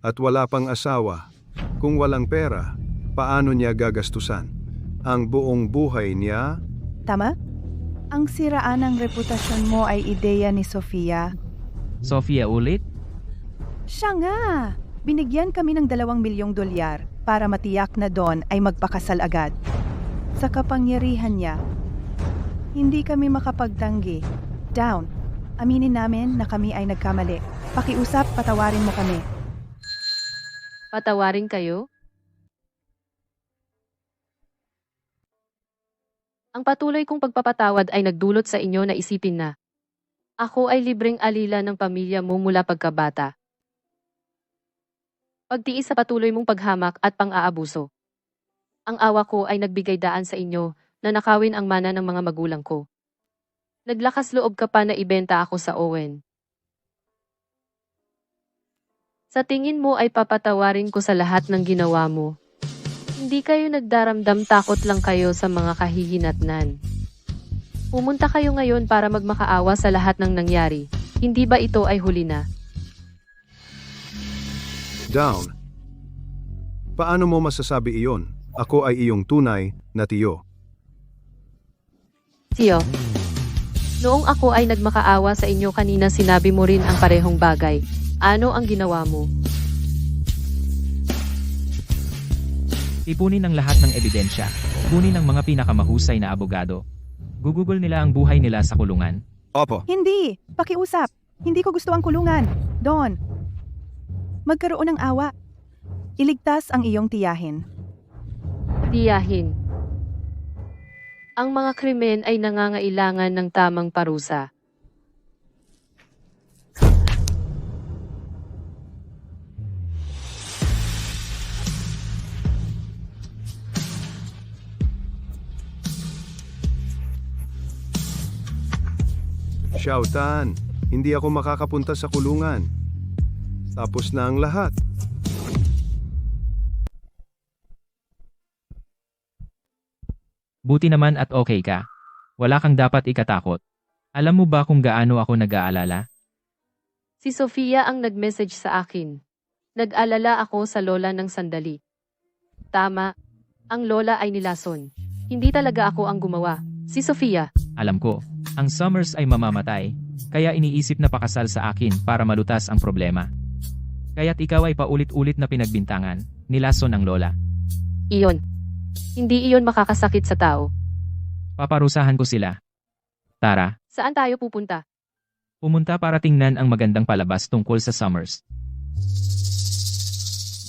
at wala pang asawa. Kung walang pera, paano niya gagastusan? Ang buong buhay niya? Tama? Ang siraan ng reputasyon mo ay ideya ni Sofia. Sofia ulit? Siya nga! Binigyan kami ng 2 milyong dolyar para matiyak na Don ay magpakasal agad. Sa kapangyarihan niya, hindi kami makapagtanggi. Down. Aminin namin na kami ay nagkamali. Pakiusap, patawarin mo kami. Patawarin kayo? Ang patuloy kong pagpapatawad ay nagdulot sa inyo na isipin na ako ay libreng alila ng pamilya mo mula pagkabata. Pagtiis sa patuloy mong paghamak at pang-aabuso. Ang awa ko ay nagbigay daan sa inyo na nakawin ang mana ng mga magulang ko. Naglakas loob ka pa na ibenta ako sa Owen. Sa tingin mo ay papatawarin ko sa lahat ng ginawa mo. Hindi kayo nagdaramdam, takot lang kayo sa mga kahihinatnan. Pumunta kayo ngayon para magmakaawa sa lahat ng nangyari. Hindi ba ito ay huli na? Down. Paano mo masasabi iyon? Ako ay iyong tunay na tiyo. Tiyo, noong ako ay nagmakaawa sa inyo kanina, sinabi mo rin ang parehong bagay. Ano ang ginawa mo? Ipunin ang lahat ng ebidensya. Kunin ang mga pinakamahusay na abogado. Gugugol nila ang buhay nila sa kulungan. Opo. Hindi! Pakiusap! Hindi ko gusto ang kulungan. Don! Magkaroon ng awa. Iligtas ang iyong tiyahin. Tiyahin. Ang mga krimen ay nangangailangan ng tamang parusa. Shoutan, hindi ako makakapunta sa kulungan. Tapos na ang lahat. Buti naman at okay ka. Wala kang dapat ikatakot. Alam mo ba kung gaano ako nag-aalala? Si Sofia ang nag-message sa akin. Nag-alala ako sa lola ng sandali. Tama, ang lola ay nilason. Hindi talaga ako ang gumawa. Si Sofia. Alam ko, ang Summers ay mamamatay. Kaya iniisip na pakasal sa akin para malutas ang problema. Kaya't ikaw ay paulit-ulit na pinagbintangan, nilason ng lola. Iyon. Hindi iyon makakasakit sa tao. Paparusahan ko sila. Tara, Saan tayo pupunta? pumunta para tingnan ang magandang palabas tungkol sa Summers.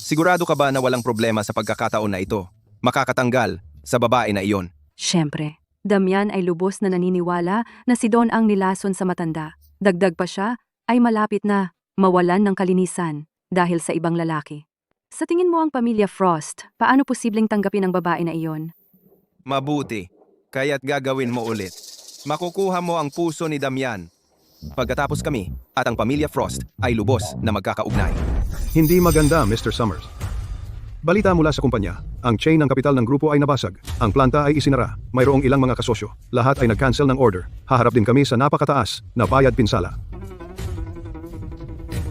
Sigurado ka ba na walang problema sa pagkakataon na ito? Makakatanggal sa babae na iyon. Siyempre, Damian ay lubos na naniniwala na si Don ang nilason sa matanda. Dagdag pa siya, ay malapit na mawalan ng kalinisan dahil sa ibang lalaki. Sa tingin mo ang pamilya Frost, paano posibleng tanggapin ang babae na iyon? Mabuti. Kaya't gagawin mo ulit. Makukuha mo ang puso ni Damian. Pagkatapos kami at ang pamilya Frost ay lubos na magkakaugnay. Hindi maganda, Mr. Summers. Balita mula sa kumpanya, ang chain ng kapital ng grupo ay nabasag. Ang planta ay isinara. Mayroong ilang mga kasosyo. Lahat ay nag-cancel ng order. Haharap din kami sa napakataas na bayad pinsala.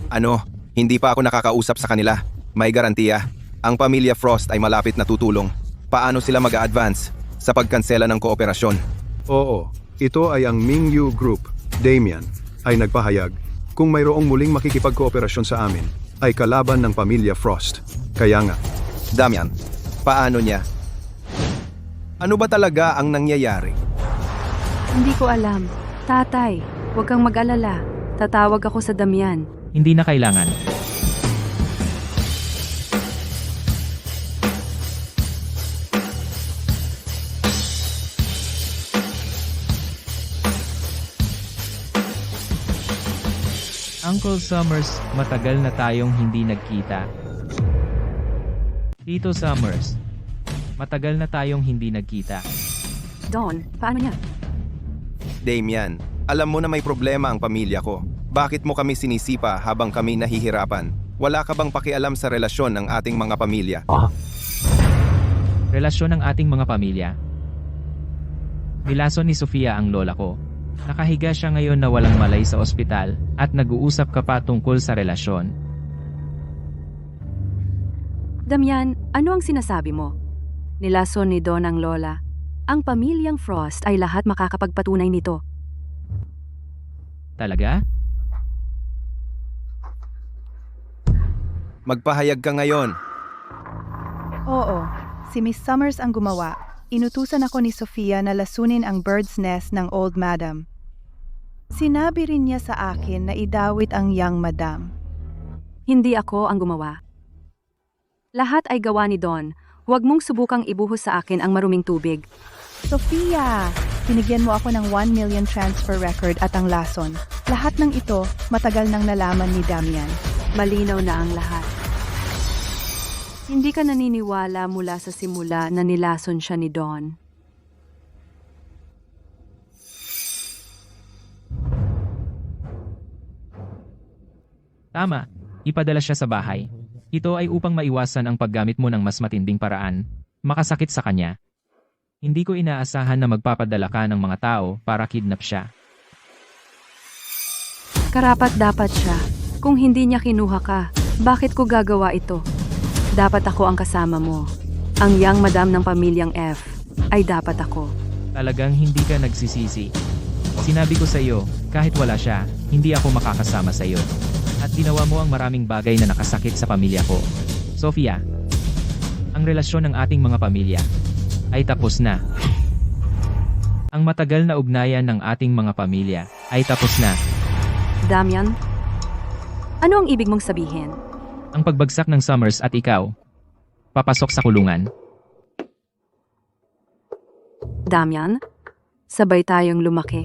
Ano? Hindi pa ako nakakausap sa kanila. May garantiya. Ang pamilya Frost ay malapit na tutulong. Paano sila mag-a-advance sa pagkansela ng kooperasyon? Oo, ito ay ang Mingyu Group. Damian ay nagpahayag, kung mayroong muling makikipagkooperasyon sa amin, ay kalaban ng pamilya Frost. Kaya nga, Damian, paano niya? Ano ba talaga ang nangyayari? Hindi ko alam. Tatay, huwag kang mag-alala. Tatawag ako sa Damian. Hindi na kailangan. Uncle Summers, matagal na tayong hindi nagkita. Tito Summers, matagal na tayong hindi nagkita. Don, paano niya? Damian, alam mo na may problema ang pamilya ko. Bakit mo kami sinisipa habang kami nahihirapan? Wala ka bang pakialam sa relasyon ng ating mga pamilya? Relasyon ng ating mga pamilya. Nilason ni Sofia ang lola ko. Nakahiga siya ngayon na walang malay sa ospital at nag-uusap ka pa tungkol sa relasyon. Damian, ano ang sinasabi mo? Nilason ni Don ang lola. Ang pamilyang Frost ay lahat makakapagpatunay nito. Talaga? Magpahayag ka ngayon. Oo, si Miss Summers ang gumawa. Inutusan ako ni Sofia na lasunin ang bird's nest ng Old Madam. Sinabi rin niya sa akin na idawit ang Young Madam. Hindi ako ang gumawa. Lahat ay gawa ni Don. Huwag mong subukang ibuhos sa akin ang maruming tubig. Sofia, binigyan mo ako ng 1 million transfer record at ang lason. Lahat ng ito, matagal nang nalaman ni Damian. Malinaw na ang lahat. Hindi ka naniniwala mula sa simula na nilason siya ni Don. Tama, ipadala siya sa bahay. Ito ay upang maiwasan ang paggamit mo ng mas matinding paraan, makasakit sa kanya. Hindi ko inaasahan na magpapadala ka ng mga tao para kidnap siya. Karapat dapat siya. Kung hindi niya kinuha ka, bakit ko gagawa ito? Dapat ako ang kasama mo. Ang young madam ng pamilyang F ay dapat ako. Talagang hindi ka nagsisisi. Sinabi ko sa iyo, kahit wala siya, hindi ako makakasama sa iyo. At ginawa mo ang maraming bagay na nakasakit sa pamilya ko. Sofia, ang relasyon ng ating mga pamilya ay tapos na. Ang matagal na ugnayan ng ating mga pamilya ay tapos na. Damian, ano ang ibig mong sabihin? Ang pagbagsak ng Summers at ikaw, papasok sa kulungan. Damian, sabay tayong lumaki.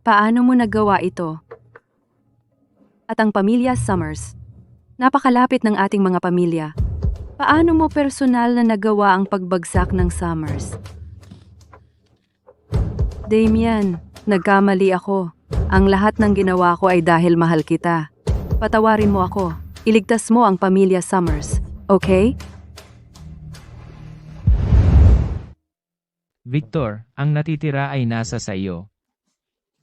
Paano mo nagawa ito? At ang pamilya Summers, napakalapit ng ating mga pamilya. Paano mo personal na nagawa ang pagbagsak ng Summers? Damian, nagkamali ako. Ang lahat ng ginawa ko ay dahil mahal kita. Patawarin mo ako. Iligtas mo ang pamilya Summers, okay? Victor, ang natitira ay nasa sa iyo.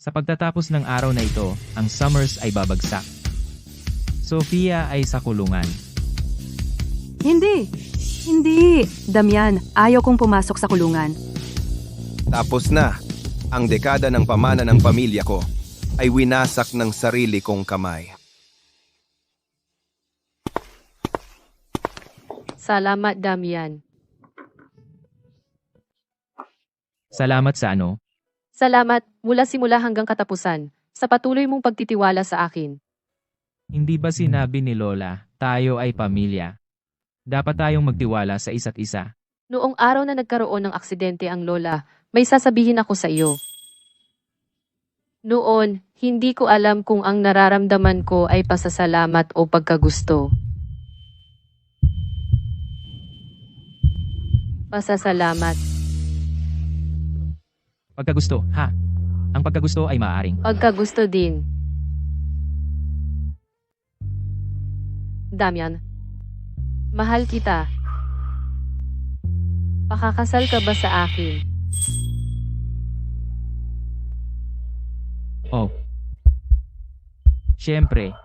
Sa pagtatapos ng araw na ito, ang Summers ay babagsak. Sofia ay sa kulungan. Hindi! Hindi! Damian, ayaw kong pumasok sa kulungan. Tapos na. Ang dekada ng pamana ng pamilya ko ay winasak ng sarili kong kamay. Salamat, Damian. Salamat sa ano? Salamat mula simula hanggang katapusan sa patuloy mong pagtitiwala sa akin. Hindi ba sinabi ni Lola, tayo ay pamilya? Dapat tayong magtiwala sa isa't isa. Noong araw na nagkaroon ng aksidente ang lola, may sasabihin ako sa iyo. Noon, hindi ko alam kung ang nararamdaman ko ay pasasalamat o pagkagusto. Pasasalamat. Pagkagusto, ha? Ang pagkagusto ay maaaring. Pagkagusto din. Damian, mahal kita. Pakakasal ka ba sa akin? Oh. Siyempre,